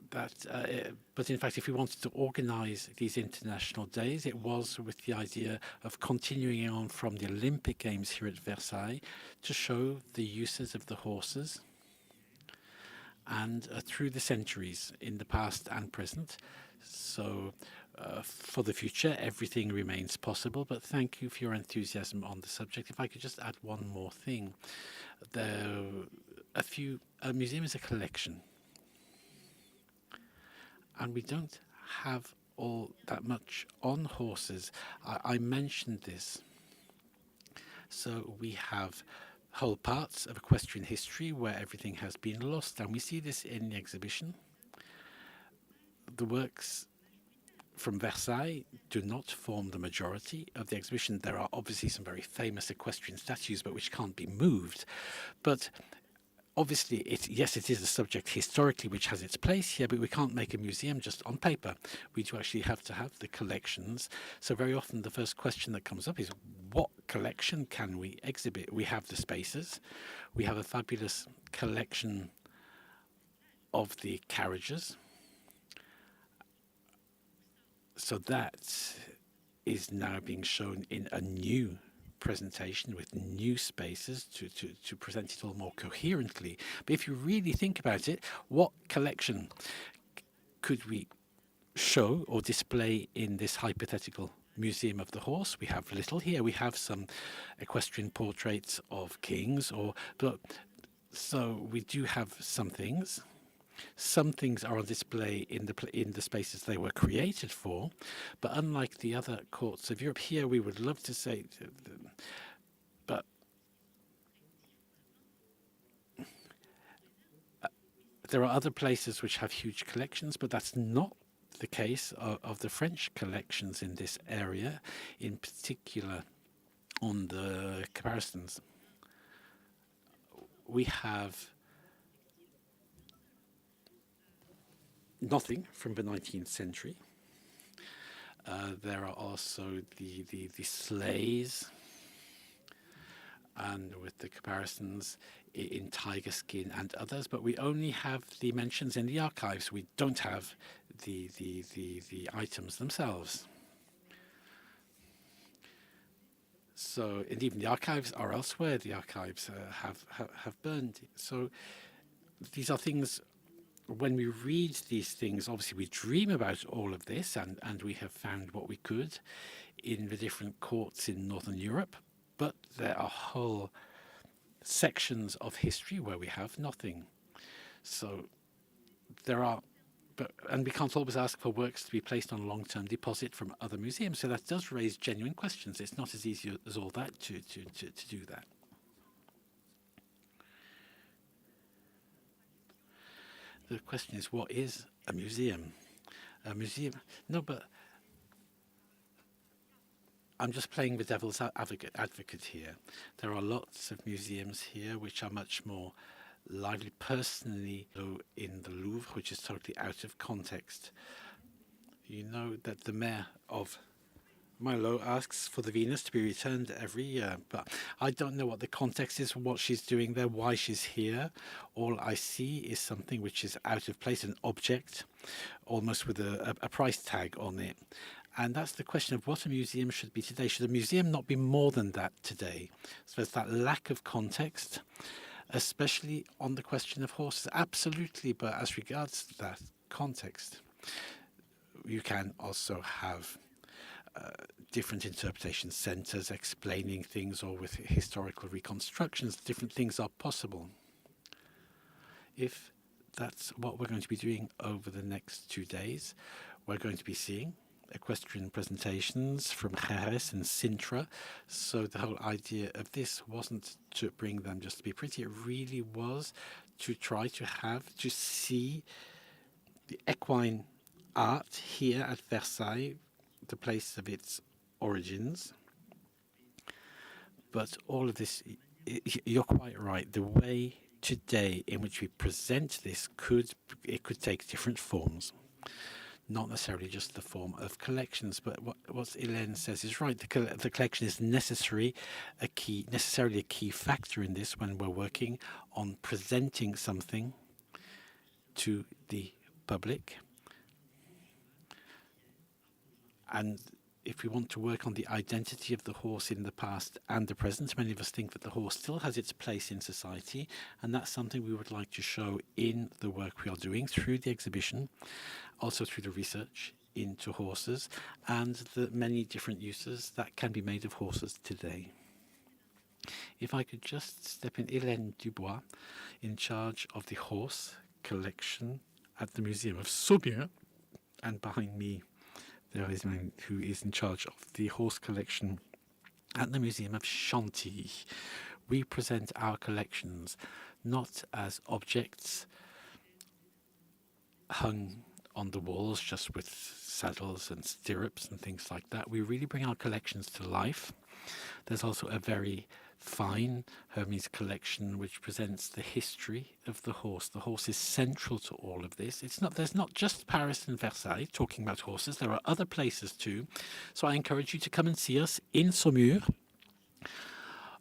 Speaker 3: but in fact, if we wanted to organize these international days, it was with the idea of continuing on from the Olympic Games here at Versailles to show the uses of the horses and through the centuries in the past and present. So for the future, everything remains possible, but thank you for your enthusiasm on the subject. If I could just add one more thing. A museum is a collection. And we don't have all that much on horses. I mentioned this. So we have whole parts of equestrian history where everything has been lost, and we see this in the exhibition. The works from Versailles do not form the majority of the exhibition. There are obviously some very famous equestrian statues, but which can't be moved. But obviously, yes, it is a subject historically which has its place here, but we can't make a museum just on paper. We do actually have to have the collections. So very often the first question that comes up is, what collection can we exhibit? We have the spaces. We have a fabulous collection of the carriages. So that is now being shown in a new presentation with new spaces to present it all more coherently. But if you really think about it, what collection could we show or display in this hypothetical museum of the horse? We have little here. We have some equestrian portraits of kings, so we do have some things. Some things are on display in the spaces they were created for, but unlike the other courts of Europe, here we would love to say, but there are other places which have huge collections, but that's not the case of the French collections in this area, in particular on the comparisons. We have nothing from the 19th century. There are also the sleighs, and with the comparisons in tiger skin and others, but we only have the mentions in the archives. We don't have the items themselves. So, and even the archives are elsewhere. The archives have burned. So these are things. When we read these things, obviously we dream about all of this, and we have found what we could in the different courts in Northern Europe, but there are whole sections of history where we have nothing. So there are, and we can't always ask for works to be placed on long-term deposit from other museums, so that does raise genuine questions. It's not as easy as all that to do that. The question is, what is a museum? A museum? No, but I'm just playing the devil's advocate here. There are lots of museums here which are much more lively. Personally, in the Louvre, which is totally out of context. You know that the mayor of Milo asks for the Venus to be returned every year, but I don't know what the context is, what she's doing there, why she's here. All I see is something which is out of place, an object, almost with a price tag on it. And that's the question of what a museum should be today. Should a museum not be more than that today? So there's that lack of context, especially on the question of horses. Absolutely, but as regards that context, you can also have different interpretation centers explaining things, or with historical reconstructions, different things are possible. If that's what we're going to be doing over the next 2 days, we're going to be seeing equestrian presentations from Jerez and Sintra. So the whole idea of this wasn't to bring them just to be pretty, it really was to try to see the equine art here at Versailles, the place of its origins, But all of this, you're quite right. The way today in which we present this could take different forms. Not necessarily just the form of collections, but what Hélène says is right. The collection is necessarily a key factor in this when we're working on presenting something to the public. And if we want to work on the identity of the horse in the past and the present, many of us think that the horse still has its place in society, and that's something we would like to show in the work we are doing through the exhibition, also through the research into horses and the many different uses that can be made of horses today. If I could just step in, Hélène Dubois, in charge of the horse collection at the Museum of Saumur, and behind me there is man who is in charge of the horse collection at the Museum of Chantilly. We present our collections not as objects hung on the walls just with saddles and stirrups and things like that. We really bring our collections to life. There's also a very fine Hermes collection which presents the history of the horse. The horse is central to all of this. There's not just Paris and Versailles talking about horses. There are other places too. So I encourage you to come and see us in Saumur.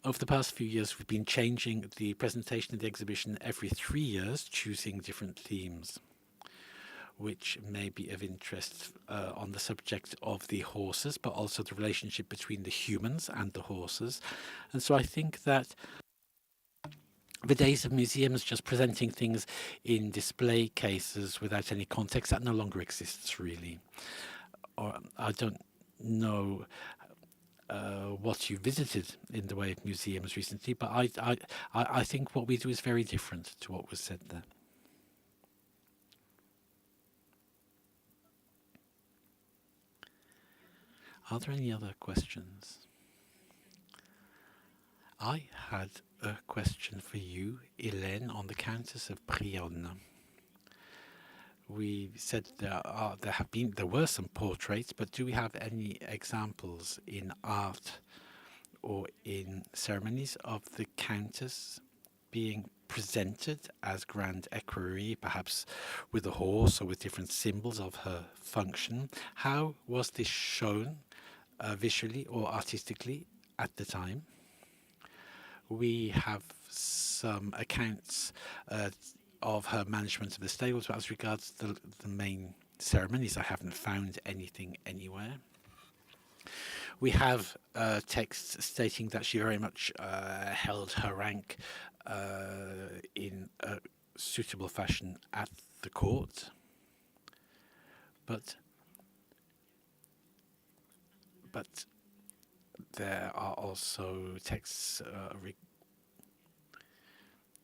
Speaker 3: Over the past few years, we've been changing the presentation of the exhibition every 3 years, choosing different themes which may be of interest on the subject of the horses, but also the relationship between the humans and the horses. And so I think that the days of museums just presenting things in display cases without any context, that no longer exists, really. Or I don't know what you visited in the way of museums recently, but I think what we do is very different to what was said there. Are there any other questions? I had a question for you, Hélène, on the Countess of Brion. We said there were some portraits, but do we have any examples in art or in ceremonies of the Countess being presented as Grand Equerry, perhaps with a horse or with different symbols of her function? How was this shown visually or artistically at the time? We have some accounts of her management of the stables, but as regards the main ceremonies, I haven't found anything anywhere. We have texts stating that she very much held her rank in a suitable fashion at the court, but there are also texts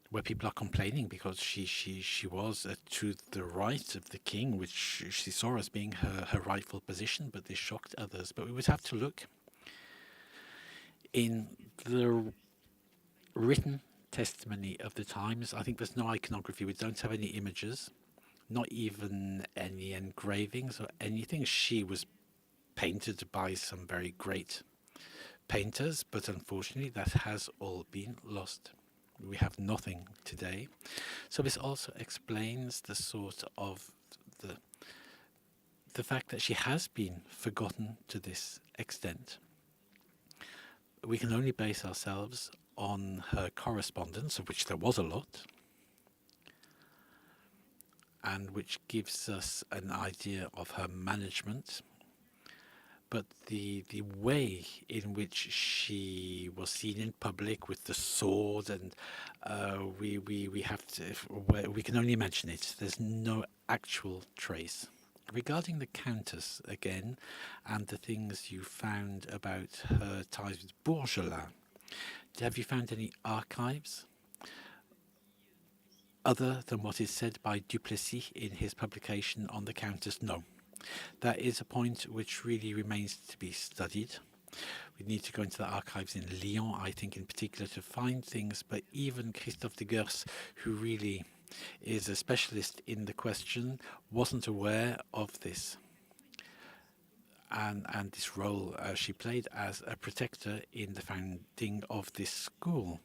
Speaker 3: where people are complaining because she was to the right of the king, which she saw as being her rightful position, but this shocked others. But we would have to look in the written testimony of the times. I think there's no iconography. We don't have any images, not even any engravings or anything. She was painted by some very great painters, but unfortunately that has all been lost. We have nothing today. So this also explains the sort of the fact that she has been forgotten to this extent. We can only base ourselves on her correspondence, of which there was a lot, and which gives us an idea of her management. But the way in which she was seen in public with the sword, and we can only imagine it. There's no actual trace. Regarding the Countess again, and the things you found about her ties with Bourgelat, have you found any archives other than what is said by Duplessis in his publication on the Countess? No. That is a point which really remains to be studied. We need to go into the archives in Lyon, I think, in particular, to find things. But even Christophe de Gers, who really is a specialist in the question, wasn't aware of this. and this role she played as a protector in the founding of this school.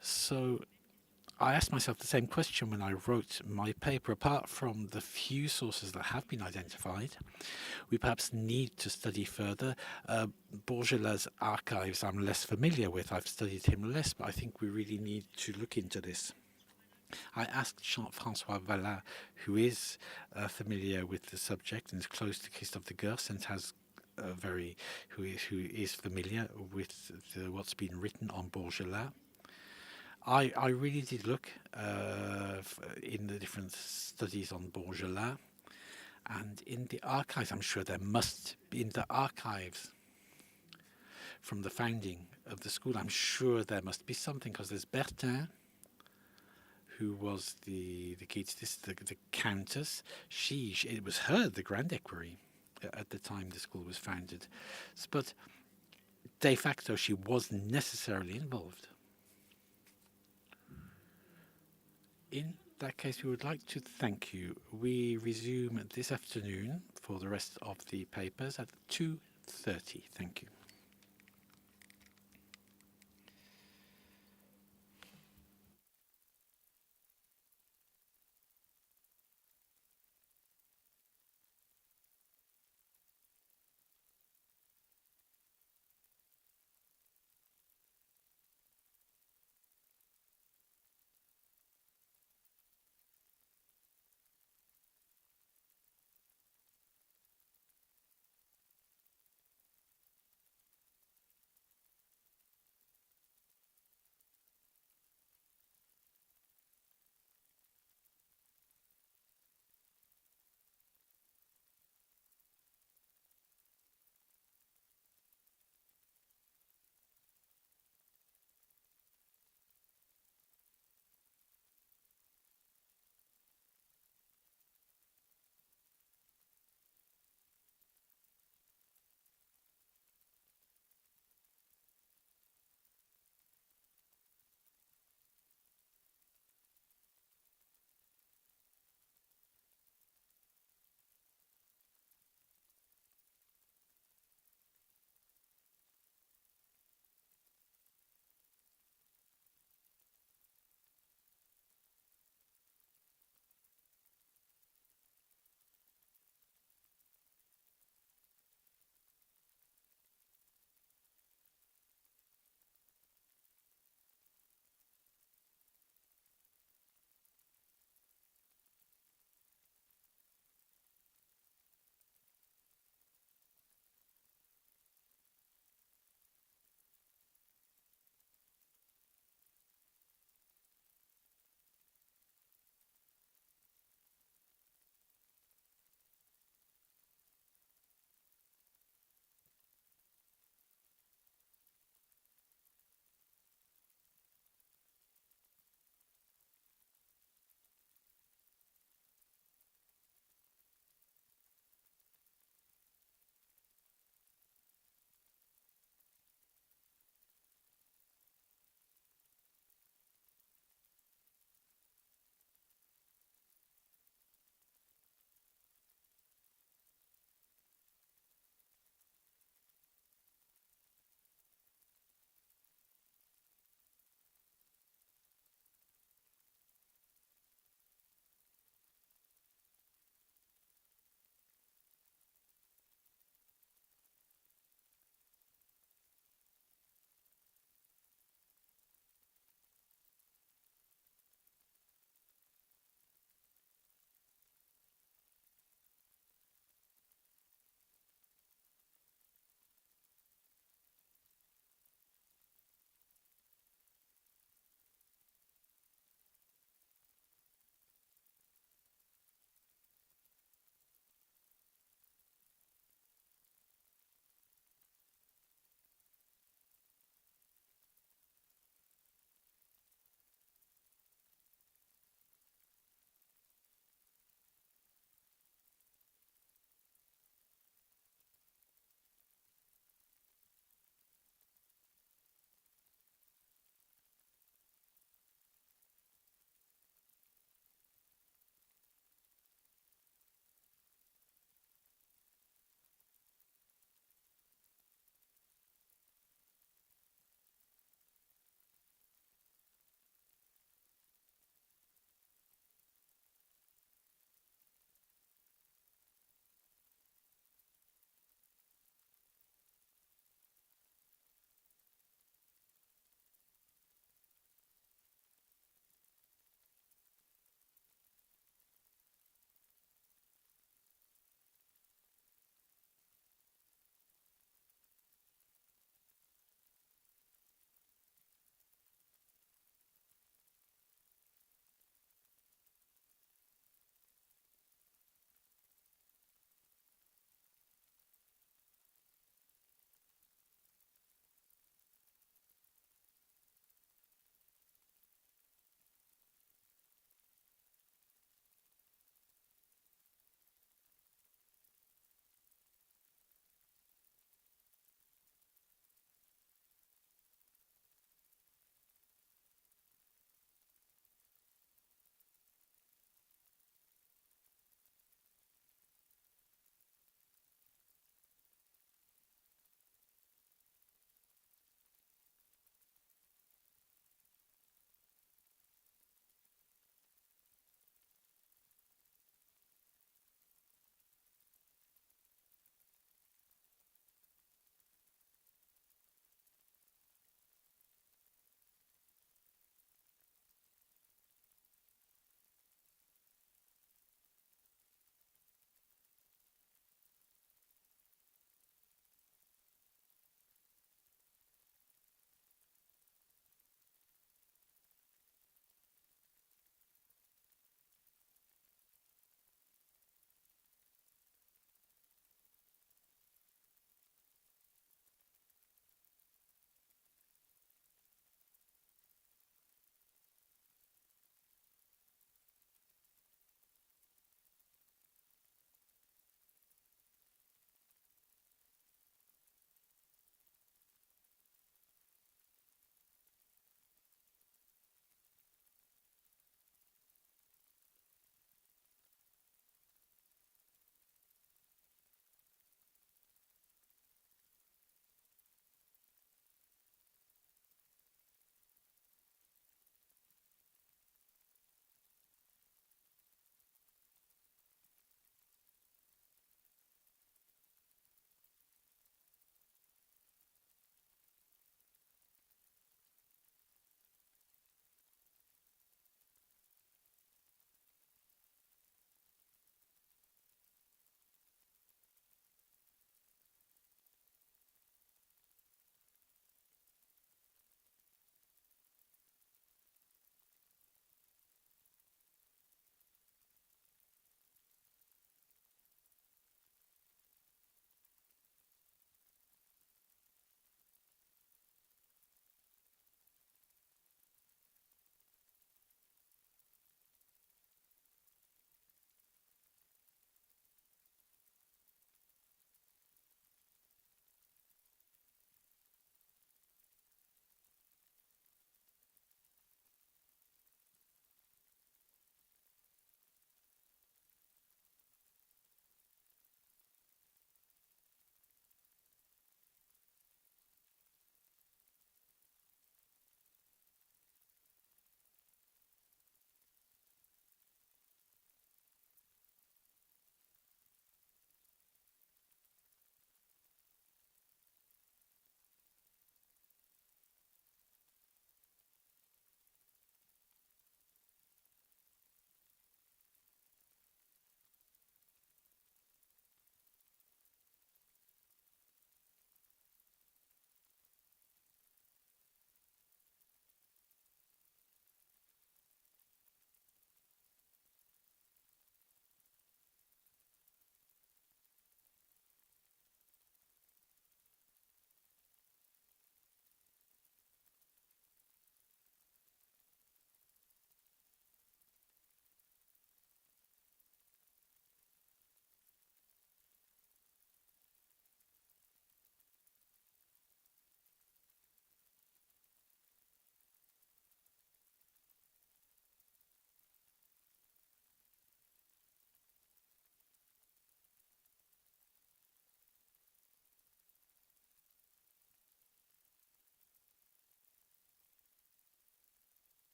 Speaker 3: So I asked myself the same question when I wrote my paper. Apart from the few sources that have been identified, we perhaps need to study further. Bourgelat's archives I'm less familiar with. I've studied him less, but I think we really need to look into this. I asked Jean-François Vallat, who is familiar with the subject and is close to Christophe de Gers and has who is familiar with what's been written on Bourgelat. I really did look in the different studies on Bourgelat, and in the archives, I'm sure there must be, in the archives from the founding of the school, I'm sure there must be something, because there's Bertin, who was the guidist, the Countess. It was her, the Grand Equerry, at the time the school was founded. But de facto, she wasn't necessarily involved. In that case, we would like to thank you. We resume this afternoon for the rest of the papers at 2:30. Thank you.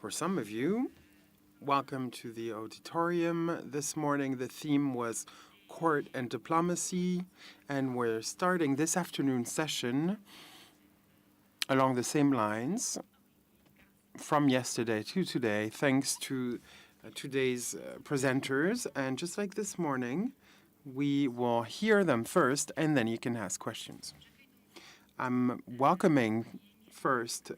Speaker 7: For some of you, welcome to the auditorium. This morning the theme was court and diplomacy, and we're starting this afternoon session along the same lines from yesterday to today, thanks to today's presenters. And just like this morning, we will hear them first, and then you can ask questions. I'm welcoming first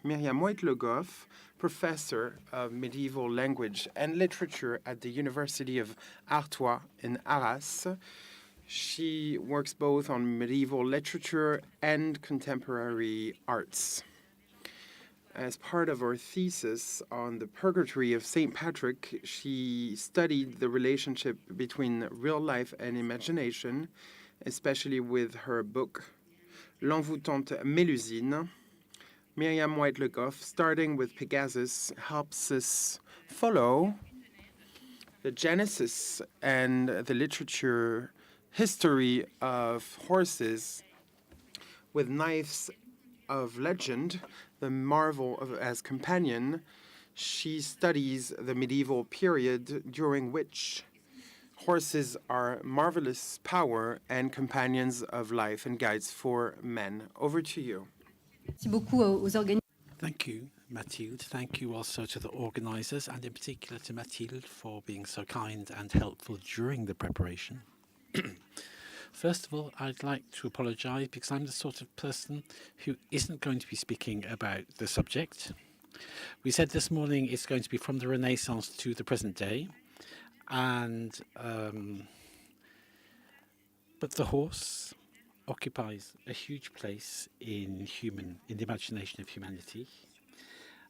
Speaker 7: Myriam White-Le-Goff, professor of medieval language and literature at the University of Artois in Arras. She works both on medieval literature and contemporary arts. As part of her thesis on the Purgatory of St. Patrick, she studied the relationship between real life and imagination, especially with her book, L'Envoûtante Mélusine. Myriam White-Le-Goff, starting with Pegasus, helps us follow the genesis and the literature history of horses with knives of legend, the marvel of as companion. She studies the medieval period during which horses are marvelous power and companions of life and guides for men. Over to you.
Speaker 3: Thank you, Mathilde. Thank you also to the organisers, and in particular to Mathilde for being so kind and helpful during the preparation. First of all, I'd like to apologise because I'm the sort of person who isn't going to be speaking about the subject. We said this morning it's going to be from the Renaissance to the present day, and but the horse occupies a huge place in the imagination of humanity.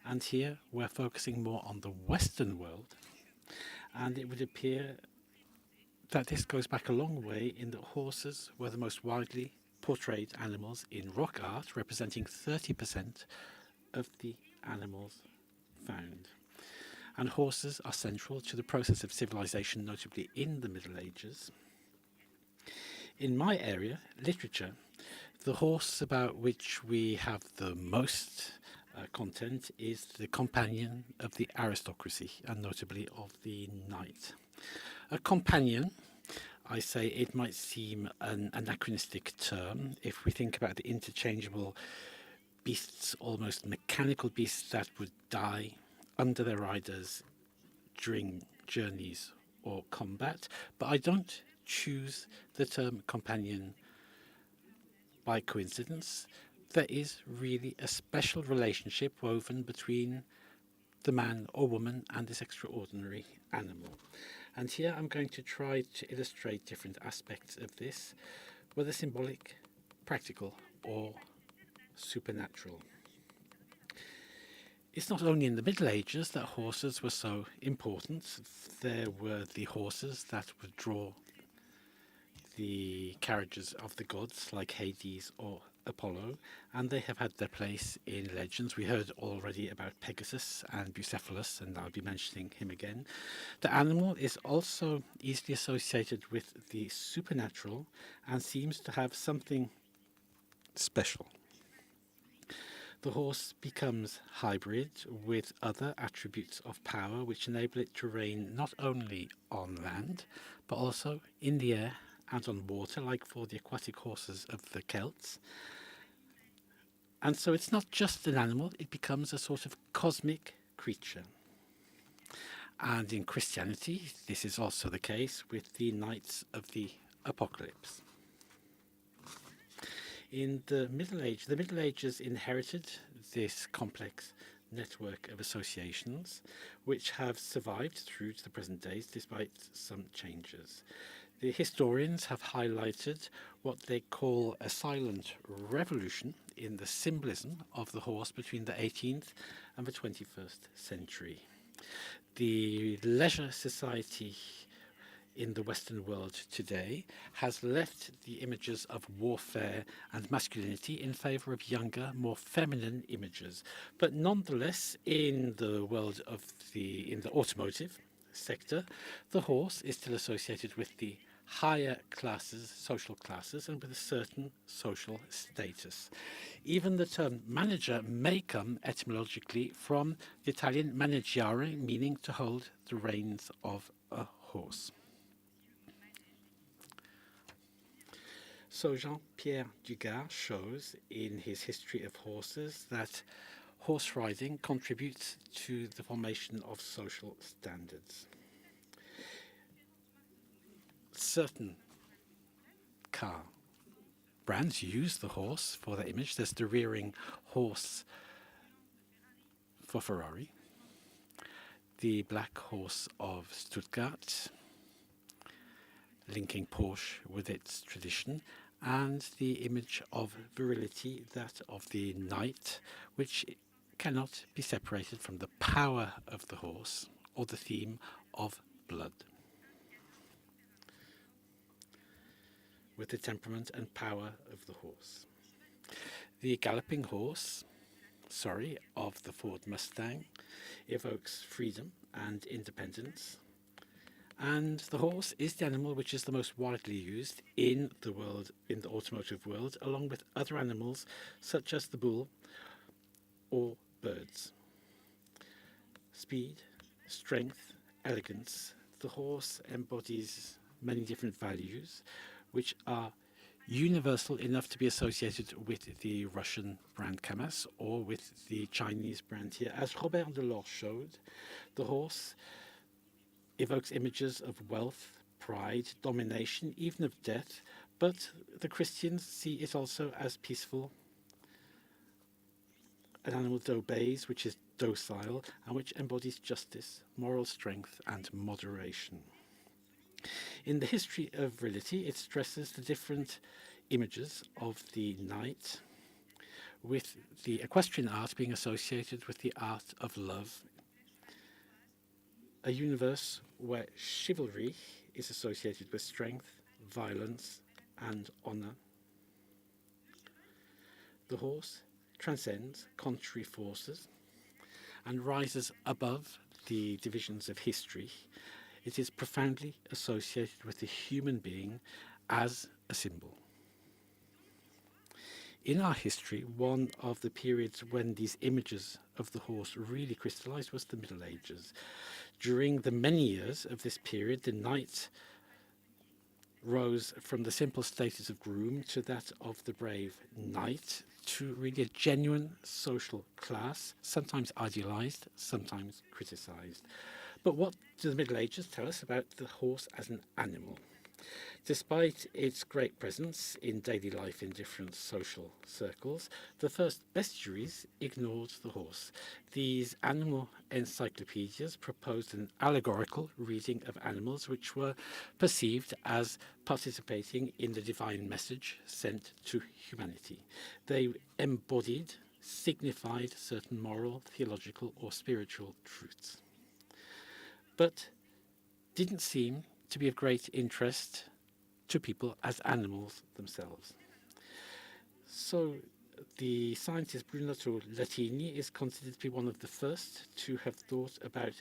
Speaker 3: And here we're focusing more on the Western world, and it would appear that this goes back a long way in that horses were the most widely portrayed animals in rock art, representing 30% of the animals found. And horses are central to the process of civilization, notably in the Middle Ages. In my area, literature, the horse about which we have the most content is the companion of the aristocracy, and notably of the knight. A companion, I say it might seem an anachronistic term if we think about the interchangeable beasts, almost mechanical beasts that would die under their riders during journeys or combat, but I don't choose the term companion by coincidence. There is really a special relationship woven between the man or woman and this extraordinary animal. And here I'm going to try to illustrate different aspects of this, whether symbolic, practical, or supernatural. It's not only in the Middle Ages that horses were so important. There were the horses that would draw the carriages of the gods like Hades or Apollo, and they have had their place in legends. We heard already about Pegasus and Bucephalus, and I'll be mentioning him again. The animal is also easily associated with the supernatural and seems to have something special. The horse becomes hybrid with other attributes of power which enable it to reign not only on land, but also in the air and on water, like for the aquatic horses of the Celts. And so it's not just an animal, it becomes a sort of cosmic creature. And in Christianity, this is also the case with the Knights of the Apocalypse. In the Middle Ages inherited this complex network of associations which have survived through to the present days despite some changes. The historians have highlighted what they call a silent revolution in the symbolism of the horse between the 18th and the 21st century. The leisure society in the Western world today has left the images of warfare and masculinity in favor of younger, more feminine images. But nonetheless, in the world of in the automotive sector, the horse is still associated with the higher classes, social classes, and with a certain social status. Even the term manager may come etymologically from the Italian maneggiare, meaning to hold the reins of a horse. So Jean-Pierre Dugas shows in his History of Horses that horse riding contributes to the formation of social standards. Certain car brands use the horse for their image. There's the rearing horse for Ferrari, the black horse of Stuttgart, linking Porsche with its tradition, and the image of virility, that of the knight, which cannot be separated from the power of the horse or the theme of blood, with the temperament and power of the horse. The galloping horse, of the Ford Mustang, evokes freedom and independence. And the horse is the animal which is the most widely used in the world, in the automotive world, along with other animals such as the bull or birds. Speed, strength, elegance. The horse embodies many different values which are universal enough to be associated with the Russian brand Kamaz or with the Chinese brand here. As Robert Delors showed, the horse evokes images of wealth, pride, domination, even of death, but the Christians see it also as peaceful, an animal that obeys, which is docile, and which embodies justice, moral strength, and moderation. In the History of Virility, it stresses the different images of the knight, with the equestrian art being associated with the art of love, a universe where chivalry is associated with strength, violence, and honor. The horse transcends contrary forces and rises above the divisions of history. It is profoundly associated with the human being as a symbol. In our history, one of the periods when these images of the horse really crystallized was the Middle Ages. During the many years of this period, the knight rose from the simple status of groom to that of the brave knight, to really a genuine social class, sometimes idealized, sometimes criticized. But what do the Middle Ages tell us about the horse as an animal? Despite its great presence in daily life in different social circles, the first bestiaries ignored the horse. These animal encyclopedias proposed an allegorical reading of animals which were perceived as participating in the divine message sent to humanity. They embodied, signified certain moral, theological, or spiritual truths, but didn't seem to be of great interest to people as animals themselves. So the scientist Bruno Latini is considered to be one of the first to have thought about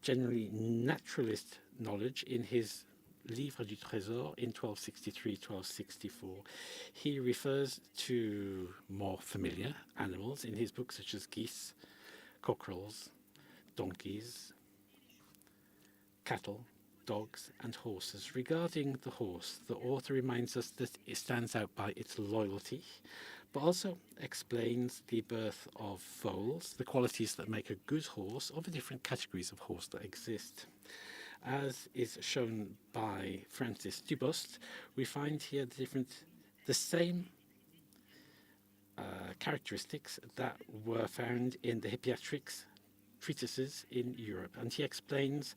Speaker 3: generally naturalist knowledge in his Livre du Trésor in 1263-1264. He refers to more familiar animals in his books such as geese, cockerels, donkeys, cattle, dogs, and horses. Regarding the horse, the author reminds us that it stands out by its loyalty, but also explains the birth of foals, the qualities that make a good horse, or the different categories of horse that exist. As is shown by Francis Dubost, we find here the same characteristics that were found in the Hippiatrics treatises in Europe, and he explains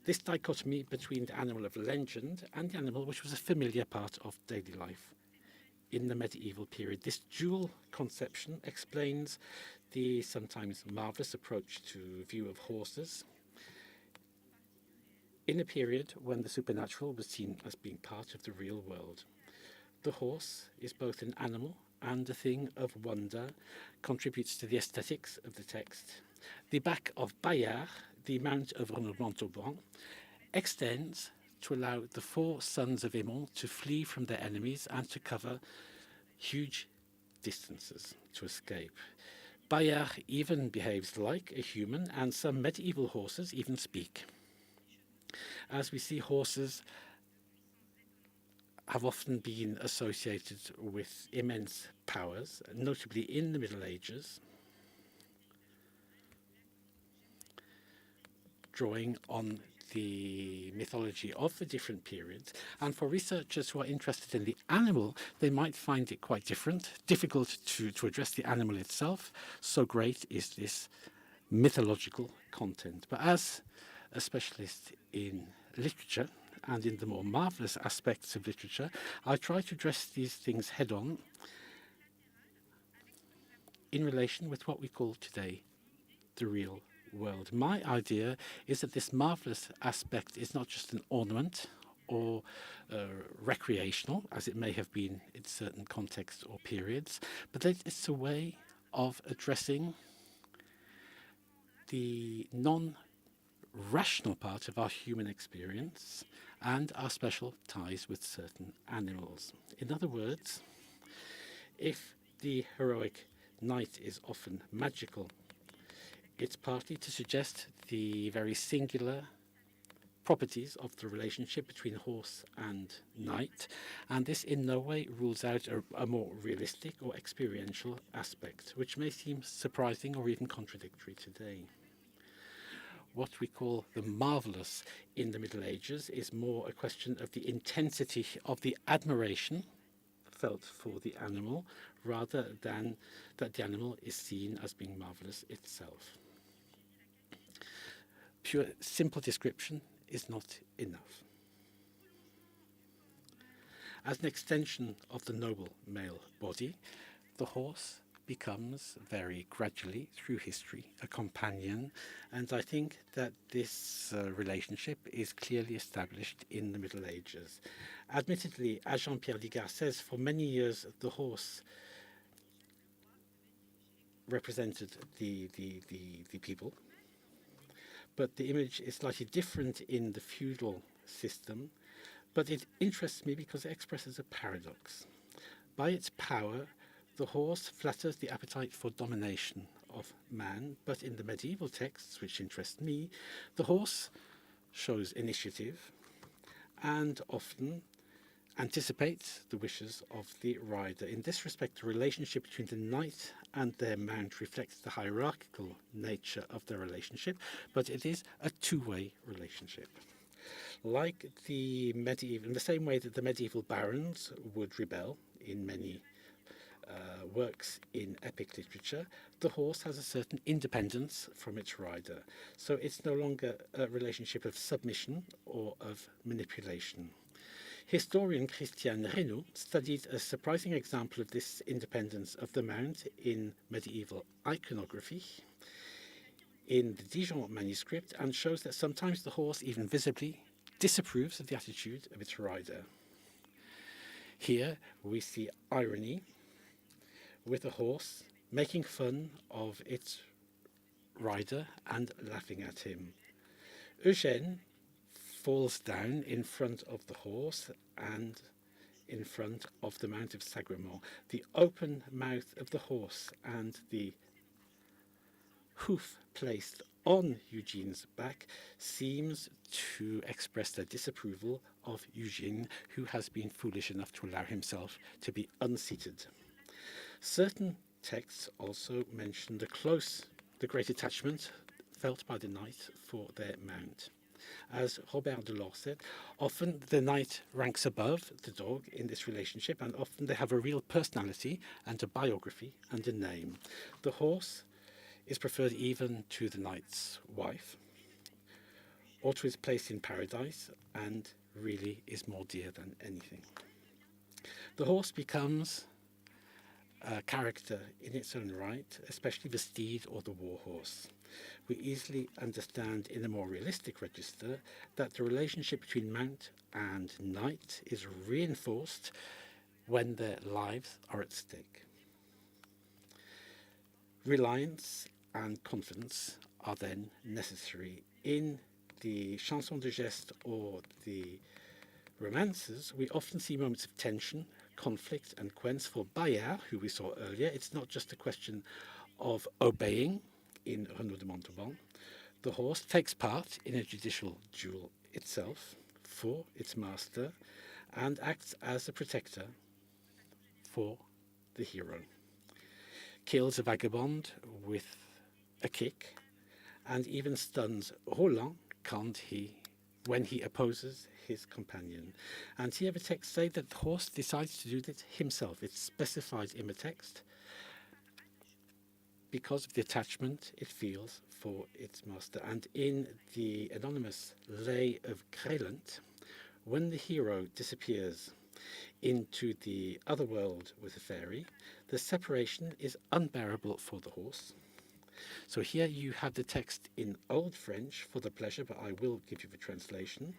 Speaker 3: this dichotomy between the animal of legend and the animal which was a familiar part of daily life in the medieval period. This dual conception explains the sometimes marvelous approach to view of horses in a period when the supernatural was seen as being part of the real world. The horse is both an animal and a thing of wonder, contributes to the aesthetics of the text. The back of Bayard, the Mount of Montauban, extends to allow the 4 sons of Aymon to flee from their enemies and to cover huge
Speaker 9: distances to escape. Bayard even behaves like a human, and some medieval horses even speak. As we see, horses have often been associated with immense powers, notably in the Middle Ages, drawing on the mythology of the different periods. And for researchers who are interested in the animal, they might find it quite difficult to address the animal itself. So great is this mythological content. But as a specialist in literature and in the more marvelous aspects of literature, I try to address these things head on in relation with what we call today the real world. My idea is that this marvelous aspect is not just an ornament or recreational, as it may have been in certain contexts or periods, but that it's a way of addressing the non-rational part of our human experience and our special ties with certain animals. In other words, if the heroic knight is often magical, it's partly to suggest the very singular properties of the relationship between horse and knight, and this in no way rules out a more realistic or experiential aspect, which may seem surprising or even contradictory today. What we call the marvellous in the Middle Ages is more a question of the intensity of the admiration felt for the animal, rather than that the animal is seen as being marvellous itself. Pure, simple description is not enough. As an extension of the noble male body, the horse becomes very gradually through history a companion, and I think that this relationship is clearly established in the Middle Ages. Admittedly, as Jean-Pierre Ligard says, for many years the horse represented the people, but the image is slightly different in the feudal system, but it interests me because it expresses a paradox. By its power, the horse flatters the appetite for domination of man, but in the medieval texts, which interest me, the horse shows initiative and often anticipates the wishes of the rider. In this respect, the relationship between the knight and their mount reflects the hierarchical nature of their relationship, but it is a two-way relationship. Like the medieval, in the same way that the medieval barons would rebel in many works in epic literature, the horse has a certain independence from its rider. So it's no longer a relationship of submission or of manipulation. Historian Christian Reynaud studied a surprising example of this independence of the mount in medieval iconography in the Dijon manuscript, and shows that sometimes the horse even visibly disapproves of the attitude of its rider. Here we see irony with a horse making fun of its rider and laughing at him. Eugène falls down in front of the horse and in front of the Mount of Sagremont. The open mouth of the horse and the hoof placed on Eugene's back seems to express their disapproval of Eugene, who has been foolish enough to allow himself to be unseated. Certain texts also mention the great attachment felt by the knight for their mount. As Robert Delors said, often the knight ranks above the dog in this relationship, and often they have a real personality and a biography and a name. The horse is preferred even to the knight's wife, or to his place in paradise, and really is more dear than anything. The horse becomes a character in its own right, especially the steed or the war horse. We easily understand in a more realistic register that the relationship between mount and knight is reinforced when their lives are at stake. Reliance and confidence are then necessary. In the chansons de geste or the romances, we often see moments of tension, conflict and quench. For Bayard, who we saw earlier, it's not just a question of obeying in Renaud de Montauban. The horse takes part in a judicial duel itself for its master and acts as a protector for the hero. Kills a vagabond with a kick and even stuns Roland when he opposes his companion. And here the text says that the horse decides to do this himself. It's specified in the text because of the attachment it feels for its master. And in the anonymous Lay of Crelant, when the hero disappears into the other world with the fairy, the separation is unbearable for the horse. So here you have the text in Old French for the pleasure, but I will give you the translation.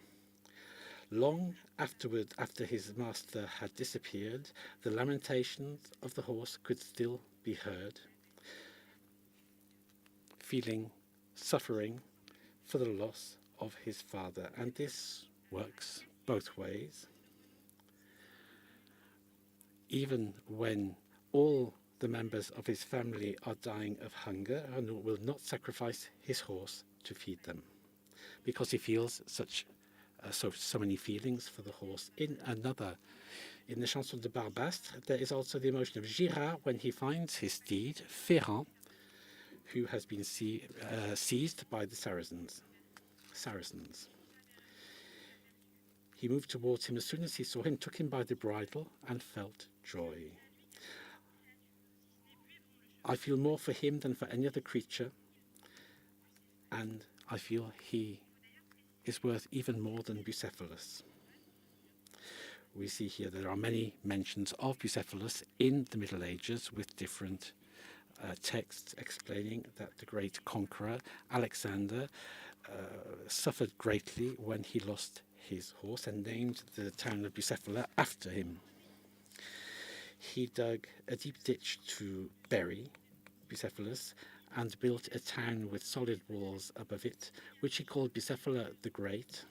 Speaker 9: Long afterward, after his master had disappeared, the lamentations of the horse could still be heard, feeling suffering for the loss of his father. And this works both ways. Even when all the members of his family are dying of hunger, Renaud will not sacrifice his horse to feed them, because he feels so many feelings for the horse. In the Chanson de Barbastre, there is also the emotion of Girard when he finds his steed, Ferrand, who has been seized by the Saracens. He moved towards him as soon as he saw him, took him by the bridle, and felt joy. I feel more for him than for any other creature, and I feel he is worth even more than Bucephalus. We see here there are many mentions of Bucephalus in the Middle Ages with different texts explaining that the great conqueror Alexander suffered greatly when he lost his horse and named the town of Bucephala after him. He dug a deep ditch to bury Bucephalus and built a town with solid walls above it, which he called Bucephala the Great,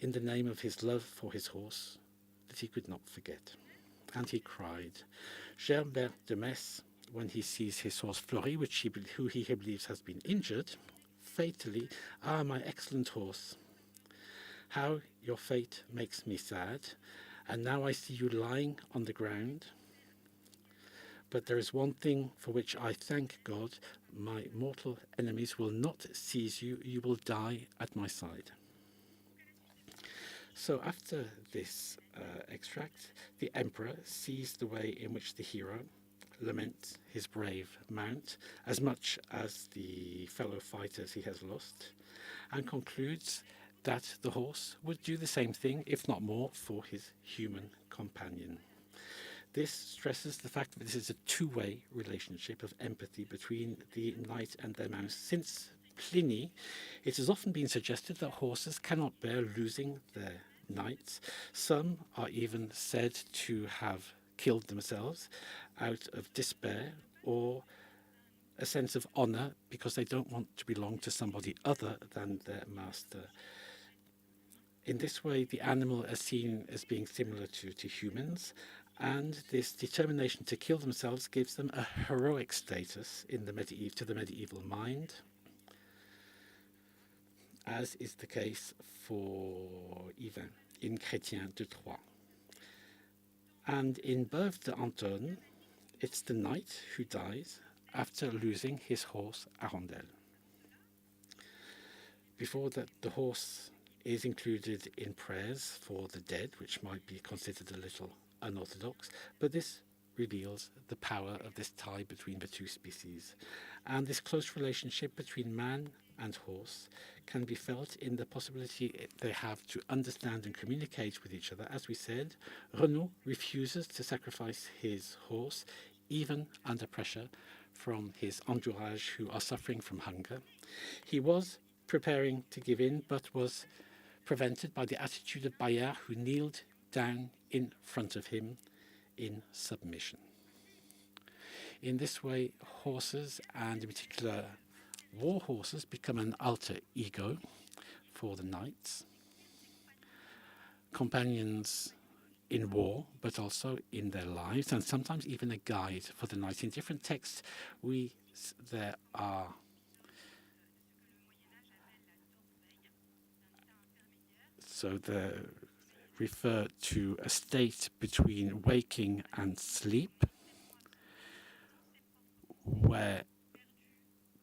Speaker 9: in the name of his love for his horse that he could not forget. And he cried. Gerbert de Metz, when he sees his horse Fleury, who he believes has been injured, fatally, "Ah, my excellent horse, how your fate makes me sad, and now I see you lying on the ground. But there is one thing for which I thank God, my mortal enemies will not seize you, you will die at my side." So after this extract, the emperor sees the way in which the hero laments his brave mount as much as the fellow fighters he has lost, and concludes that the horse would do the same thing, if not more, for his human companion. This stresses the fact that this is a two-way relationship of empathy between the knight and their mount. Since Pliny, it has often been suggested that horses cannot bear losing their knights. Some are even said to have killed themselves out of despair or a sense of honor because they don't want to belong to somebody other than their master. In this way, the animal is seen as being similar to humans, and this determination to kill themselves gives them a heroic status in the medieval mind, as is the case for Yvain in Chrétien de Troyes. And in Beuve de Anton, it's the knight who dies after losing his horse Arondel. Before that, the horse is included in prayers for the dead, which might be considered a little unorthodox, but this reveals the power of this tie between the two species. And this close relationship between man and horse can be felt in the possibility they have to understand and communicate with each other. As we said, Renaud refuses to sacrifice his horse, even under pressure from his entourage who are suffering from hunger. He was preparing to give in, but was prevented by the attitude of Bayard, who kneeled down in front of him in submission. In this way, horses, and in particular war horses, become an alter ego for the knights. companions in war, but also in their lives, and sometimes even a guide for the knight. In different texts, there are they refer to a state between waking and sleep, where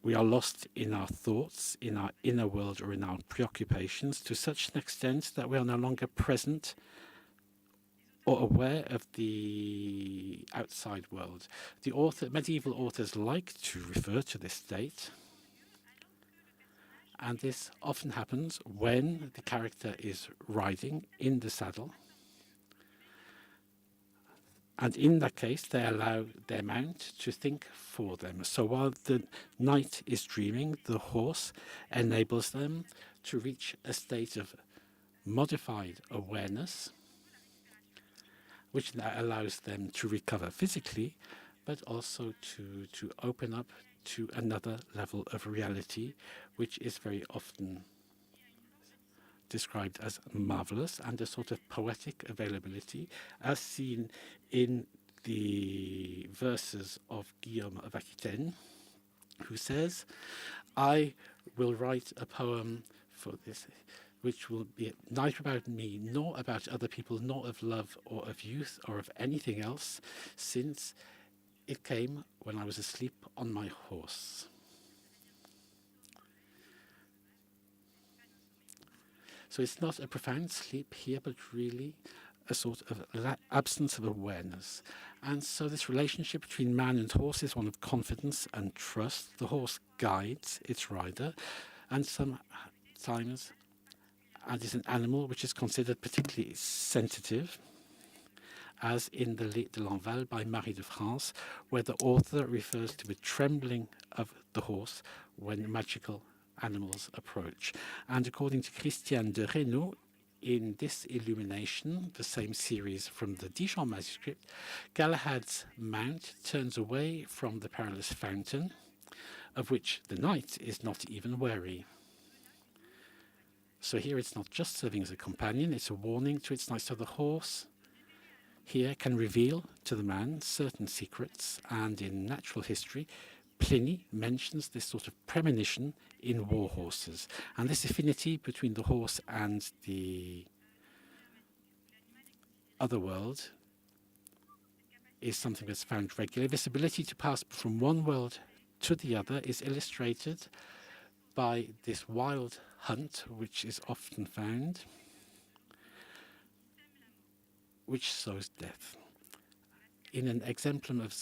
Speaker 9: we are lost in our thoughts, in our inner world, or in our preoccupations to such an extent that we are no longer present or aware of the outside world. Medieval authors like to refer to this state, and this often happens when the character is riding in the saddle. And in that case, they allow their mount to think for them. So while the knight is dreaming, the horse enables them to reach a state of modified awareness, which allows them to recover physically, but also to open up to another level of reality, which is very often described as marvelous, and a sort of poetic availability, as seen in the verses of Guillaume of Aquitaine, who says, "I will write a poem for this, which will be neither about me, nor about other people, nor of love, or of youth, or of anything else, since it came when I was asleep on my horse." So it's not a profound sleep here, but really a sort of absence of awareness. And so this relationship between man and horse is one of confidence and trust. The horse guides its rider, and sometimes and is an animal which is considered particularly sensitive, as in the Lettres de l'Enval by Marie de France, where the author refers to a trembling of the horse when magical animals approach. And according to Christian de Reynaud, in this illumination, the same series from the Dijon manuscript, Galahad's mount turns away from the perilous fountain, of which the knight is not even wary. So here it's not just serving as a companion, it's a warning to its knight. So the horse here can reveal to the man certain secrets, and in natural history, Pliny mentions this sort of premonition in war horses. And this affinity between the horse and the other world is something that's found regularly. This ability to pass from one world to the other is illustrated by this wild hunt, which is often found, which sows death. In an exemplum of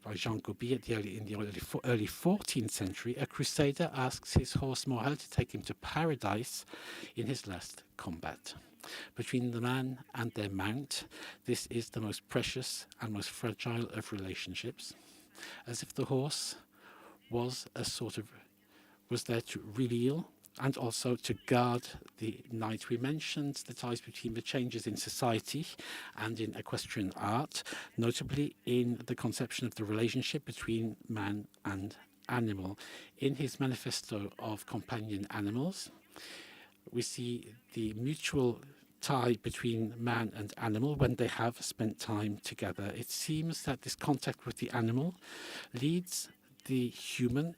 Speaker 9: by Jean Gobi in the early 14th century, a crusader asks his horse Morel to take him to paradise in his last combat. Between the man and their mount, this is the most precious and most fragile of relationships, as if the horse was there to reveal and also to guard the knight. We mentioned the ties between the changes in society and in equestrian art, notably in the conception of the relationship between man and animal. In his manifesto of companion animals, we see the mutual tie between man and animal when they have spent time together. It seems that this contact with the animal leads the human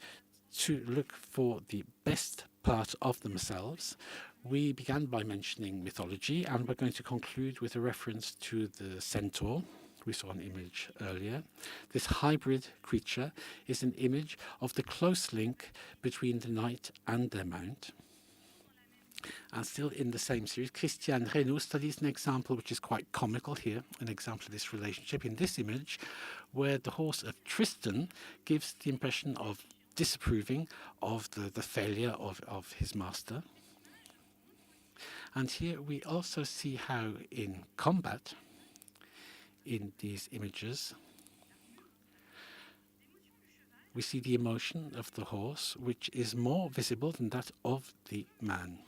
Speaker 9: to look for the best part of themselves. We began by mentioning mythology, and we're going to conclude with a reference to the centaur. We saw an image earlier. This hybrid creature is an image of the close link between the knight and their mount. And still in the same series, Christian Reynaud studies an example which is quite comical here, an example of this relationship in this image, where the horse of Tristan gives the impression of disapproving of the failure of his master. And here we also see how in combat, in these images, we see the emotion of the horse, which is more visible than that of the man.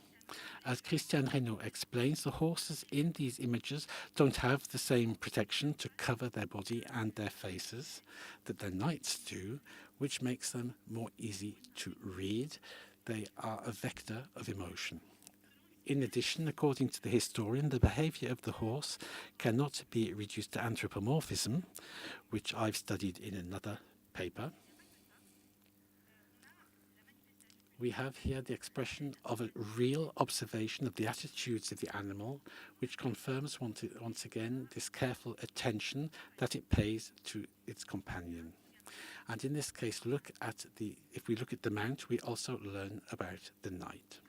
Speaker 9: As Christian Reynaud explains, the horses in these images don't have the same protection to cover their body and their faces that their knights do, which makes them more easy to read. They are a vector of emotion. In addition, according to the historian, the behavior of the horse cannot be reduced to anthropomorphism, which I've studied in another paper. We have here the expression of a real observation of the attitudes of the animal, which confirms once again this careful attention that it pays to its companion. And in this case, if we look at the mount, we also learn about the knight.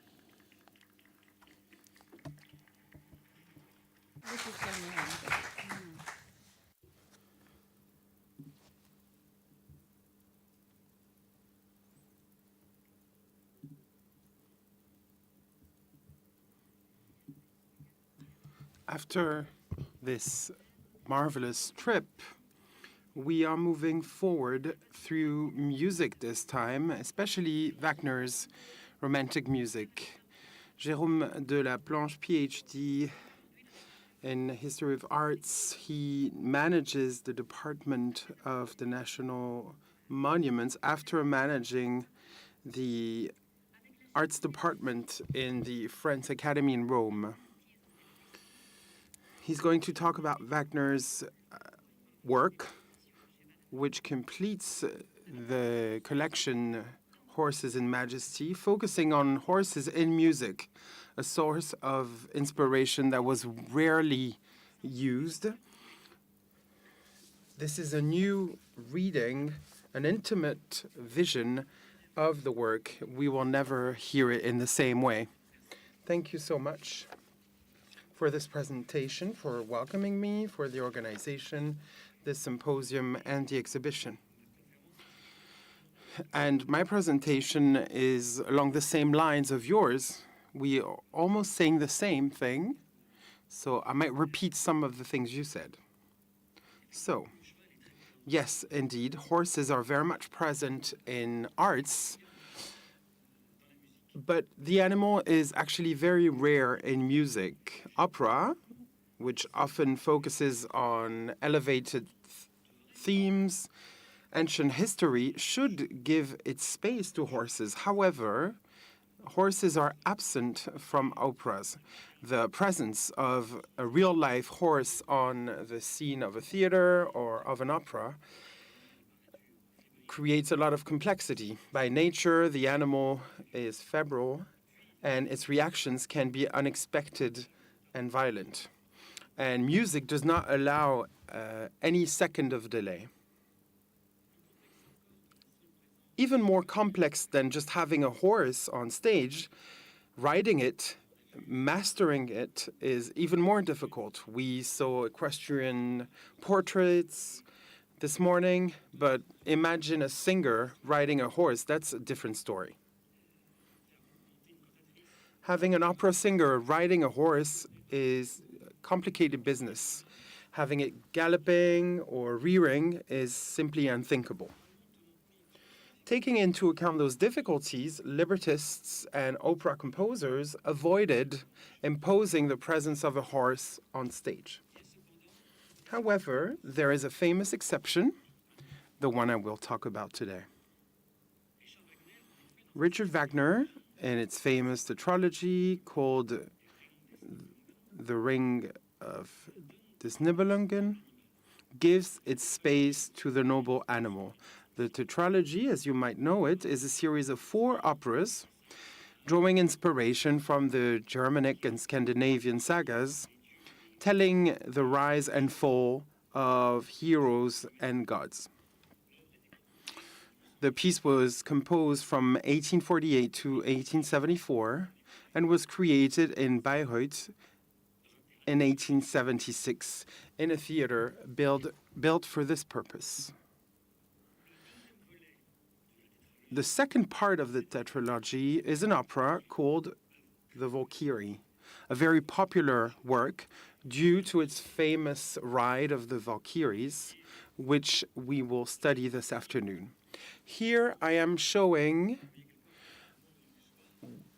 Speaker 7: After this marvelous trip, we are moving forward through music this time, especially Wagner's romantic music. Jérôme de la Planche, PhD in History of Arts, he manages the Department of the National Monuments after managing the Arts Department in the French Academy in Rome. He's going to talk about Wagner's work, which completes the collection Horses in Majesty, focusing on horses in music, a source of inspiration that was rarely used. This is a new reading, an intimate vision of the work. We will never hear it in the same way. Thank you so much for this presentation, for welcoming me, for the organization, the symposium, and the exhibition. And my presentation is along the same lines of yours. We are almost saying the same thing, so I might repeat some of the things you said. So, yes, indeed, horses are very much present in arts, but the animal is actually very rare in music. Opera, which often focuses on elevated themes, ancient history, should give its space to horses. However, horses are absent from operas. The presence of a real-life horse on the scene of a theater or of an opera creates a lot of complexity. By nature, the animal is febrile, and its reactions can be unexpected and violent. And music does not allow any second of delay. Even more complex than just having a horse on stage, riding it, mastering it is even more difficult. We saw equestrian portraits this morning, but imagine a singer riding a horse. That's a different story. Having an opera singer riding a horse is a complicated business. Having it galloping or rearing is simply unthinkable. Taking into account those difficulties, librettists and opera composers avoided imposing the presence of a horse on stage. However, there is a famous exception, the one I will talk about today. Richard Wagner, in its famous tetralogy called The Ring of des Nibelungen, gives its space to the noble animal. The tetralogy, as you might know it, is a series of 4 operas, drawing inspiration from the Germanic and Scandinavian sagas, telling the rise and fall of heroes and gods. The piece was composed from 1848 to 1874 and was created in Bayreuth in 1876 in a theater built for this purpose. The second part of the tetralogy is an opera called The Valkyrie, a very popular work due to its famous ride of the Valkyries, which we will study this afternoon. Here I am showing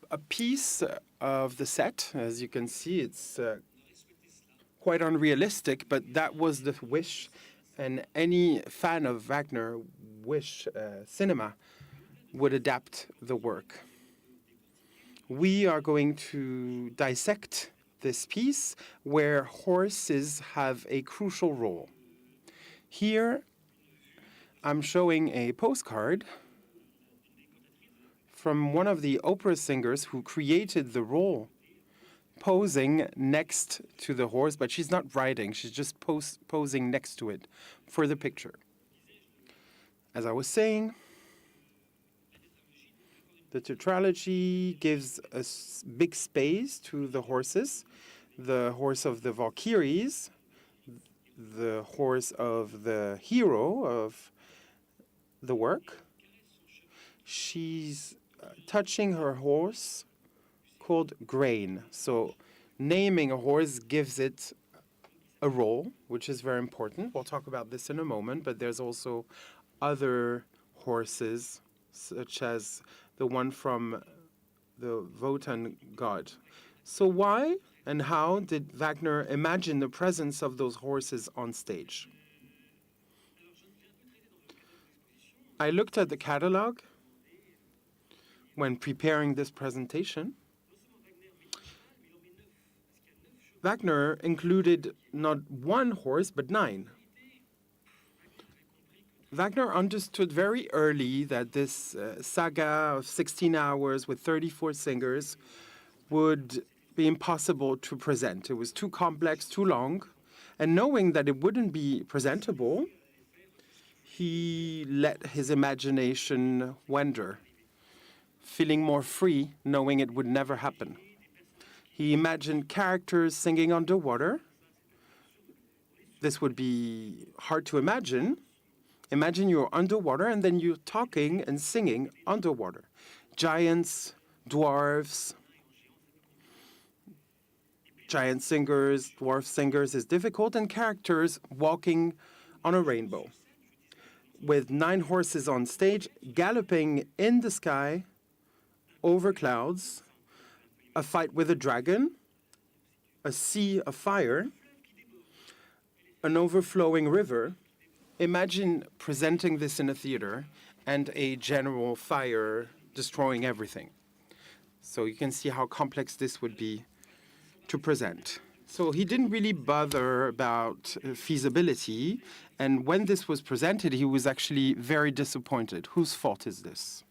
Speaker 7: a piece of the set. As you can see, it's quite unrealistic, but that was the wish, and any fan of Wagner cinema would adapt the work. We are going to dissect this piece where horses have a crucial role. Here, I'm showing a postcard from one of the opera singers who created the role, posing next to the horse, but she's not riding, she's just posing next to it for the picture. As I was saying, the tetralogy gives a big space to the horses. The horse of the Valkyries, the horse of the hero of the work. She's touching her horse called Grain. So naming a horse gives it a role, which is very important. We'll talk about this in a moment, but there's also other horses, such as the one from the Wotan god. So why and how did Wagner imagine the presence of those horses on stage? I looked at the catalog when preparing this presentation. Wagner included not one horse, but 9. Wagner understood very early that this saga of 16 hours with 34 singers would be impossible to present. It was too complex, too long. And knowing that it wouldn't be presentable, he let his imagination wander, feeling more free, knowing it would never happen. He imagined characters singing underwater. This would be hard to imagine. Imagine you're underwater and then you're talking and singing underwater. Giants, dwarves, giant singers, dwarf singers is difficult, and characters walking on a rainbow. With 9 horses on stage, galloping in the sky, over clouds, a fight with a dragon, a sea of fire, an overflowing river. Imagine presenting this in a theater and a general fire destroying everything. So you can see how complex this would be to present. So he didn't really bother about feasibility, and when this was presented, he was actually very disappointed. Whose fault is this?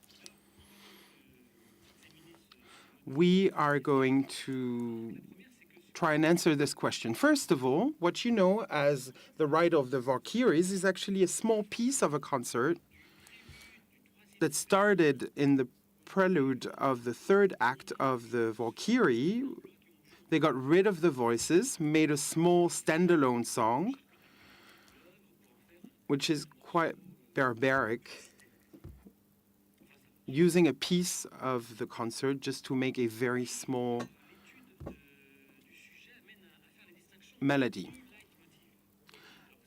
Speaker 7: We are going to try and answer this question. First of all, what you know as the Rite of the Valkyries is actually a small piece of a concert that started in the prelude of the 3rd act of the Valkyrie. They got rid of the voices, made a small standalone song, which is quite barbaric, using a piece of the concert just to make a very small melody.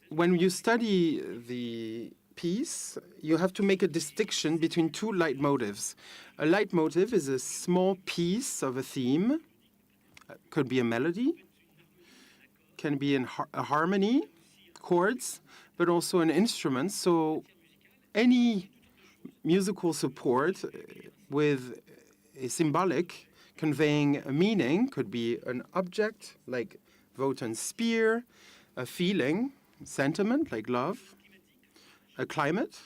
Speaker 7: When you study the piece, you have to make a distinction between 2 leitmotifs. A leitmotif is a small piece of a theme. Could be a melody, can be a harmony, chords, but also an instrument. So any musical support with a symbolic conveying a meaning could be an object like Wotan's spear, a feeling, sentiment like love, a climate,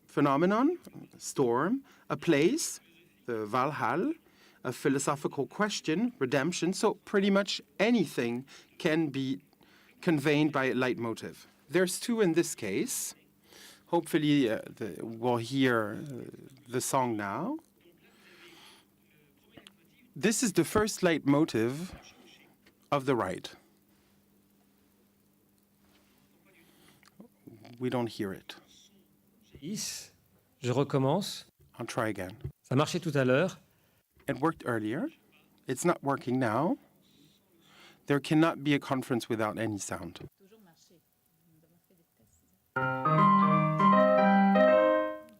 Speaker 7: phenomenon, storm, a place, the Valhalla, a philosophical question, redemption. So pretty much anything can be conveyed by a leitmotif. There's 2 in this case. Hopefully we'll hear the song now. This is the first leitmotif of the rite. We don't hear it.
Speaker 10: Je recommence.
Speaker 7: I'll try again.
Speaker 10: Ça marchait tout à l'heure.
Speaker 7: It worked earlier. It's not working now. There cannot be a conference without any sound.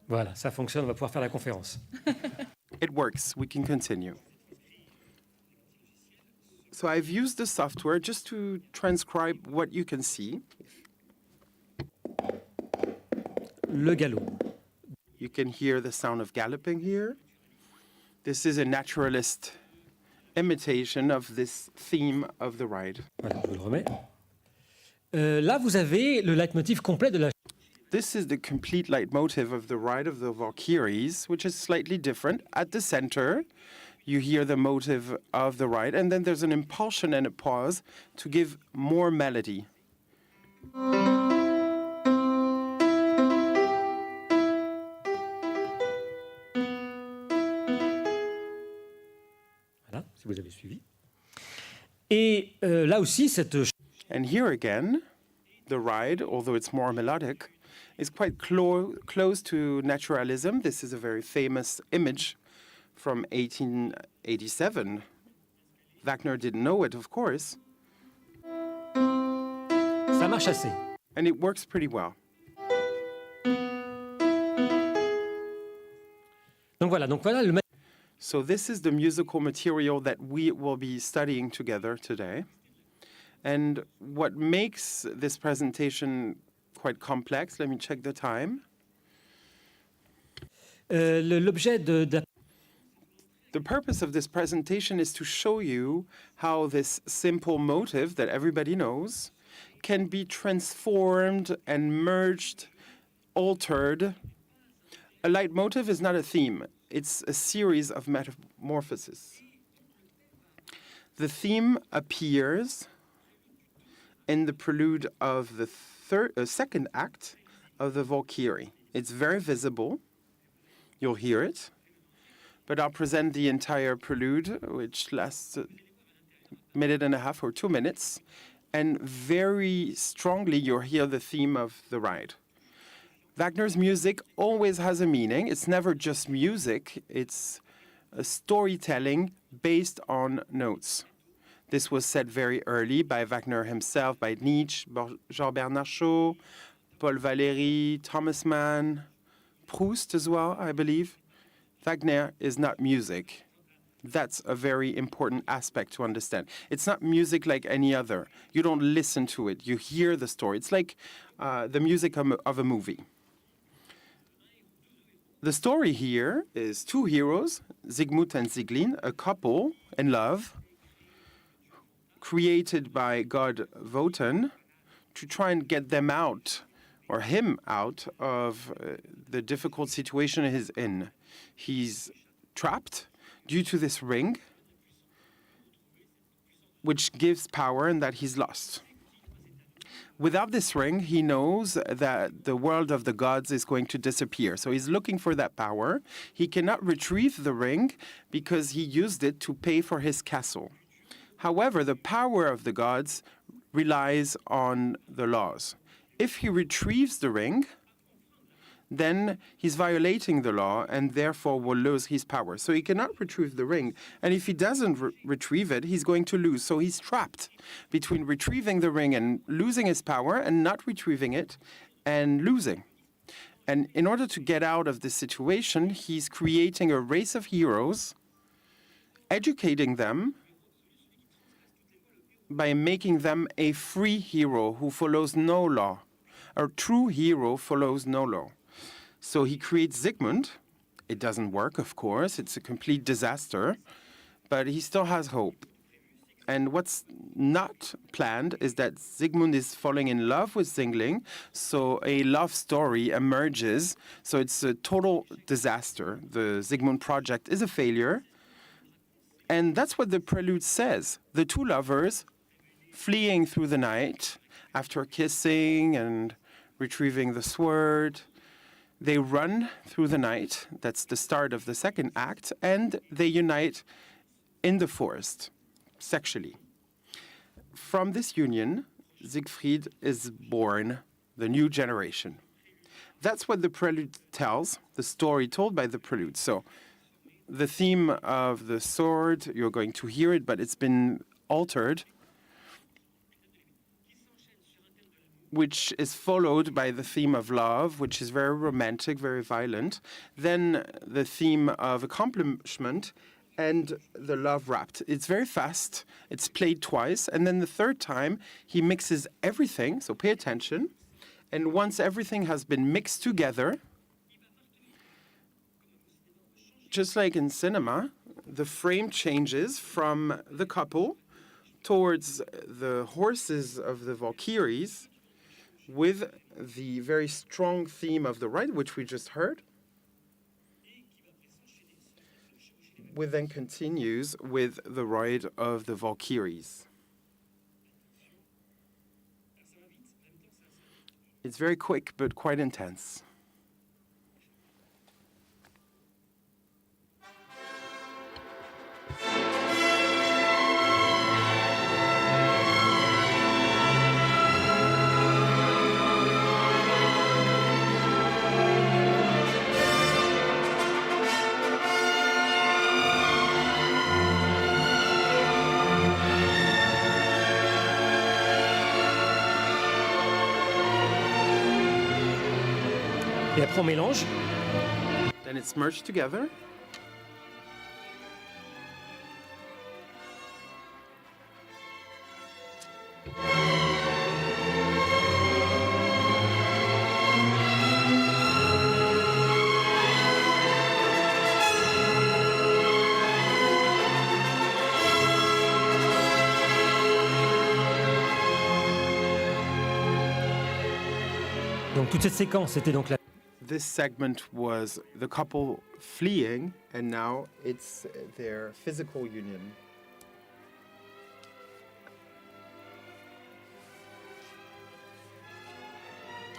Speaker 10: Voilà, ça fonctionne, on va pouvoir faire la conférence.
Speaker 7: It works. We can continue. So I've used the software just to transcribe what you can see.
Speaker 10: Le galop.
Speaker 7: You can hear the sound of galloping here. This is a naturalist imitation of this theme of the ride.
Speaker 10: Voilà, je vous le remets. Là, vous avez le leitmotiv complet de la...
Speaker 7: This is the complete leitmotiv of the Ride of the Valkyries, which is slightly different. At the center, you hear the motive of the ride, and then there's an impulsion and a pause to give more melody.
Speaker 10: Voilà, si vous avez suivi. Et là aussi, cette...
Speaker 7: And here again, the ride, although it's more melodic, is quite close to naturalism. This is a very famous image from 1887. Wagner didn't know it, of course.
Speaker 10: Ça marche assez.
Speaker 7: And it works pretty well.
Speaker 10: Donc voilà le...
Speaker 7: So this is the musical material that we will be studying together today. And what makes this presentation quite complex, let me check the time.
Speaker 10: L'objet de...
Speaker 7: The purpose of this presentation is to show you how this simple motive that everybody knows can be transformed and merged, altered. A leitmotiv is not a theme. It's a series of metamorphoses. The theme appears in the prelude of the second act of the Valkyrie. It's very visible. You'll hear it. But I'll present the entire prelude, which lasts a minute and a half or 2 minutes. And very strongly, you'll hear the theme of the ride. Wagner's music always has a meaning. It's never just music. It's a storytelling based on notes. This was said very early by Wagner himself, by Nietzsche, Jean-Bernard Shaw, Paul Valéry, Thomas Mann, Proust as well, I believe. Wagner is not music. That's a very important aspect to understand. It's not music like any other. You don't listen to it. You hear the story. It's like the music of a movie. The story here is two heroes, Siegmund and Sieglinde, a couple in love, created by god Wotan to try and get them out, or him out, of the difficult situation he's in. He's trapped due to this ring, which gives power and that he's lost. Without this ring, he knows that the world of the gods is going to disappear. So he's looking for that power. He cannot retrieve the ring because he used it to pay for his castle. However, the power of the gods relies on the laws. If he retrieves the ring, then he's violating the law and therefore will lose his power. So he cannot retrieve the ring. And if he doesn't retrieve it, he's going to lose. So he's trapped between retrieving the ring and losing his power, and not retrieving it and losing. And in order to get out of this situation, he's creating a race of heroes, educating them by making them a free hero who follows no law. A true hero follows no law. So he creates Siegmund. It doesn't work, of course. It's a complete disaster. But he still has hope. And what's not planned is that Siegmund is falling in love with Sieglinde. So a love story emerges. So it's a total disaster. The Siegmund project is a failure. And that's what the prelude says. The two lovers fleeing through the night after kissing and retrieving the sword. They run through the night. That's the start of the second act. And they unite in the forest, sexually. From this union, Siegfried is born, the new generation. That's what the prelude tells, the story told by the prelude. So the theme of the sword, you're going to hear it, but it's been altered, which is followed by the theme of love, which is very romantic, very violent. Then the theme of accomplishment and the love rapt. It's very fast. It's played twice. And then the third time, he mixes everything. So pay attention. And once everything has been mixed together, just like in cinema, the frame changes from the couple towards the horses of the Valkyries with the very strong theme of the ride, which we just heard. Which then continues with the ride of the Valkyries. It's very quick, but quite intense.
Speaker 10: Et après, on mélange.
Speaker 7: Then it's merged together.
Speaker 10: Donc toute cette séquence, c'était donc la...
Speaker 7: This segment was the couple fleeing, and now it's their physical union.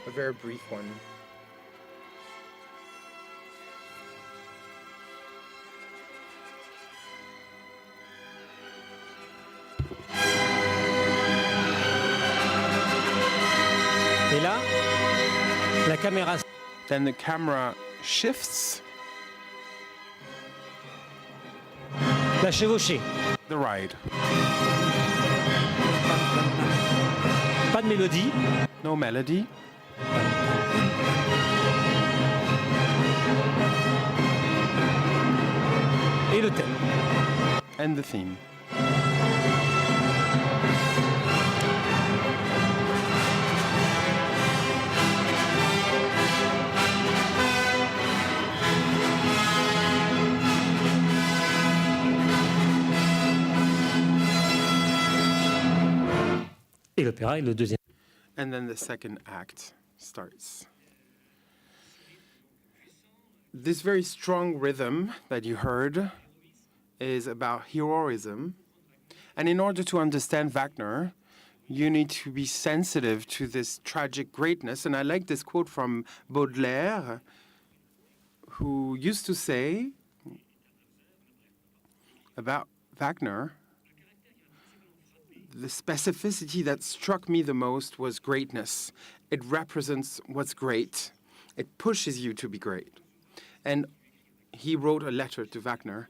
Speaker 7: A very brief one.
Speaker 10: Et là, la caméra...
Speaker 7: Then the camera shifts.
Speaker 10: La chevauchée.
Speaker 7: The ride.
Speaker 10: Pas de mélodie.
Speaker 7: No melody.
Speaker 10: Et le thème.
Speaker 7: And the theme.
Speaker 10: Et l'opéra est le deuxième.
Speaker 7: And then the second act starts. This very strong rhythm that you heard is about heroism. And in order to understand Wagner, you need to be sensitive to this tragic greatness. And I like this quote from Baudelaire, who used to say about Wagner, the specificity that struck me the most was greatness. It represents what's great. It pushes you to be great. And he wrote a letter to Wagner.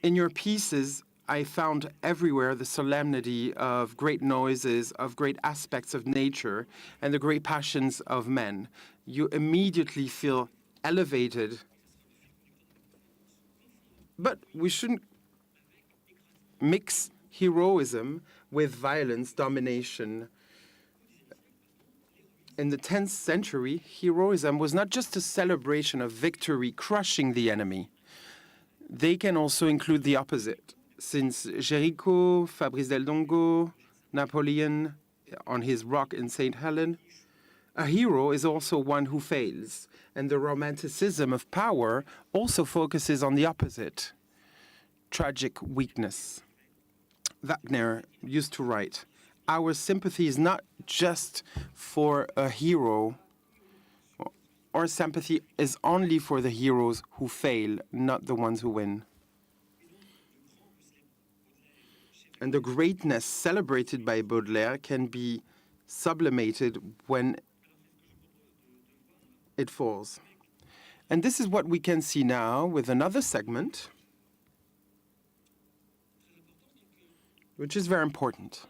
Speaker 7: In your pieces, I found everywhere the solemnity of great noises, of great aspects of nature, and the great passions of men. You immediately feel elevated. But we shouldn't mix heroism with violence, domination. In the 10th century, heroism was not just a celebration of victory, crushing the enemy. They can also include the opposite. Since Géricault, Fabrice del Dongo, Napoleon on his rock in St. Helens, a hero is also one who fails. And the romanticism of power also focuses on the opposite, tragic weakness. Wagner used to write, our sympathy is not just for a hero. Our sympathy is only for the heroes who fail, not the ones who win. And the greatness celebrated by Baudelaire can be sublimated when it falls. And this is what we can see now with another segment, which is very important.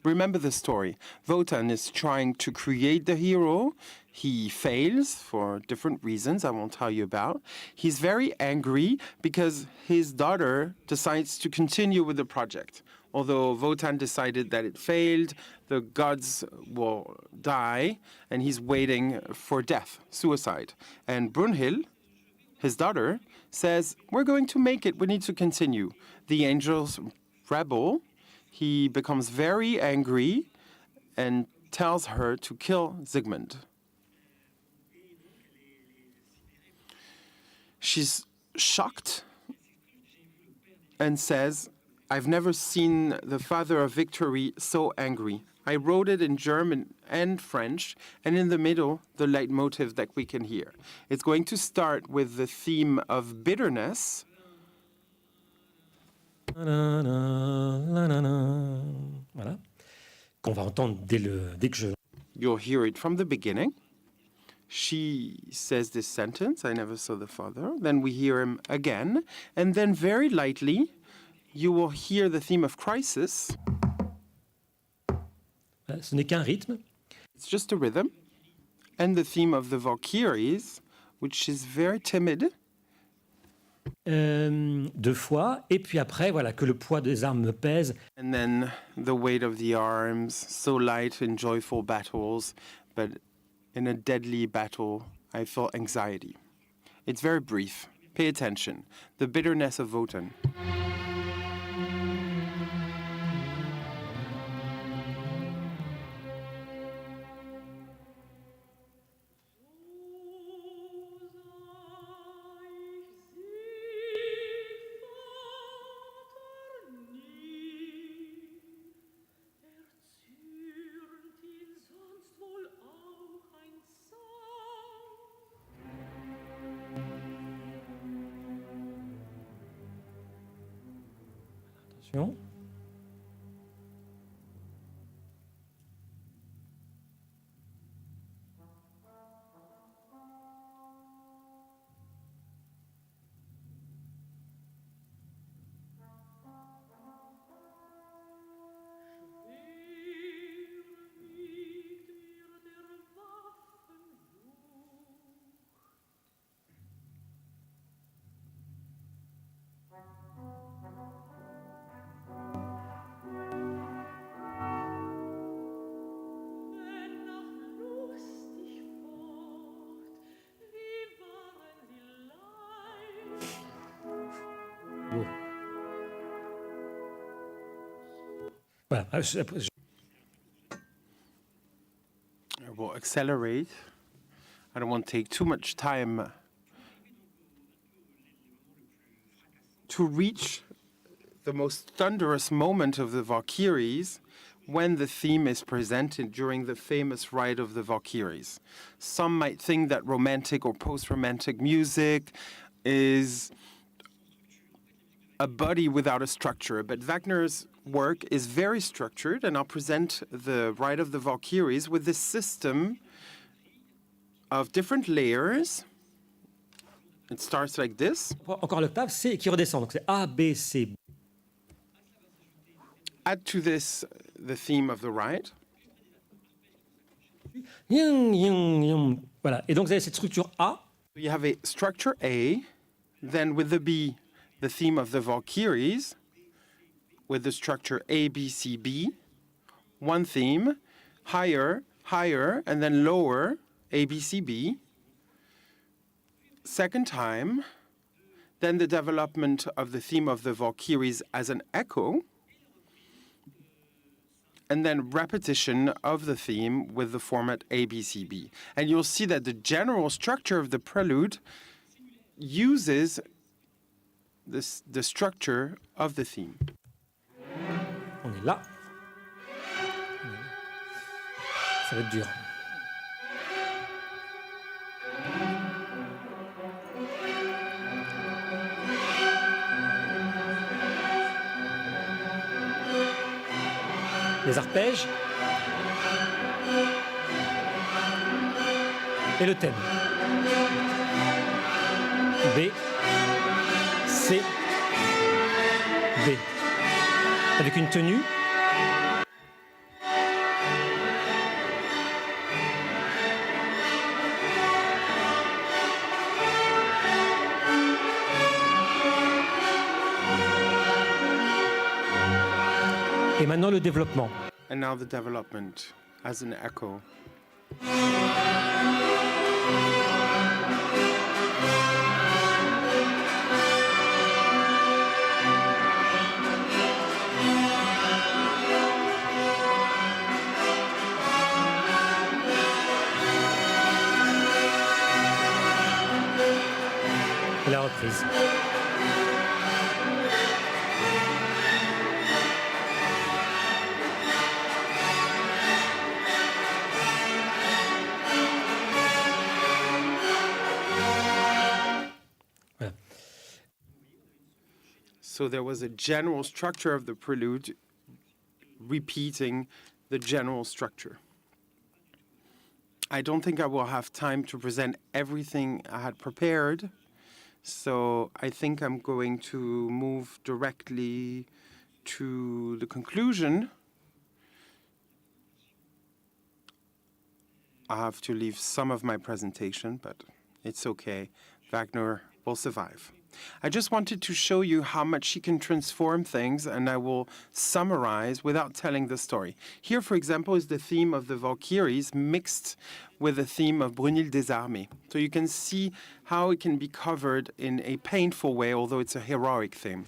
Speaker 7: Remember the story. Wotan is trying to create the hero. He fails for different reasons I won't tell you about. He's very angry because his daughter decides to continue with the project. Although Wotan decided that it failed, the gods will die, and he's waiting for death, suicide. And Brunhild, his daughter, says, "We're going to make it. We need to continue." The angel's rebel, he becomes very angry and tells her to kill Sigmund. She's shocked and says, "I've never seen the father of victory so angry." I wrote it in German and French, and in the middle, the leitmotif that we can hear. It's going to start with the theme of bitterness.
Speaker 10: Voilà. Qu'on va entendre dès que je...
Speaker 7: You'll hear it from the beginning. She says this sentence, "I never saw the father." Then we hear him again. And then very lightly, you will hear the theme of crisis.
Speaker 10: Ce n'est qu'un rythme.
Speaker 7: It's just a rhythm. And the theme of the Valkyries, which is very timid.
Speaker 10: 2 fois. Et puis après, voilà, que le poids des armes me pèse.
Speaker 7: And then the weight of the arms, so light in joyful battles, but in a deadly battle, I feel anxiety. It's very brief. Pay attention. The bitterness of Wotan.
Speaker 10: Attention. Voilà.
Speaker 7: I will accelerate. I don't want to take too much time to reach the most thunderous moment of the Valkyries when the theme is presented during the famous rite of the Valkyries. Some might think that romantic or post-romantic music is a body without a structure, but Wagner's work is very structured, and I'll present the Rite of the Valkyries with this system of different layers. It starts like this.
Speaker 10: Encore l'octave, C qui redescend. Donc c'est A, B, C.
Speaker 7: Add to this the theme of the rite.
Speaker 10: Voilà. Et donc vous avez cette structure A.
Speaker 7: You have a structure A, then with the B, the theme of the Valkyries, with the structure A, B, C, B, one theme, higher, higher, and then lower, A, B, C, B. Second time, then the development of the theme of the Valkyries as an echo, and then repetition of the theme with the format A, B, C, B. And you'll see that the general structure of the prelude uses the structure of the theme.
Speaker 10: On est là. Ça va être dur. Les arpèges et le thème. B, C, B. Avec une tenue. Et maintenant le développement.
Speaker 7: And now the development as an echo.
Speaker 10: la reprise. Voilà.
Speaker 7: So there was a general structure of the prelude repeating the general structure. I don't think I will have time to present everything I had prepared, so I think I'm going to move directly to the conclusion. I have to leave some of my presentation, but it's okay. Wagner will survive. I just wanted to show you how much she can transform things, and I will summarize without telling the story. Here, for example, is the theme of the Valkyries mixed with the theme of Brunhilde désarmée. So you can see how it can be covered in a painful way, although it's a heroic theme.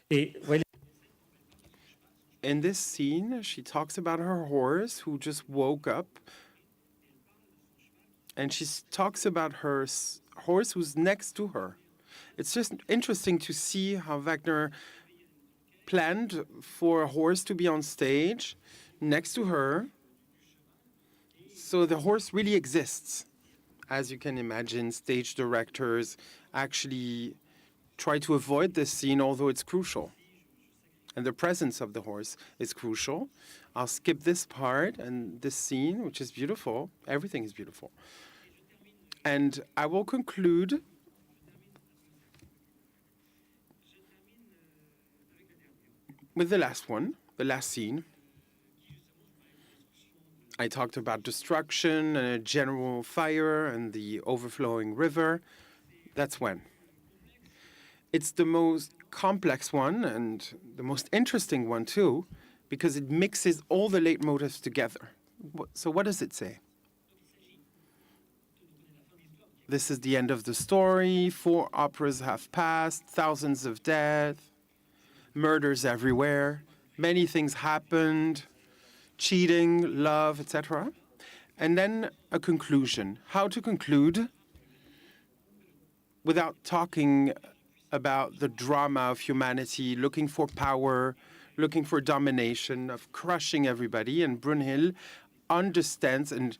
Speaker 10: Et ouais,
Speaker 7: In this scene, she talks about her horse who just woke up. And she talks about her horse who's next to her. It's just interesting to see how Wagner planned for a horse to be on stage next to her. So the horse really exists. As you can imagine, stage directors actually try to avoid this scene, although it's crucial. And the presence of the horse is crucial. I'll skip this part and this scene, which is beautiful. Everything is beautiful. And I will conclude with the last one, the last scene. I talked about destruction and a general fire and the overflowing river. That's when. It's the most complex one and the most interesting one too, because it mixes all the leitmotifs together. So what does it say? This is the end of the story. 4 operas have passed, thousands of deaths, murders everywhere, many things happened, cheating, love, etc. And then a conclusion. How to conclude without talking about the drama of humanity, looking for power, looking for domination, of crushing everybody. And Brunhilde understands and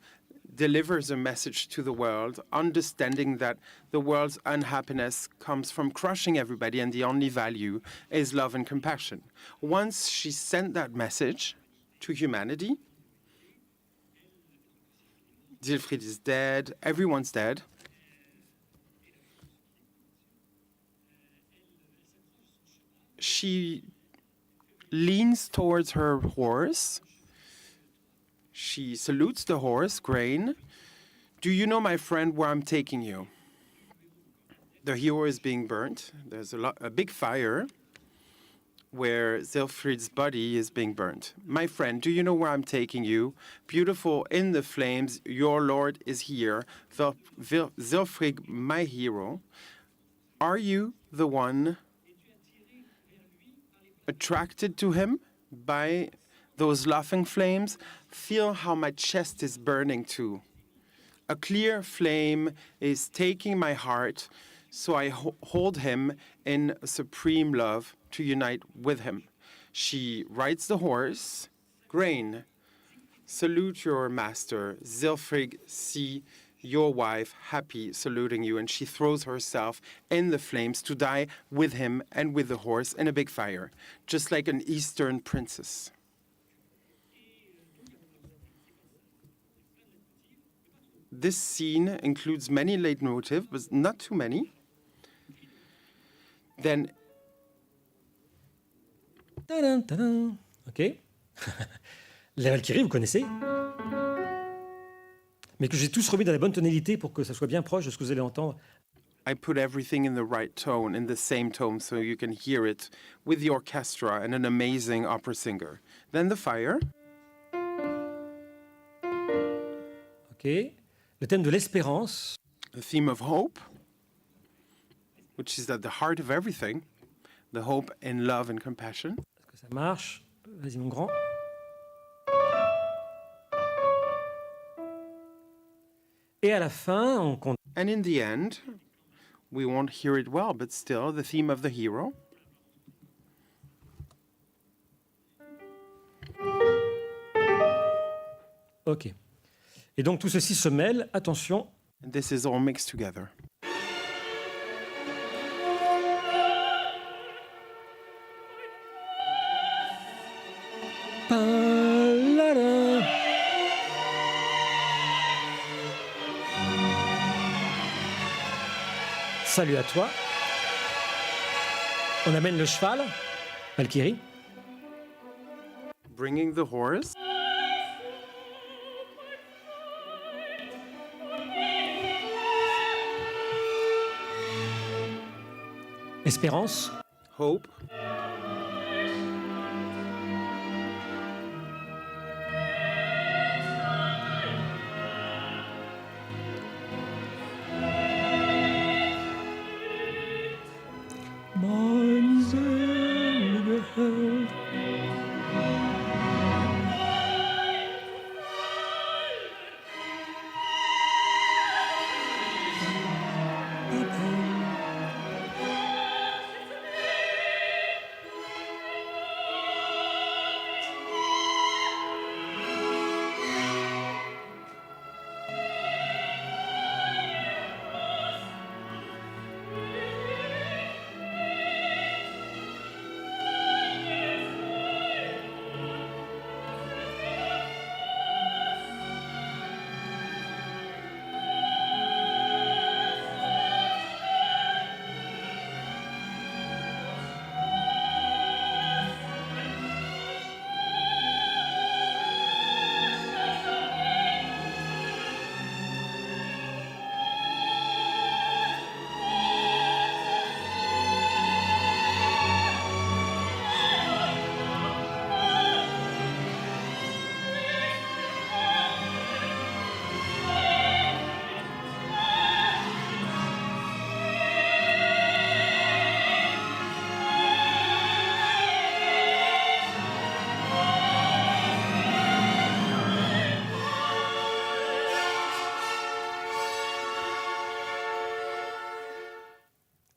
Speaker 7: delivers a message to the world, understanding that the world's unhappiness comes from crushing everybody and the only value is love and compassion. Once she sent that message to humanity, Siegfried is dead, everyone's dead. She leans towards her horse. She salutes the horse, Grain. Do you know, my friend, where I'm taking you? The hero is being burnt. There's a big fire where Siegfried's body is being burnt. My friend, do you know where I'm taking you? Beautiful in the flames, your lord is here. Siegfried, my hero. Are you the one attracted to him by those laughing flames? Feel how my chest is burning too. A clear flame is taking my heart, so I hold him in supreme love to unite with him. She rides the horse. Grain, salute your master. Siegfried, see your wife happy saluting you, and she throws herself in the flames to die with him and with the horse in a big fire, just like an Eastern princess. This scene includes many leitmotifs, but not too many. Then,
Speaker 10: tadam, tadam. OK. La Valkyrie, vous connaissez, mais que j'ai tous remis dans la bonne tonalité pour que ça soit bien proche de ce que vous allez entendre.
Speaker 7: I put everything in the right tone, in the same tone, so you can hear it with the orchestra and an amazing opera singer. Then the fire.
Speaker 10: OK. Le thème de l'espérance.
Speaker 7: The theme of hope. which is at the heart of everything, the hope and love and compassion.
Speaker 10: Est-ce que ça marche? Vas-y, mon grand. Et à la fin, on compte.
Speaker 7: And in the end, we won't hear it well, but still, the theme of the hero.
Speaker 10: OK. Et donc tout ceci se mêle, attention.
Speaker 7: And this is all mixed together.
Speaker 10: Pa-la-la. Salut à toi. On amène le cheval, Valkyrie.
Speaker 7: Bringing the horse.
Speaker 10: Espérance.
Speaker 7: Hope.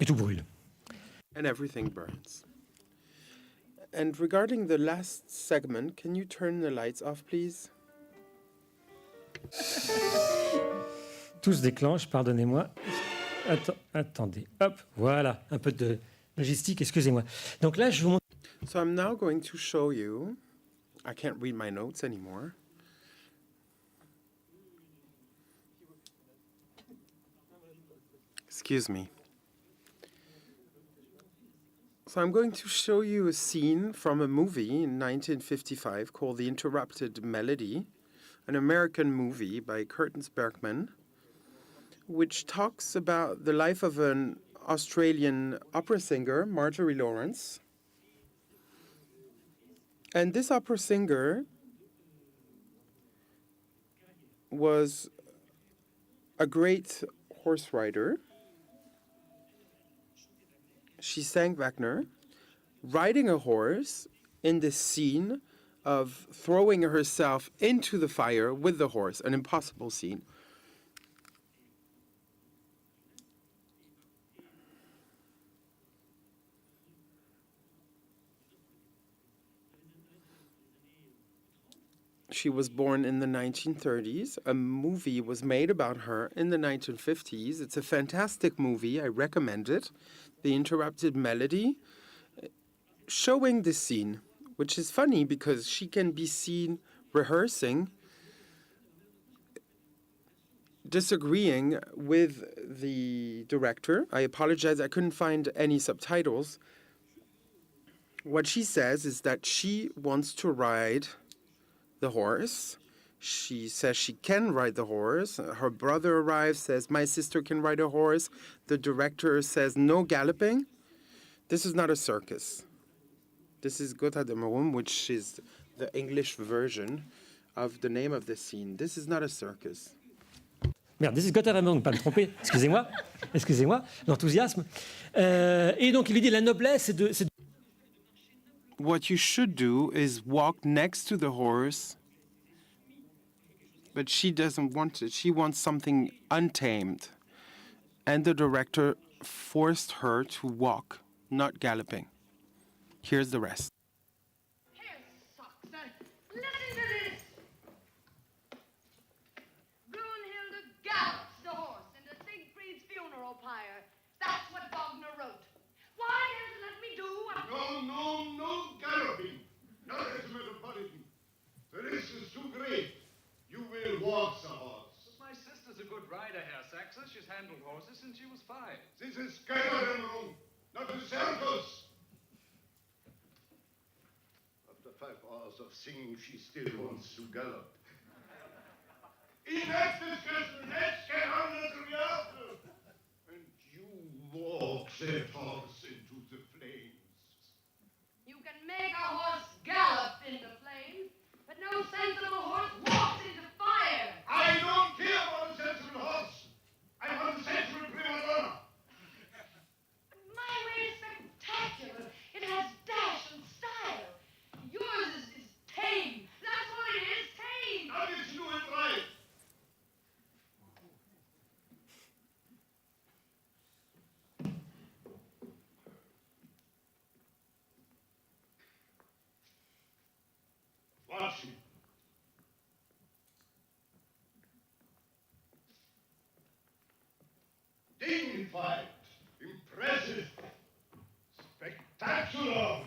Speaker 10: Et tout brûle.
Speaker 7: And everything burns. And regarding the last segment, can you turn the lights off, please?
Speaker 10: Tout se déclenche, pardonnez-moi. Attendez, hop, voilà, un peu de logistique, excusez-moi. Donc là, je vous montre.
Speaker 7: So I'm now going to show you, I can't read my notes anymore. Excuse me. So I'm going to show you a scene from a movie in 1955 called The Interrupted Melody, an American movie by Curtis Bergman, which talks about the life of an Australian opera singer, Marjorie Lawrence. And this opera singer was a great horse rider. She sang Wagner, riding a horse in this scene of throwing herself into the fire with the horse, an impossible scene. She was born in the 1930s. A movie was made about her in the 1950s. It's a fantastic movie. I recommend it. The Interrupted Melody, showing this scene, which is funny because she can be seen rehearsing, disagreeing with the director. I apologize, I couldn't find any subtitles. What she says is that she wants to ride the horse. She says she can ride the horse. Her brother arrives, says, my sister can ride a horse. The director says, no galloping. This is not a circus. This is Götterdämmerung, which is the English version of the name of the scene. This is not a circus.
Speaker 10: Merde, this is Götterdämmerung, ne pas me tromper, excusez-moi, l'enthousiasme. Et donc il lui dit la noblesse, c'est de...
Speaker 7: What you should do is walk next to the horse, but she doesn't want it. She wants something untamed. And the director forced her to walk, not galloping. Here's the rest.
Speaker 11: Listen to this. Brunhilde gallops the horse into Siegfried's funeral pyre. That's what Wagner wrote. Why doesn't it let me do what...
Speaker 12: No galloping. Not as a metropolitan. The risk is too great. You will walk the horse.
Speaker 13: My sister's a good rider, Herr Saxer. She's handled horses since she was 5.
Speaker 12: This is Götterdämmerung, not a circus. After 5 hours of singing, she still wants to gallop. In that discussion, let's get on with the rehearsal. And you walk that horse into the flames.
Speaker 11: You can make a horse gallop into flames, but no sensible horse walks into fire.
Speaker 12: I don't care about a sensible horse. I want a sensible prima donna.
Speaker 11: My way is spectacular. It has dash and style. Yours is tame. That's what it is, tame.
Speaker 12: Now it's you and right. Watch him. Dignified, impressive, spectacular.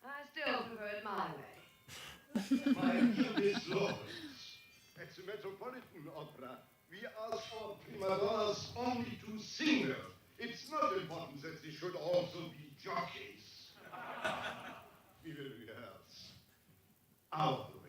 Speaker 11: I still prefer it my way.
Speaker 12: My English lords, at the Metropolitan Opera, we ask our prima donnas only to sing them. It's not important that they should also be jockeys. We will rehearse our way.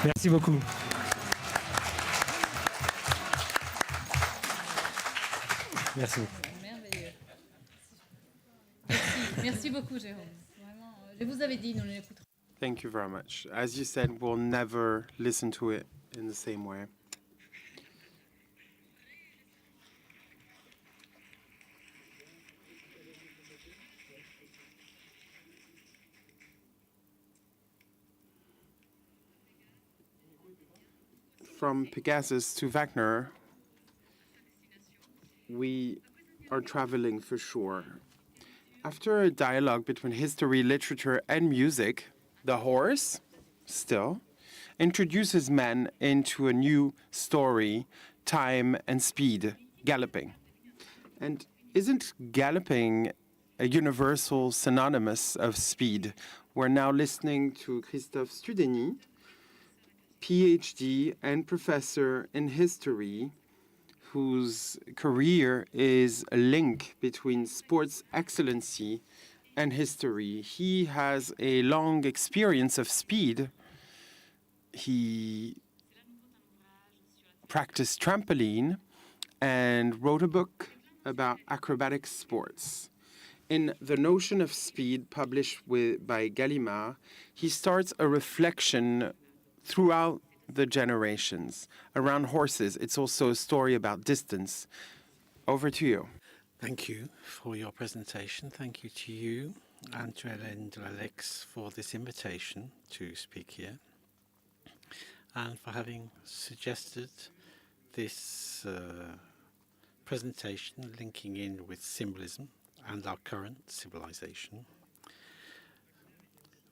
Speaker 10: Merci beaucoup. Merci.
Speaker 2: Merveilleux. Merci beaucoup, Jérôme. Vraiment, je vous avais dit, nous l'écouterons.
Speaker 7: Thank you very much. As you said, we'll never listen to it in the same way. from Pegasus to Wagner, we are traveling for sure. After a dialogue between history, literature, and music, the horse, still, introduces man into a new story, time and speed, galloping. And isn't galloping a universal synonymous of speed? We're now listening to Christophe Studeny, PhD and professor in history, whose career is a link between sports excellency and history. He has a long experience of speed. He practiced trampoline and wrote a book about acrobatic sports. In The Notion of Speed, published by Gallimard, he starts a reflection throughout the generations around horses. It's also a story about distance. Over to you.
Speaker 9: Thank you for your presentation. Thank you to you and to Hélène de l'Alex for this invitation to speak here and for having suggested this presentation linking in with symbolism and our current civilization.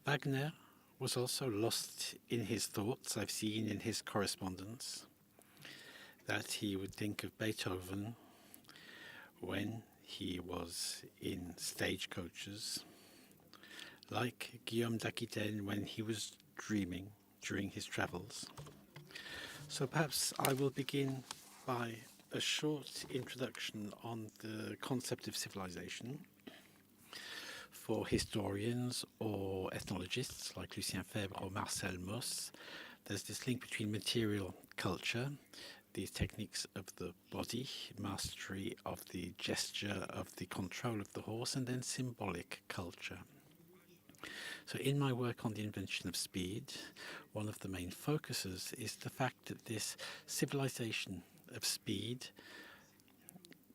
Speaker 9: Wagner was also lost in his thoughts. I've seen in his correspondence that he would think of Beethoven when he was in stagecoaches, like Guillaume d'Aquitaine when he was dreaming during his travels. So perhaps I will begin by a short introduction on the concept of civilization. For historians or ethnologists like Lucien Febvre or Marcel Mauss, there's this link between material culture, these techniques of the body, mastery of the gesture, of the control of the horse, and then symbolic culture. So in my work on the invention of speed, one of the main focuses is the fact that this civilization of speed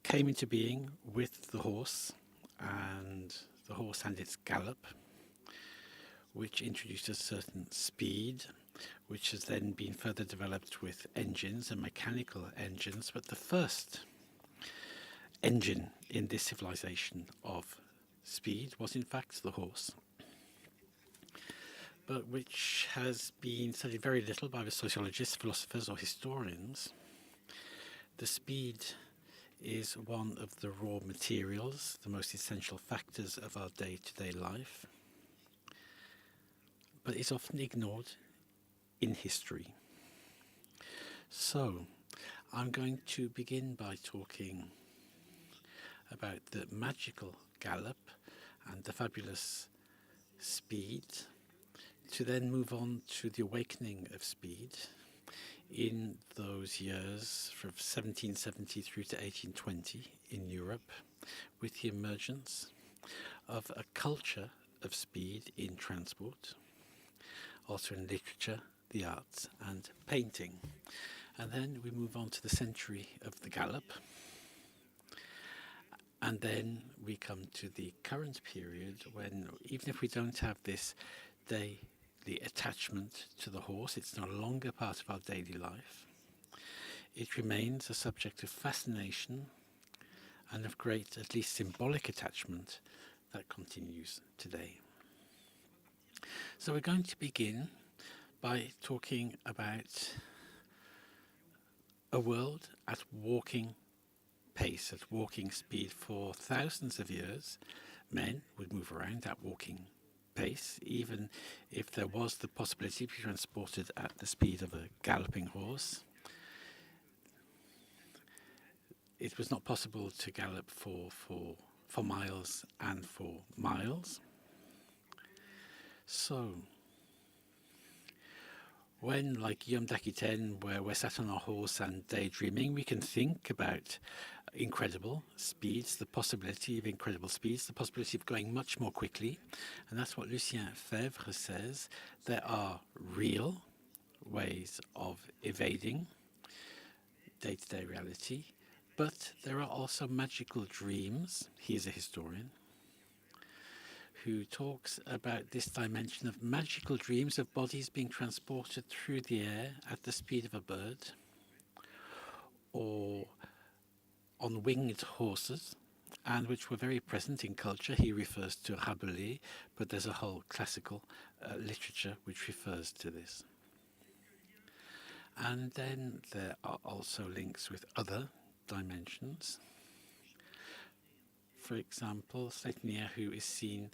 Speaker 9: came into being with the horse and its gallop, which introduced a certain speed, which has then been further developed with engines and mechanical engines. But the first engine in this civilization of speed was in fact the horse, but which has been studied very little by the sociologists, philosophers or historians. The speed is one of the raw materials, the most essential factors of our day-to-day life, but is often ignored in history. So, I'm going to begin by talking about the magical gallop and the fabulous speed, to then move on to the awakening of speed in those years from 1770 through to 1820 in Europe, with the emergence of a culture of speed in transport, also in literature, the arts and painting. And then we move on to the century of the gallop, and then we come to the current period when, even if we don't have this daily attachment to the horse, it's no longer part of our daily life. It remains a subject of fascination and of great, at least symbolic attachment that continues today. So we're going to begin by talking about a world at walking pace, at walking speed. For thousands of years, men would move around at walking pace, even if there was the possibility to be transported at the speed of a galloping horse. It was not possible to gallop for miles and for miles. So, when, like Guillaume d'Aquitaine, where we're sat on our horse and daydreaming, we can think about incredible speeds, the possibility of incredible speeds, the possibility of going much more quickly. And that's what Lucien Febvre says. There are real ways of evading day-to-day reality, but there are also magical dreams. He is a historian who talks about this dimension of magical dreams of bodies being transported through the air at the speed of a bird, or on winged horses, and which were very present in culture. He refers to Rabelais, but there's a whole classical literature which refers to this. And then there are also links with other dimensions. For example, Sleipnir, who is seen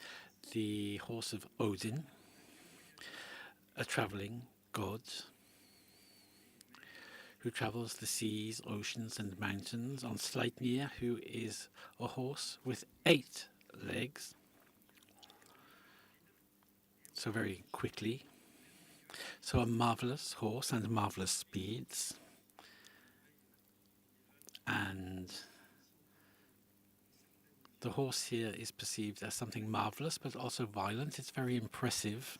Speaker 9: the horse of Odin, a travelling god who travels the seas, oceans and mountains, on Sleipnir, who is a horse with 8 legs, so very quickly. So a marvellous horse and marvellous speeds. And the horse here is perceived as something marvellous, but also violent. It's very impressive.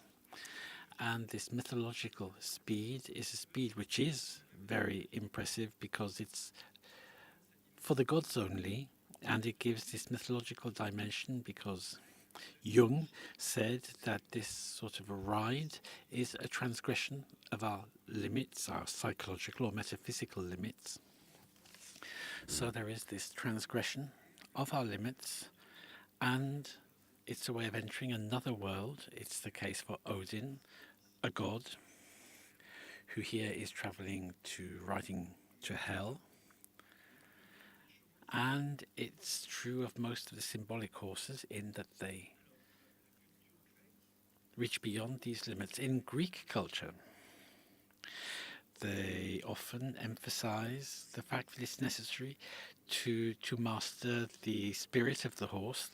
Speaker 9: And this mythological speed is a speed which is very impressive because it's for the gods only, and it gives this mythological dimension because Jung said that this sort of a ride is a transgression of our limits, our psychological or metaphysical limits. So there is this transgression of our limits, and it's a way of entering another world. It's the case for Odin, a god, who here is riding to hell. And it's true of most of the symbolic horses in that they reach beyond these limits. In Greek culture, they often emphasize the fact that it's necessary to master the spirit of the horse.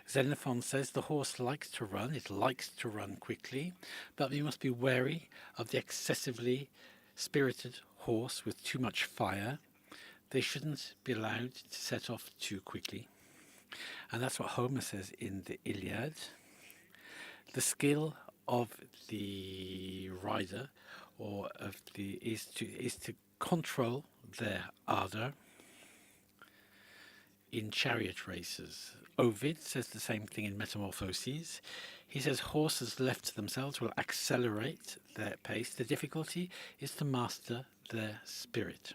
Speaker 9: Xenophon says the horse likes to run, it likes to run quickly, but we must be wary of the excessively spirited horse with too much fire. They shouldn't be allowed to set off too quickly. And that's what Homer says in the Iliad. The skill of the rider is to control their ardor in chariot races. Ovid says the same thing in Metamorphoses. He says horses left to themselves will accelerate their pace. The difficulty is to master their spirit.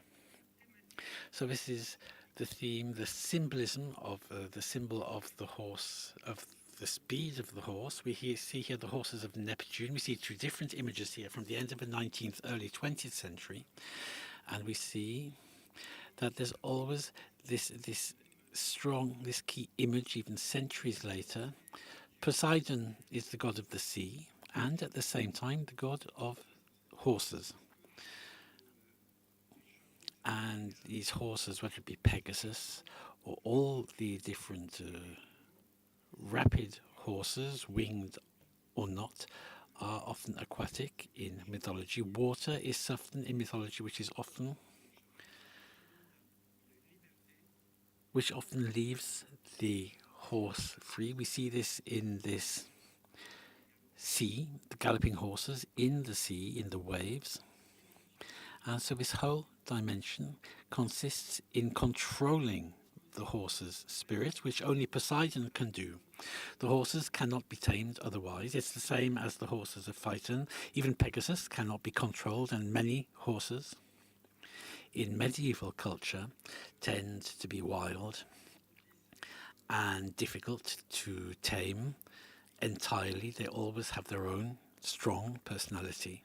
Speaker 9: So this is the theme, the symbolism of the symbol of the horse, of the speed of the horse. We see here the horses of Neptune. We see 2 different images here from the end of the 19th, early 20th century. And we see that there's always this key image, even centuries later. Poseidon is the god of the sea, and at the same time, the god of horses. And these horses, whether it be Pegasus or all the different rapid horses, winged or not, are often aquatic in mythology. Water is something in mythology which often leaves the horse free. We see this in this sea, the galloping horses in the sea, in the waves. And so this whole dimension consists in controlling the horse's spirit, which only Poseidon can do. The horses cannot be tamed otherwise. It's the same as the horses of Phaeton. Even Pegasus cannot be controlled, and many horses in medieval culture tend to be wild and difficult to tame entirely. They always have their own strong personality.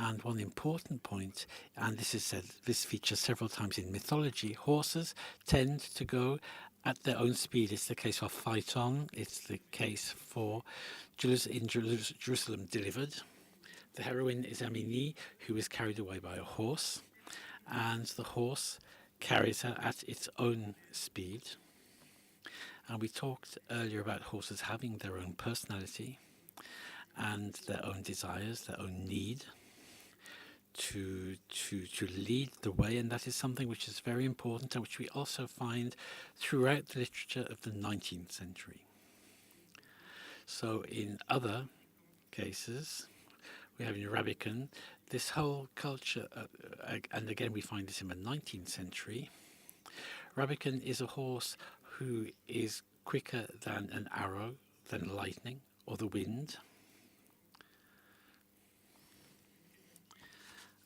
Speaker 9: And one important point, and this features several times in mythology, horses tend to go at their own speed. It's the case for Phaeton, it's the case for Jerusalem Delivered. The heroine is Amini, who is carried away by a horse, and the horse carries her at its own speed. And we talked earlier about horses having their own personality and their own desires, their own need to lead the way, and that is something which is very important and which we also find throughout the literature of the 19th century. So in other cases, we have in Rabican this whole culture, and again we find this in the 19th century. Rabican is a horse who is quicker than an arrow, than lightning or the wind.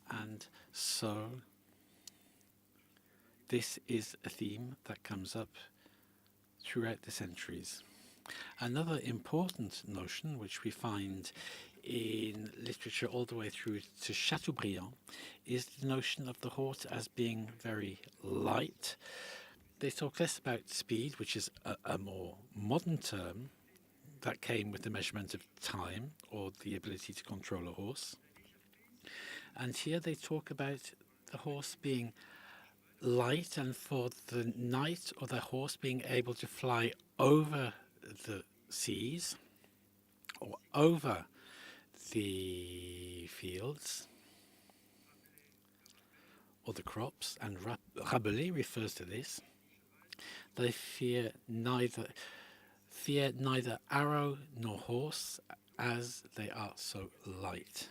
Speaker 9: And so this is a theme that comes up throughout the centuries. Another important notion, which we find in literature all the way through to Chateaubriand, is the notion of the horse as being very light. They talk less about speed, which is a more modern term that came with the measurement of time or the ability to control a horse. And here they talk about the horse being light, and for the knight or the horse being able to fly over the seas or over the fields or the crops, and Rabelais refers to this. They fear neither arrow nor horse, as they are so light.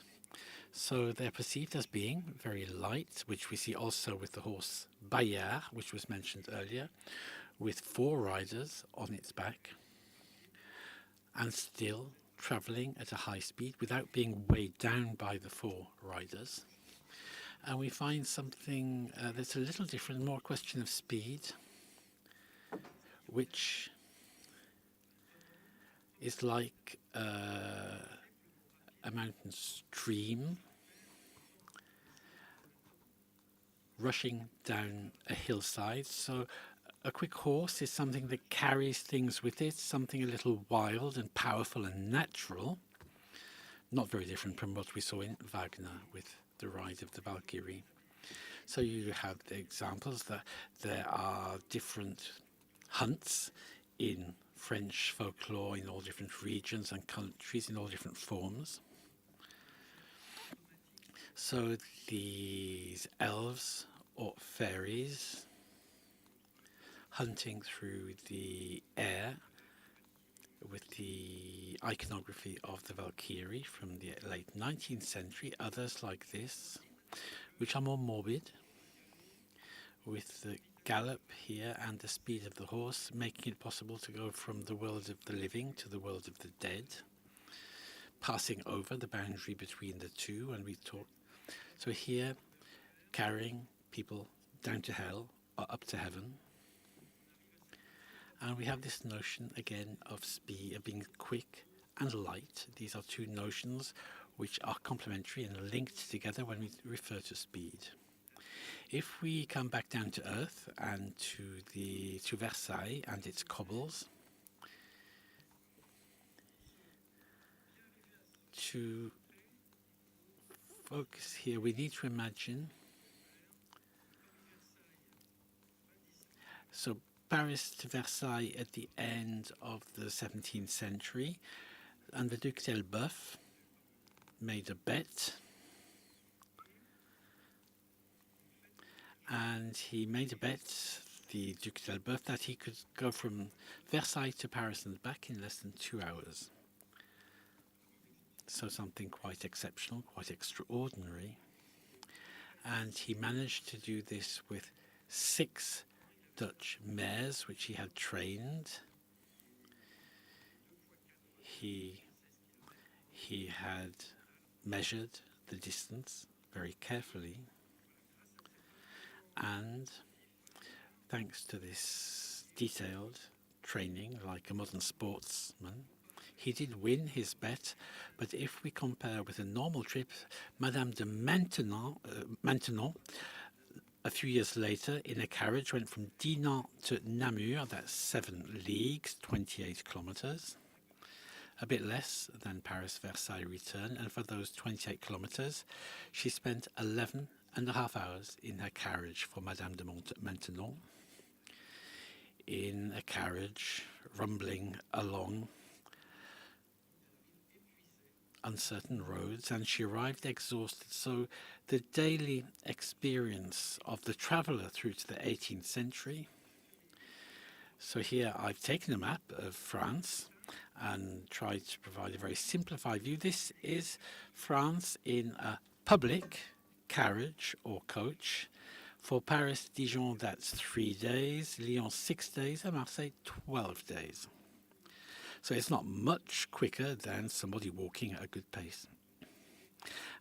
Speaker 9: So they're perceived as being very light, which we see also with the horse Bayard, which was mentioned earlier, with 4 riders on its back, and still travelling at a high speed without being weighed down by the 4 riders. And we find something that's a little different, more a question of speed, which is like a mountain stream rushing down a hillside. So a quick horse is something that carries things with it, something a little wild and powerful and natural, not very different from what we saw in Wagner with the Ride of the Valkyrie. So you have the examples that there are different hunts in French folklore in all different regions and countries in all different forms. So these elves or fairies hunting through the air with the iconography of the Valkyrie from the late 19th century, others like this, which are more morbid, with the gallop here and the speed of the horse, making it possible to go from the world of the living to the world of the dead, passing over the boundary between the two. And we talk, so here, carrying people down to hell or up to heaven. And we have this notion again of speed, of being quick and light. These are 2 notions which are complementary and linked together when we refer to speed. If we come back down to earth and to Versailles and its cobbles, to focus here, we need to imagine. So Paris to Versailles at the end of the 17th century, and the Duc d'Elbeuf made a bet. And he made a bet, the Duc d'Elbeuf, that he could go from Versailles to Paris and back in less than 2 hours. So something quite exceptional, quite extraordinary. And he managed to do this with 6 Dutch mares, which he had trained. He had measured the distance very carefully. And thanks to this detailed training, like a modern sportsman, he did win his bet. But if we compare with a normal trip, Madame de Maintenon, a few years later, in a carriage, went from Dinan to Namur, that's 7 leagues, 28 kilometers, a bit less than Paris-Versailles return. And for those 28 kilometers, she spent 11.5 hours in her carriage for Madame de Maintenon, in a carriage rumbling along uncertain roads, and she arrived exhausted. So the daily experience of the traveller through to the 18th century. So here I've taken a map of France and tried to provide a very simplified view. This is France in a public carriage or coach For Paris, Dijon, that's 3 days, Lyon 6 days, and Marseille 12 days. So it's not much quicker than somebody walking at a good pace.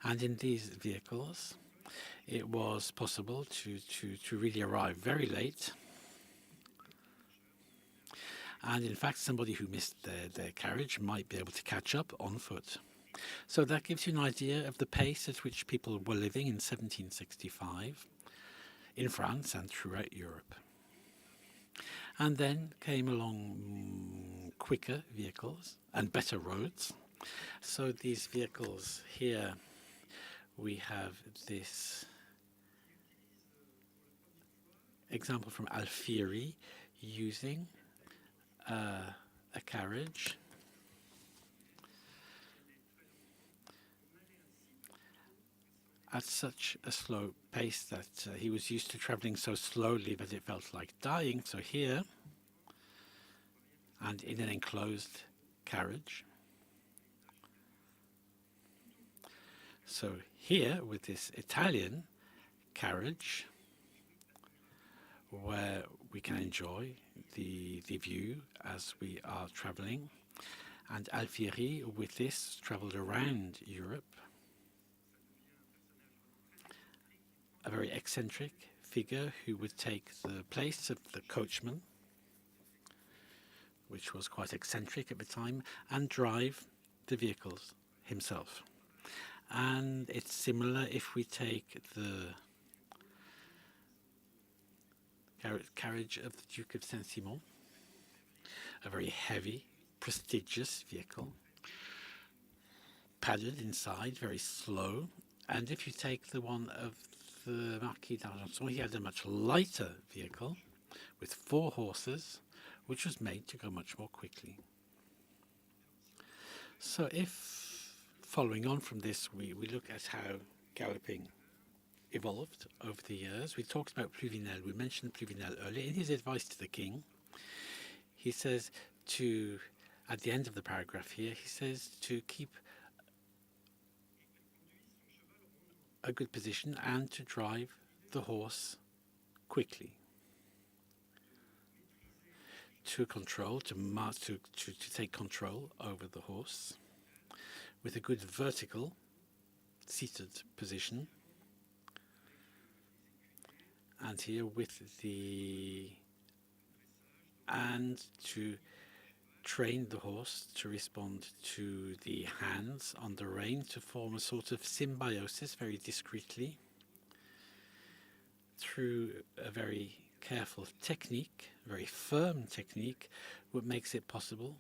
Speaker 9: And in these vehicles, it was possible to really arrive very late. And in fact, somebody who missed their carriage might be able to catch up on foot. So that gives you an idea of the pace at which people were living in 1765 in France and throughout Europe. And then came along quicker vehicles and better roads. So these vehicles here, we have this example from Alfieri using a carriage at such a slow pace that he was used to traveling so slowly that it felt like dying. So here, and in an enclosed carriage. So here, with this Italian carriage, where we can enjoy the view as we are traveling. And Alfieri, with this, traveled around Europe. A very eccentric figure who would take the place of the coachman, which was quite eccentric at the time, and drive the vehicles himself. And it's similar if we take the carriage of the Duke of Saint-Simon, a very heavy, prestigious vehicle, padded inside, very slow. And if you take the one of the Marquis d'Argenson, he had a much lighter vehicle with 4 horses, which was made to go much more quickly. So if, following on from this, we look at how galloping evolved over the years. We talked about Pluvinel. We mentioned Pluvinel earlier. In his advice to the king, he says at the end of the paragraph here, he says to keep a good position and to drive the horse quickly. To take control over the horse with a good vertical seated position. And here and to train the horse to respond to the hands on the rein, to form a sort of symbiosis very discreetly through a very careful technique, very firm technique, what makes it possible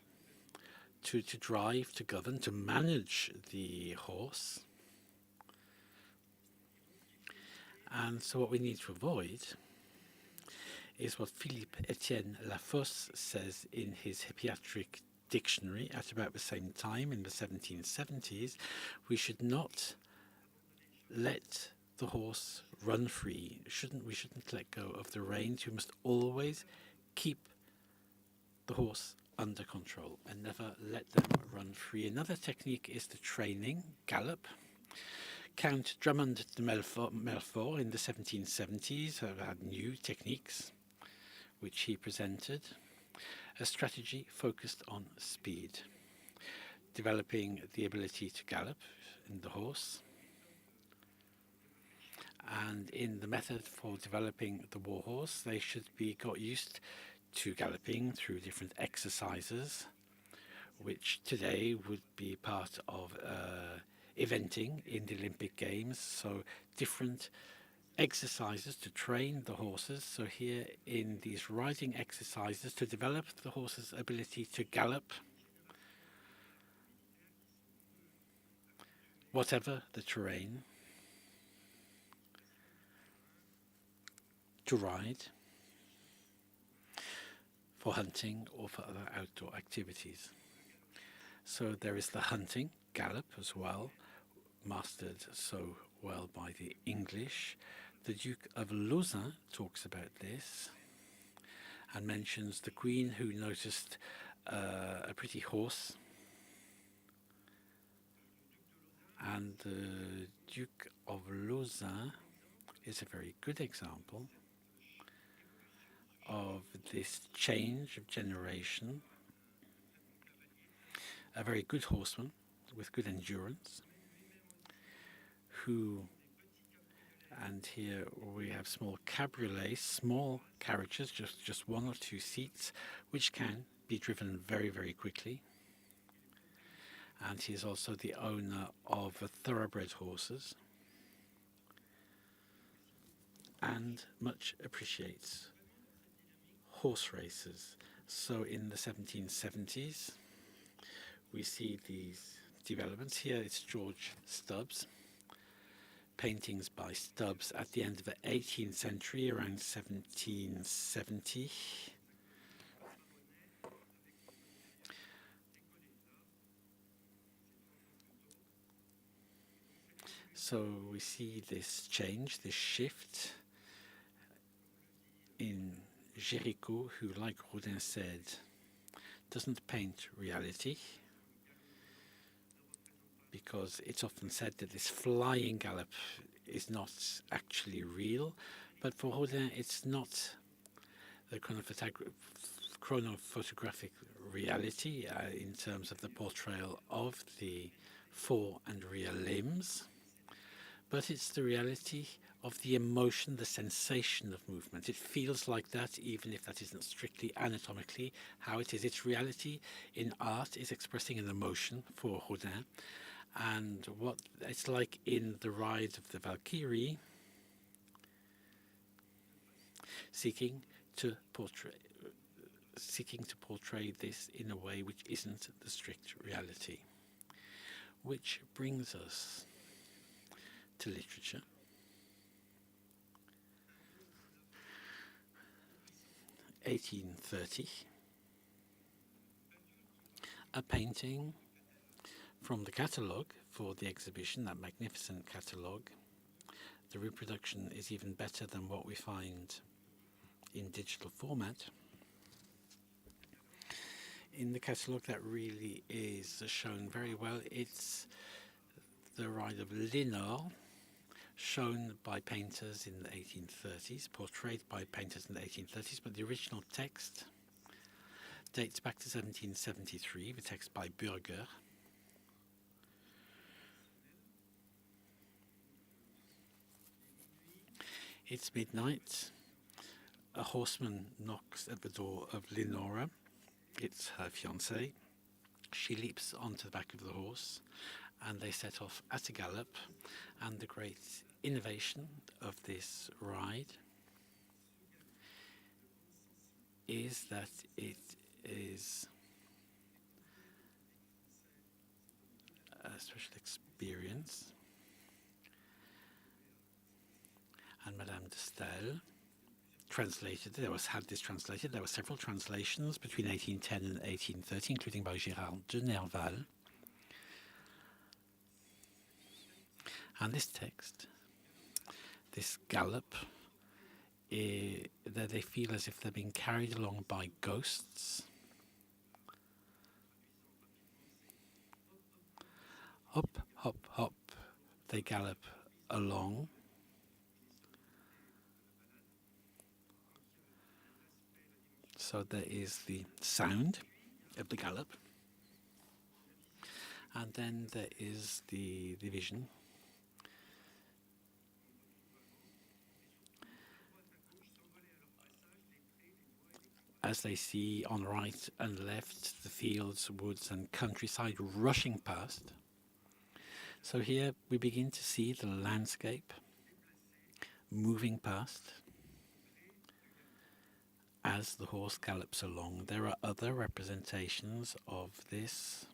Speaker 9: to drive, to govern, to manage the horse. And so what we need to avoid is what Philippe Etienne Lafosse says in his Hippiatric Dictionary at about the same time, in the 1770s. We should not let the horse run free. We shouldn't let go of the reins. We must always keep the horse under control and never let them run free. Another technique is the training, gallop. Count Drummond de Melfort in the 1770s had new techniques which he presented, a strategy focused on speed, developing the ability to gallop in the horse. And in the method for developing the war horse, they should be got used to galloping through different exercises, which today would be part of eventing in the Olympic Games. So different exercises to train the horses. So here in these riding exercises, to develop the horse's ability to gallop, whatever the terrain, to ride, for hunting or for other outdoor activities. So there is the hunting, gallop as well, mastered so well by the English. The Duke of Lauzun talks about this and mentions the Queen who noticed a pretty horse, and the Duke of Lauzun is a very good example of this change of generation. A very good horseman with good endurance, who, and here we have small cabriolets, small carriages, just one or two seats, which can be driven very, very quickly. And he is also the owner of thoroughbred horses, and much appreciates horse races. So in the 1770s, we see these developments. Here it's George Stubbs, paintings by Stubbs at the end of the 18th century, around 1770. So we see this change, this shift in Géricault, who, like Rodin said, doesn't paint reality, because it's often said that this flying gallop is not actually real, but for Rodin it's not the chronophotographic reality in terms of the portrayal of the fore and rear limbs, but it's the reality of the emotion, the sensation of movement. It feels like that, even if that isn't strictly anatomically how it is. Its reality in art is expressing an emotion for Rodin. And what it's like in The Ride of the Valkyrie, seeking to portray this in a way which isn't the strict reality. Which brings us to literature. (1830), a painting from the catalogue for the exhibition, that magnificent catalogue. The reproduction is even better than what we find in digital format. In the catalogue, that really is shown very well. It's the Ride of Lenore, shown by painters in the 1830s, portrayed by painters in the 1830s, but the original text dates back to 1773, the text by Bürger. It's midnight. A horseman knocks at the door of Lenora. It's her fiancé. She leaps onto the back of the horse, and they set off at a gallop. And the great innovation of this ride is that it is a special experience. And Madame de Staël translated, had this translated. There were several translations between 1810 and 1830, including by Gérard de Nerval. And this text, this gallop, that they feel as if they're being carried along by ghosts. Hop, hop, hop, they gallop along. So there is the sound of the gallop, and then there is the vision. As they see on right and left the fields, woods and countryside rushing past. So here we begin to see the landscape moving past as the horse gallops along. There are other representations of this.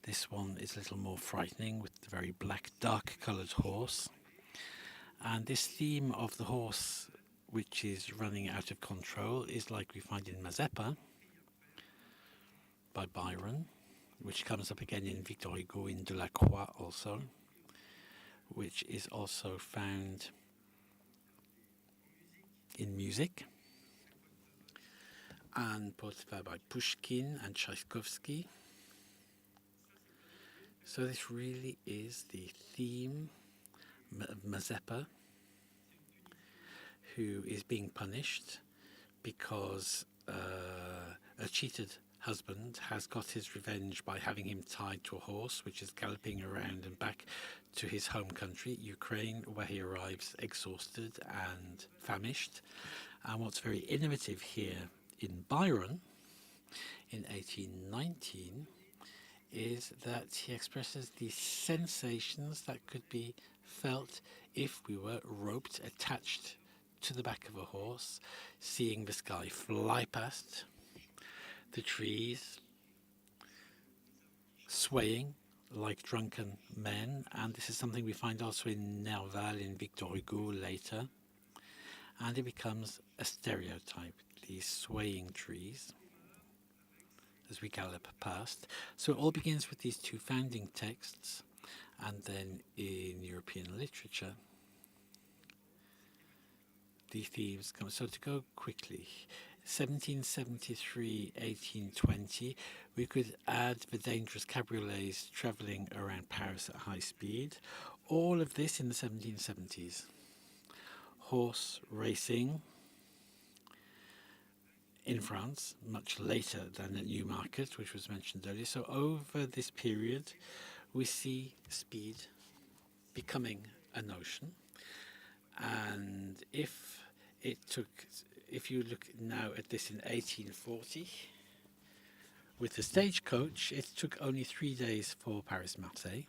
Speaker 9: This one is a little more frightening with the very black, dark-coloured horse. And this theme of the horse, which is running out of control, is like we find in Mazeppa by Byron, which comes up again in Victor Hugo, in Delacroix also, which is also found in music, and portrayed by Pushkin and Tchaikovsky. So this really is the theme of Mazeppa, who is being punished because a cheated husband has got his revenge by having him tied to a horse, which is galloping around and back to his home country, Ukraine, where he arrives exhausted and famished. And what's very innovative here in Byron, in 1819, is that he expresses the sensations that could be felt if we were roped, attached to the back of a horse, seeing the sky fly past, the trees swaying like drunken men, and this is something we find also in Nerval, in Victor Hugo later, and it becomes a stereotype, these swaying trees as we gallop past. So it all begins with these two founding texts, and then in European literature the themes come. So to go quickly, 1773, 1820, we could add the dangerous cabriolets travelling around Paris at high speed. All of this in the 1770s. Horse racing in France, much later than at Newmarket, which was mentioned earlier. So over this period, we see speed becoming a notion. And if you look now at this in 1840, with the stagecoach, it took only 3 days for Paris-Marseille.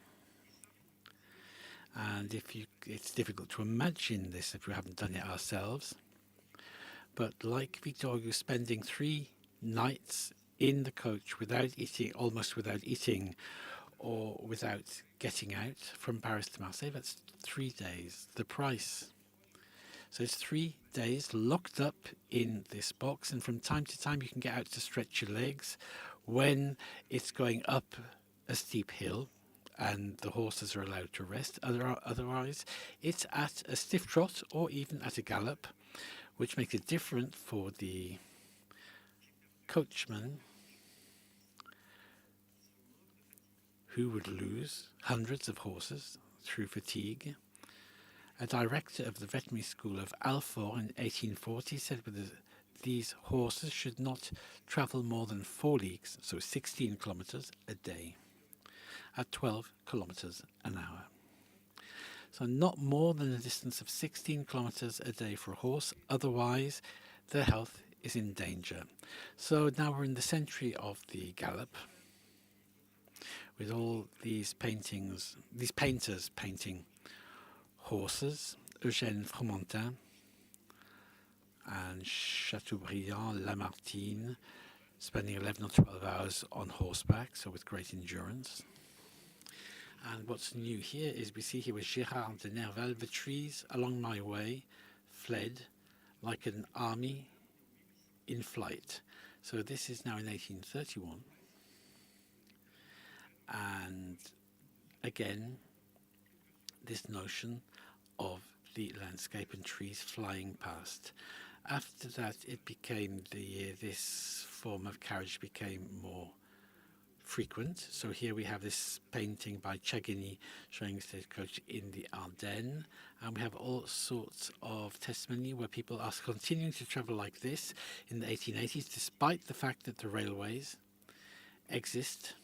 Speaker 9: And it's difficult to imagine this if we haven't done it ourselves. But like Victor Hugo spending 3 nights in the coach without eating, almost without eating, or without getting out from Paris to Marseille, that's 3 days. The price. So it's 3 days locked up in this box, and from time to time you can get out to stretch your legs when it's going up a steep hill and the horses are allowed to rest. Otherwise, it's at a stiff trot or even at a gallop, which makes it different for the coachman, who would lose hundreds of horses through fatigue. A director of the veterinary school of Alfort in 1840 said these horses should not travel more than 4 leagues, so 16 kilometers a day, at 12 kilometers an hour. So not more than a distance of 16 kilometers a day for a horse, otherwise their health is in danger. So now we're in the century of the gallop, with all these paintings, these painters painting horses, Eugène Fromentin and Chateaubriand, Lamartine, spending 11 or 12 hours on horseback, so with great endurance. And what's new here is we see here with Gérard de Nerval, the trees along my way fled like an army in flight. So this is now in 1831. And again, this notion of the landscape and trees flying past. After that, it became this form of carriage became more frequent. So here we have this painting by Chagny showing the stagecoach in the Ardennes, and we have all sorts of testimony where people are continuing to travel like this in the 1880s, despite the fact that the railways exist.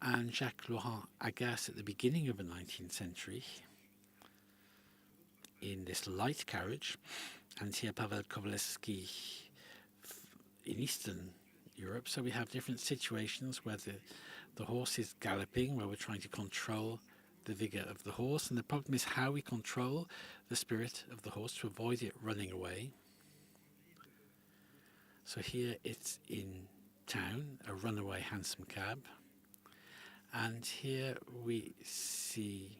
Speaker 9: And Jacques Laurent Agasse at the beginning of the 19th century in this light carriage, and here Pavel Kowalewski in Eastern Europe. So we have different situations where the horse is galloping, where we're trying to control the vigor of the horse, and the problem is how we control the spirit of the horse to avoid it running away. So here it's in town, a runaway hansom cab. And here we see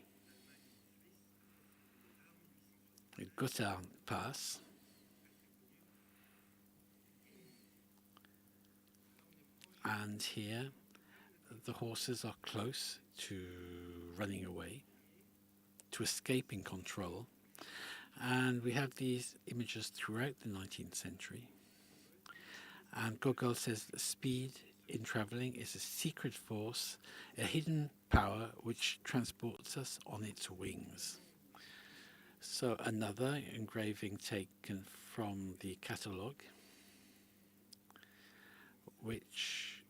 Speaker 9: a Gotthard Pass. And here the horses are close to running away, to escaping control. And we have these images throughout the 19th century. And Gogol says that speed in travelling is a secret force, a hidden power which transports us on its wings. So another engraving taken from the catalogue, which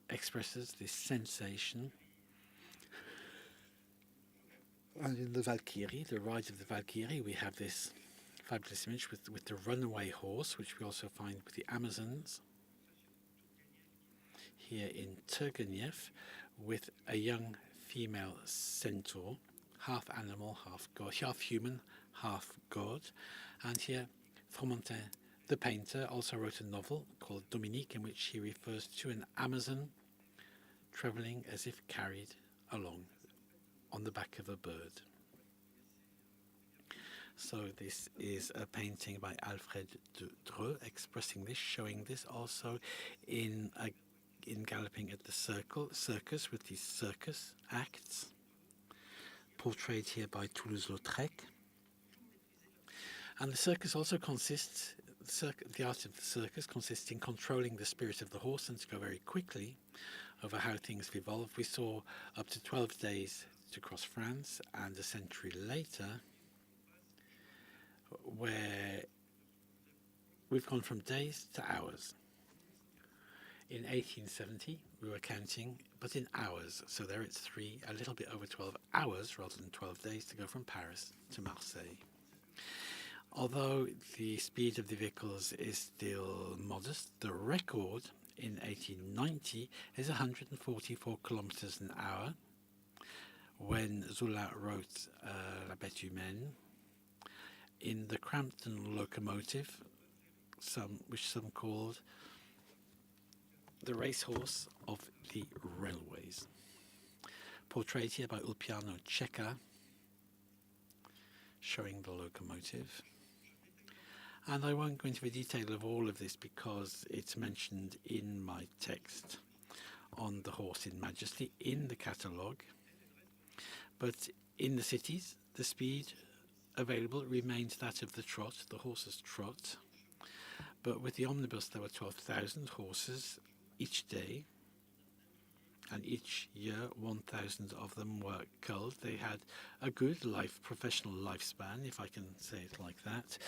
Speaker 9: expresses this sensation. And in the Valkyrie, the Ride of the Valkyrie, we have this fabulous image with the runaway horse, which we also find with the Amazons. Here in Turgenev, with a young female centaur, half animal, half god, half human, half god. And here, Fromentin, the painter, also wrote a novel called Dominique, in which he refers to an Amazon travelling as if carried along on the back of a bird. So this is a painting by Alfred de Dreux expressing this, showing this also in Galloping at the Circus with these circus acts, portrayed here by Toulouse-Lautrec. And the circus also consists, the art of the circus consists in controlling the spirit of the horse, and to go very quickly over how things have evolved. We saw up to 12 days to cross France, and a century later, where we've gone from days to hours. In 1870, we were counting, but in hours. So there it's a little bit over 12 hours rather than 12 days to go from Paris to Marseille. Although the speed of the vehicles is still modest, the record in 1890 is 144 kilometers an hour, when Zola wrote La Bête Humaine. In the Crampton locomotive, which some called the racehorse of the railways, portrayed here by Ulpiano Cecca, showing the locomotive. And I won't go into the detail of all of this because it's mentioned in my text on the horse in Majesty in the catalogue. But in the cities, the speed available remains that of the trot, the horse's trot. But with the omnibus, there were 12,000 horses each day, and each year 1,000 of them were culled. They had a good professional lifespan, if I can say it like that.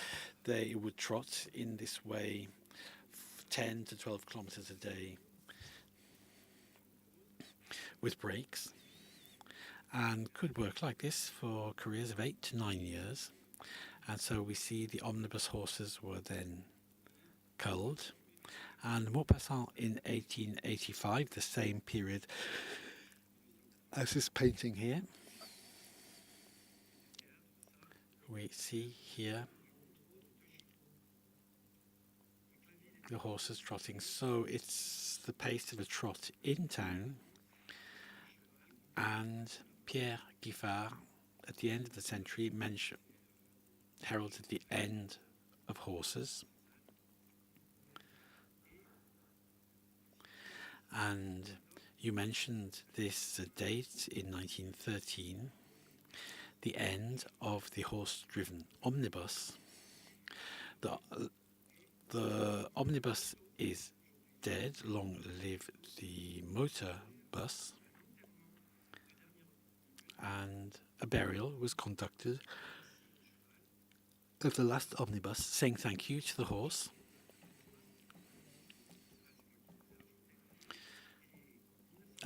Speaker 9: They would trot in this way 10 to 12 kilometers a day with breaks, and could work like this for careers of 8 to 9 years. And so we see the omnibus horses were then culled. And Maupassant in 1885, the same period as this painting here, we see here the horses trotting. So it's the pace of a trot in town. And Pierre Giffard, at the end of the century, heralded the end of horses. And you mentioned this date in 1913, the end of the horse-driven omnibus. The omnibus is dead. Long live the motor bus. And a burial was conducted of the last omnibus, saying thank you to the horse.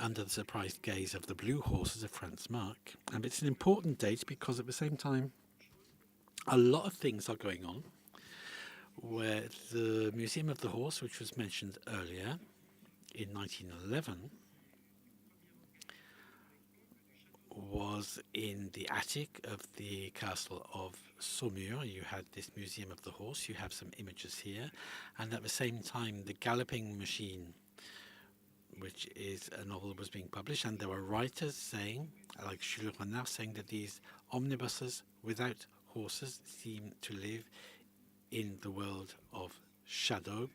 Speaker 9: Under the surprised gaze of the blue horses of Franz Marc. And it's an important date because at the same time, a lot of things are going on, where the Museum of the Horse, which was mentioned earlier in 1911, was in the attic of the castle of Saumur. You had this Museum of the Horse, you have some images here, and at the same time the Galloping Machine, which is a novel, was being published, and there were writers saying, like Jules Renard, saying that these omnibuses without horses seem to live in the world of shadow.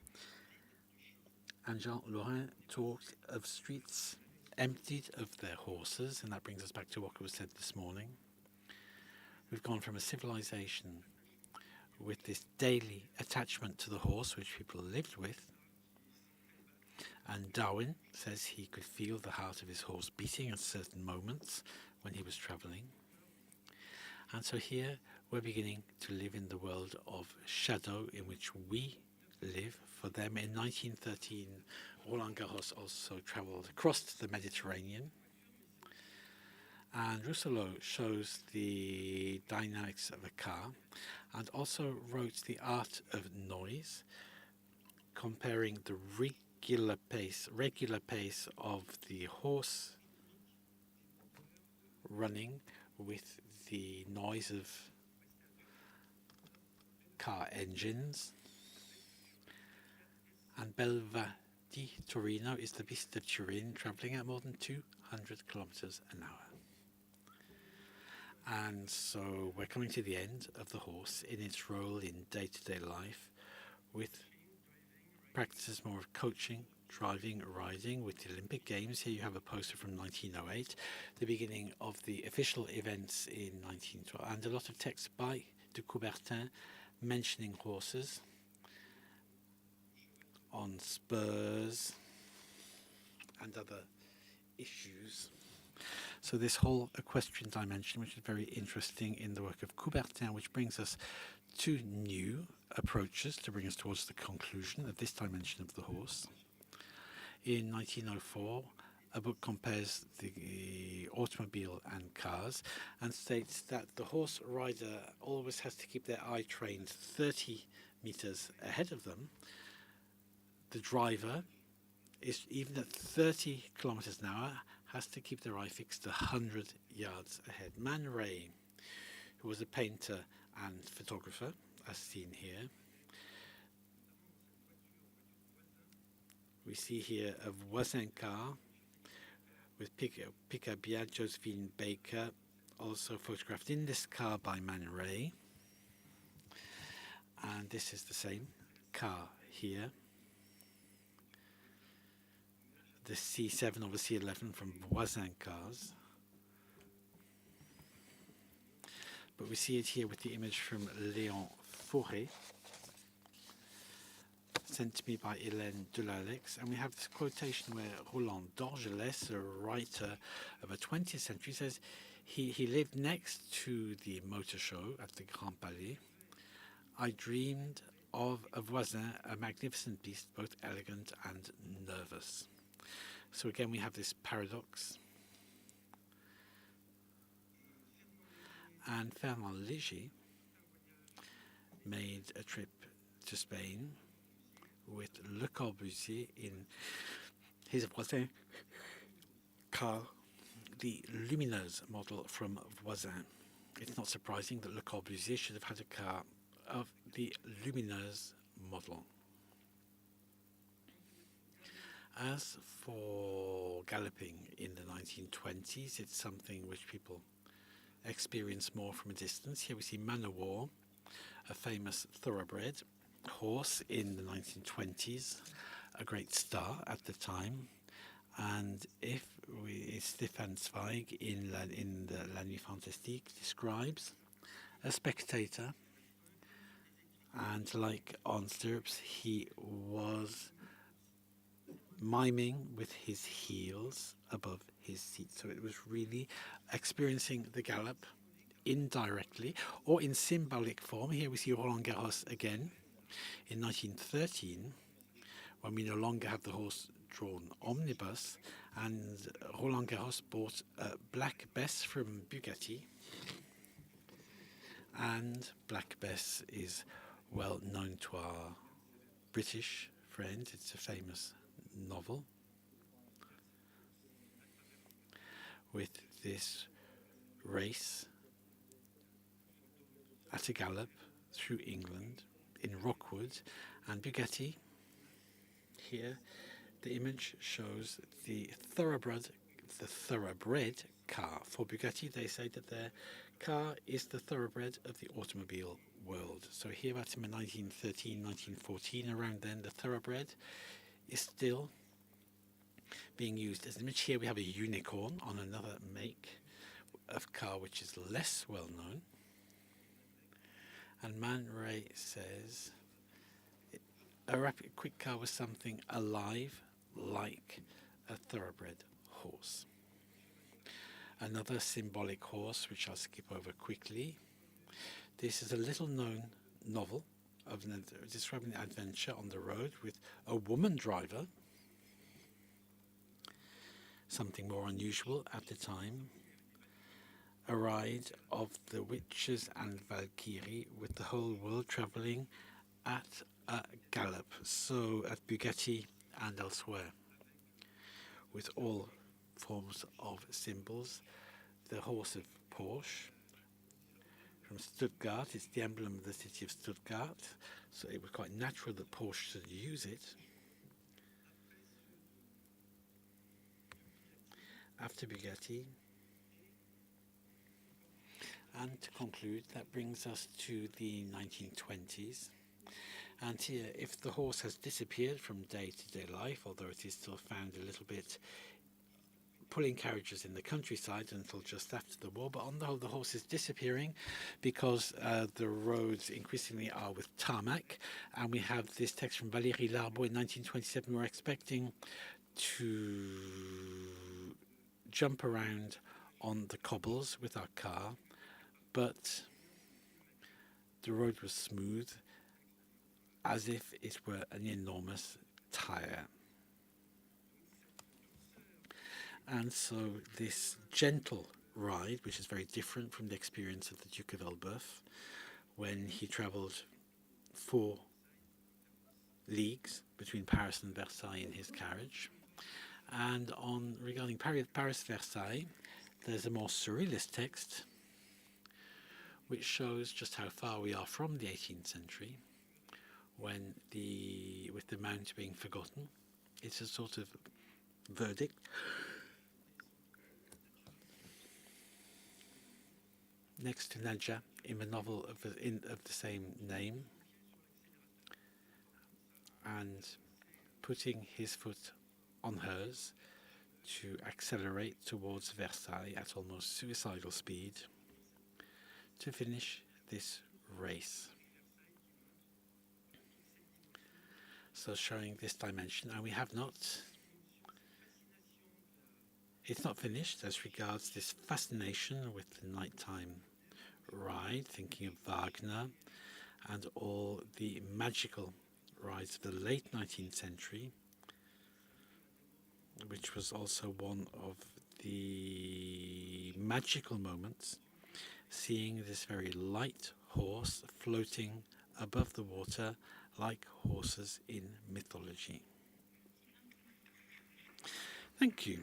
Speaker 9: And Jean Lorrain talked of streets emptied of their horses, and that brings us back to what was said this morning. We've gone from a civilization with this daily attachment to the horse, which people lived with, and Darwin says he could feel the heart of his horse beating at certain moments when he was travelling. And so here were beginning to live in the world of shadow in which we live. For them, in 1913, Roland Garros also travelled across the Mediterranean. And Rousselot shows the dynamics of a car and also wrote The Art of Noise, comparing the regular pace of the horse running with the noise of car engines. And Belva di Torino is the beast of Turin, travelling at more than 200 kilometers an hour. And so we're coming to the end of the horse in its role in day-to-day life, with practices more of coaching, driving, riding. With the Olympic Games, here you have a poster from 1908, the beginning of the official events in 1912, and a lot of text by de Coubertin mentioning horses on spurs and other issues. So this whole equestrian dimension, which is very interesting in the work of Coubertin, which brings us two new approaches to bring us towards the conclusion of this dimension of the horse. In 1904, a book compares the automobile and cars and states that the horse rider always has to keep their eye trained 30 meters ahead of them. The driver is, even at 30 kilometers an hour, has to keep their eye fixed 100 yards ahead. Man Ray, who was a painter and photographer, as seen here. We see here a Voisin car with Picabia, Josephine Baker, also photographed in this car by Man Ray. And this is the same car here. The C7 or the C11 from Voisin cars. But we see it here with the image from Léon Fauré, sent to me by Hélène Delalex. And we have this quotation where Roland d'Orgelès, a writer of the 20th century, says he lived next to the motor show at the Grand Palais. I dreamed of a Voisin, a magnificent beast, both elegant and nervous. So again, we have this paradox. And Fernand Léger made a trip to Spain with Le Corbusier in his Voisin car, the Lumineuse model from Voisin. It's not surprising that Le Corbusier should have had a car of the Lumineuse model. As for galloping in the 1920s, it's something which people experience more from a distance. Here we see Man o' War, a famous thoroughbred horse in the 1920s, a great star at the time. And Stéphane Zweig in the La Nuit Fantastique describes a spectator, and like on stirrups, he was miming with his heels above his seat. So it was really experiencing the gallop indirectly or in symbolic form. Here we see Roland Garros again in 1913, when we no longer have the horse-drawn omnibus, and Roland Garros bought a Black Bess from Bugatti. And Black Bess is well known to our British friends. It's a famous novel with this race at a gallop through England in Rockwood. And Bugatti, here the image shows the thoroughbred car. For Bugatti, they say that their car is the thoroughbred of the automobile world. So here at 1913, 1914, around then, the thoroughbred is still being used as an image. Here we have a unicorn on another make of car which is less well known. And Man Ray says a rapid quick car was something alive like a thoroughbred horse. Another symbolic horse which I'll skip over quickly, This is a little-known novel describing an adventure on the road with a woman driver, something more unusual at the time, a ride of the witches and Valkyrie with the whole world traveling at a gallop, so at Bugatti and elsewhere, with all forms of symbols. The horse of Porsche from Stuttgart, it's the emblem of the city of Stuttgart, so it was quite natural that Porsche should use it. After Bugatti. And to conclude, that brings us to the 1920s. And here, if the horse has disappeared from day-to-day life, although it is still found a little bit pulling carriages in the countryside until just after the war, but on the whole, the horse is disappearing because the roads increasingly are with tarmac. And we have this text from Valérie Larbaud in 1927. We're expecting to jump around on the cobbles with our car, but the road was smooth, as if it were an enormous tire. And so this gentle ride, which is very different from the experience of the Duke of Elbeuf, when he travelled 4 leagues between Paris and Versailles in his carriage. And regarding Paris-Versailles, there's a more surrealist text which shows just how far we are from the 18th century, when with the Mount being forgotten. It's a sort of verdict. Next to Nadja in the novel of the same name, and putting his foot on hers to accelerate towards Versailles at almost suicidal speed to finish this race. So showing this dimension, and it's not finished as regards this fascination with the nighttime ride, thinking of Wagner and all the magical rides of the late 19th century, which was also one of the magical moments, seeing this very light horse floating above the water like horses in mythology. Thank you.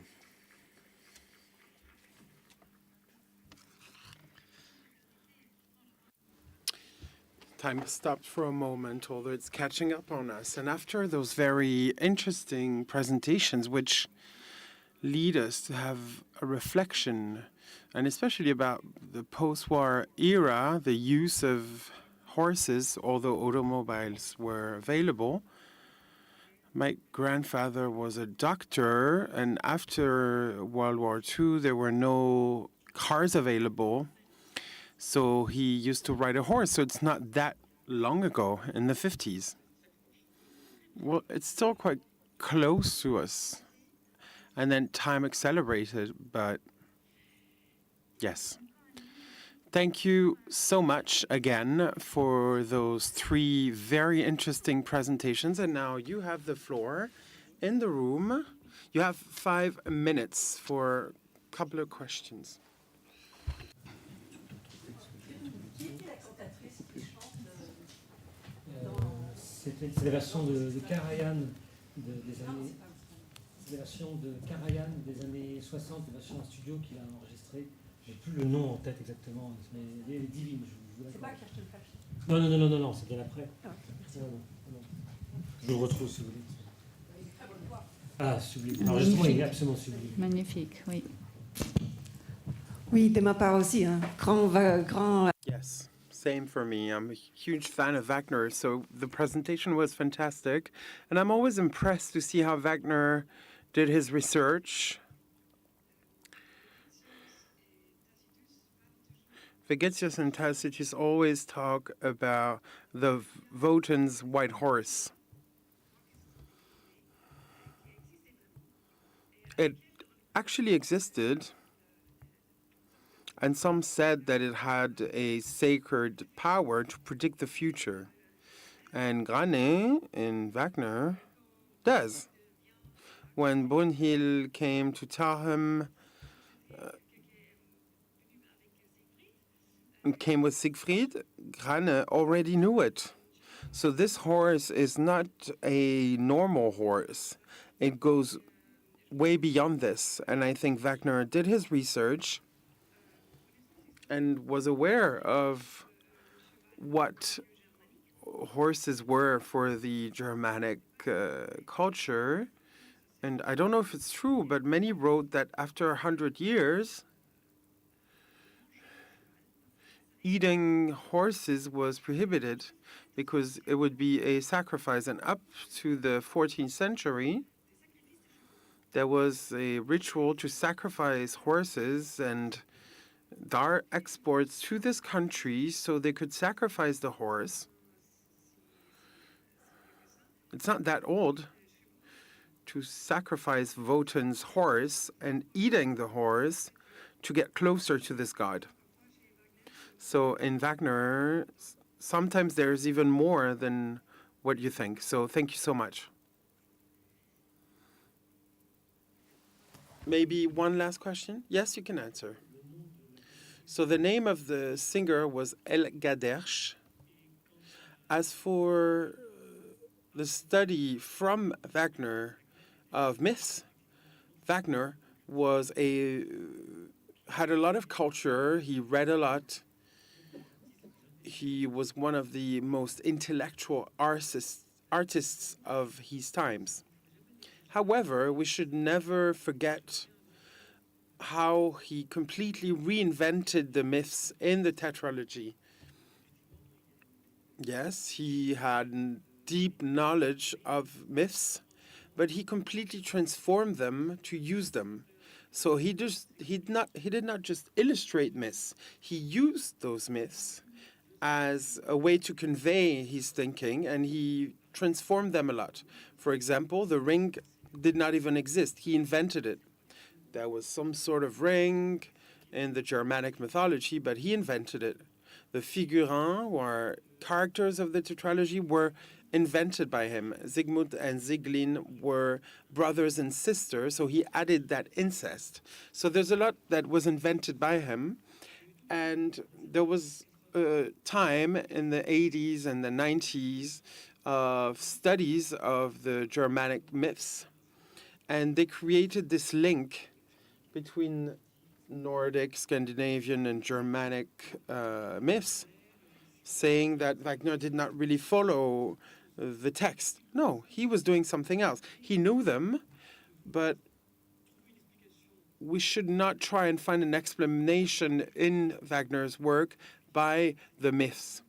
Speaker 7: Time stopped for a moment, although it's catching up on us. And after those very interesting presentations, which lead us to have a reflection, and especially about the post-war era, the use of horses, although automobiles were available. My grandfather was a doctor, and after World War II, there were no cars available. So he used to ride a horse, so it's not that long ago, in the 50s. Well, it's still quite close to us. And then time accelerated, but yes. Thank you so much again for those 3 very interesting presentations. And now you have the floor in the room. You have 5 minutes for a couple of questions.
Speaker 10: C'est la version de Karajan des années. C'est la version de Karajan des années 60, la version en studio qu'il a enregistrée. J'ai plus le nom en tête exactement, mais elle est divine. C'est pas Non, c'est bien après. Ah, merci. Non. Je le retrouve si vous voulez. Ah, sublime. Alors justement, il est absolument sublime.
Speaker 2: Magnifique, oui.
Speaker 8: Oui, de ma part aussi, hein. Grand.
Speaker 7: Yes. Same for me. I'm a huge fan of Wagner, so the presentation was fantastic. And I'm always impressed to see how Wagner did his research. Vegetius and Tacitus always talk about the Wotan's white horse. It actually existed, And some said that it had a sacred power to predict the future. And Granet in Wagner does. When Brunhild came to tell him, came with Siegfried, Granet already knew it. So this horse is not a normal horse. It goes way beyond this. And I think Wagner did his research and was aware of what horses were for the Germanic culture. And I don't know if it's true, but many wrote that after 100 years, eating horses was prohibited because it would be a sacrifice. And up to the 14th century, there was a ritual to sacrifice horses, and there are exports to this country so they could sacrifice the horse. It's not that old to sacrifice Wotan's horse and eating the horse to get closer to this god. So in Wagner, sometimes there's even more than what you think. So thank you so much. Maybe one last question? Yes, you can answer. So the name of the singer was El Gadersh. As for the study from Wagner of myths, Wagner had a lot of culture. He read a lot. He was one of the most intellectual artists of his times. However, we should never forget how he completely reinvented the myths in the tetralogy. Yes, he had deep knowledge of myths, but he completely transformed them to use them. So he did not just illustrate myths. He used those myths as a way to convey his thinking, and he transformed them a lot. For example, the ring did not even exist. He invented it. There was some sort of ring in the Germanic mythology, but he invented it. The figurants, or characters of the tetralogy, were invented by him. Sigmund and Sieglin were brothers and sisters, so he added that incest. So there's a lot that was invented by him, and there was time in the 80s and the 90s of studies of the Germanic myths, and they created this link between Nordic, Scandinavian, and Germanic myths, saying that Wagner did not really follow the text. No, he was doing something else. He knew them, but we should not try and find an explanation in Wagner's work by the myths.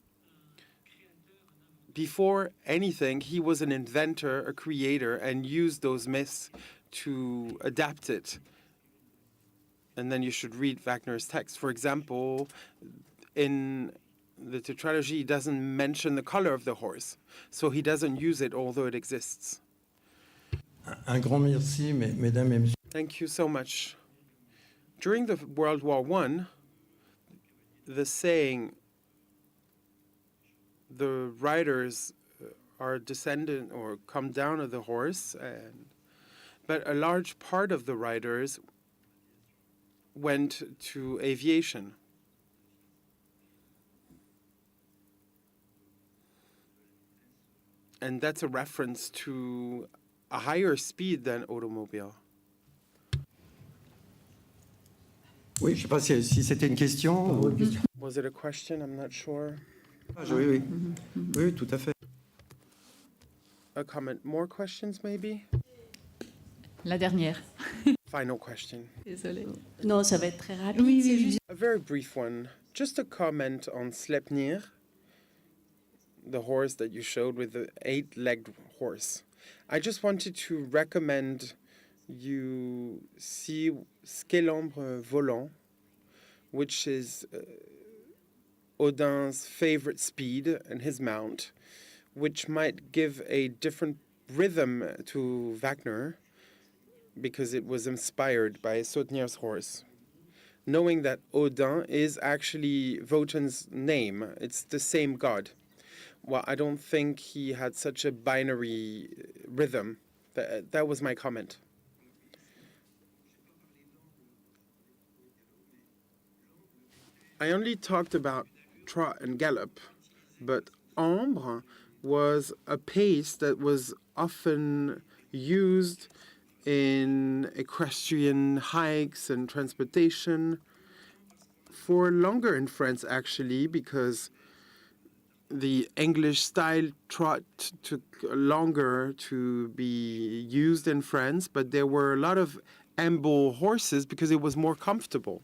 Speaker 7: Before anything, he was an inventor, a creator, and used those myths to adapt it. And then you should read Wagner's text. For example, in the tetralogy, he doesn't mention the color of the horse, so he doesn't use it, although it exists.
Speaker 14: Un grand merci, mesdames et messieurs.
Speaker 7: Thank you so much. During the World War I, the saying, the riders are descendant or come down of the horse, but a large part of the riders went to aviation. And that's a reference to a higher speed than automobile.
Speaker 14: Oui, je ne sais pas si c'était une question.
Speaker 7: Was it a question? I'm not sure.
Speaker 14: Oui, oui, tout à fait.
Speaker 7: A comment. More questions, maybe?
Speaker 2: La dernière.
Speaker 7: Final question.
Speaker 2: Désolée.
Speaker 8: Non, ça va être très rapide.
Speaker 2: Oui, oui, oui.
Speaker 7: A very brief one. Just a comment on Sleipnir, the horse that you showed with the 8-legged horse. I just wanted to recommend you see Scelambre Volant, which is Odin's favorite speed and his mount, which might give a different rhythm to Wagner because it was inspired by Sautnier's horse. knowing that Odin is actually Wotan's name. It's the same god. Well, I don't think he had such a binary rhythm. That was my comment. I only talked about trot and gallop, but ambre was a pace that was often used in equestrian hikes and transportation for longer in France, actually, because the English style trot took longer to be used in France, but there were a lot of amble horses because it was more comfortable.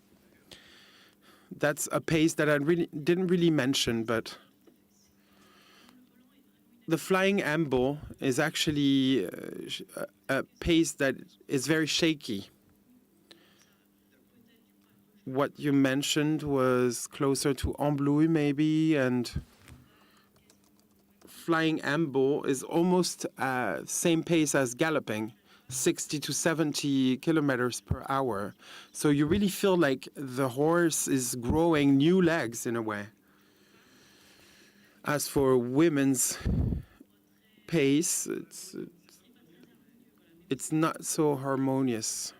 Speaker 7: That's a pace that I didn't really mention, but the flying amble is actually a pace that is very shaky. What you mentioned was closer to emblouille, maybe, and flying amble is almost same pace as galloping, 60 to 70 kilometers per hour. So you really feel like the horse is growing new legs in a way. As for women's pace, it's not so harmonious.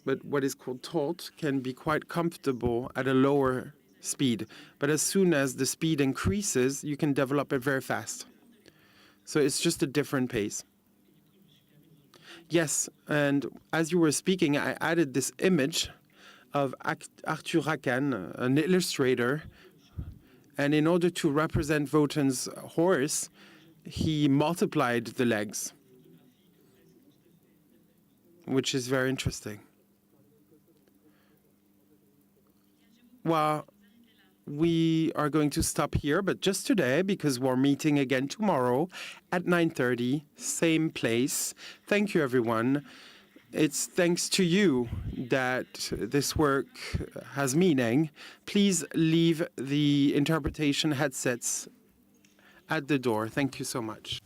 Speaker 7: But what is called taut can be quite comfortable at a lower speed. But as soon as the speed increases, you can develop it very fast. So it's just a different pace. Yes, and as you were speaking, I added this image of Arthur Racan, an illustrator. And in order to represent Wotan's horse, he multiplied the legs, which is very interesting. Well, we are going to stop here, but just today, because we're meeting again tomorrow at 9:30, same place. Thank you, everyone. It's thanks to you that this work has meaning. Please leave the interpretation headsets at the door. Thank you so much.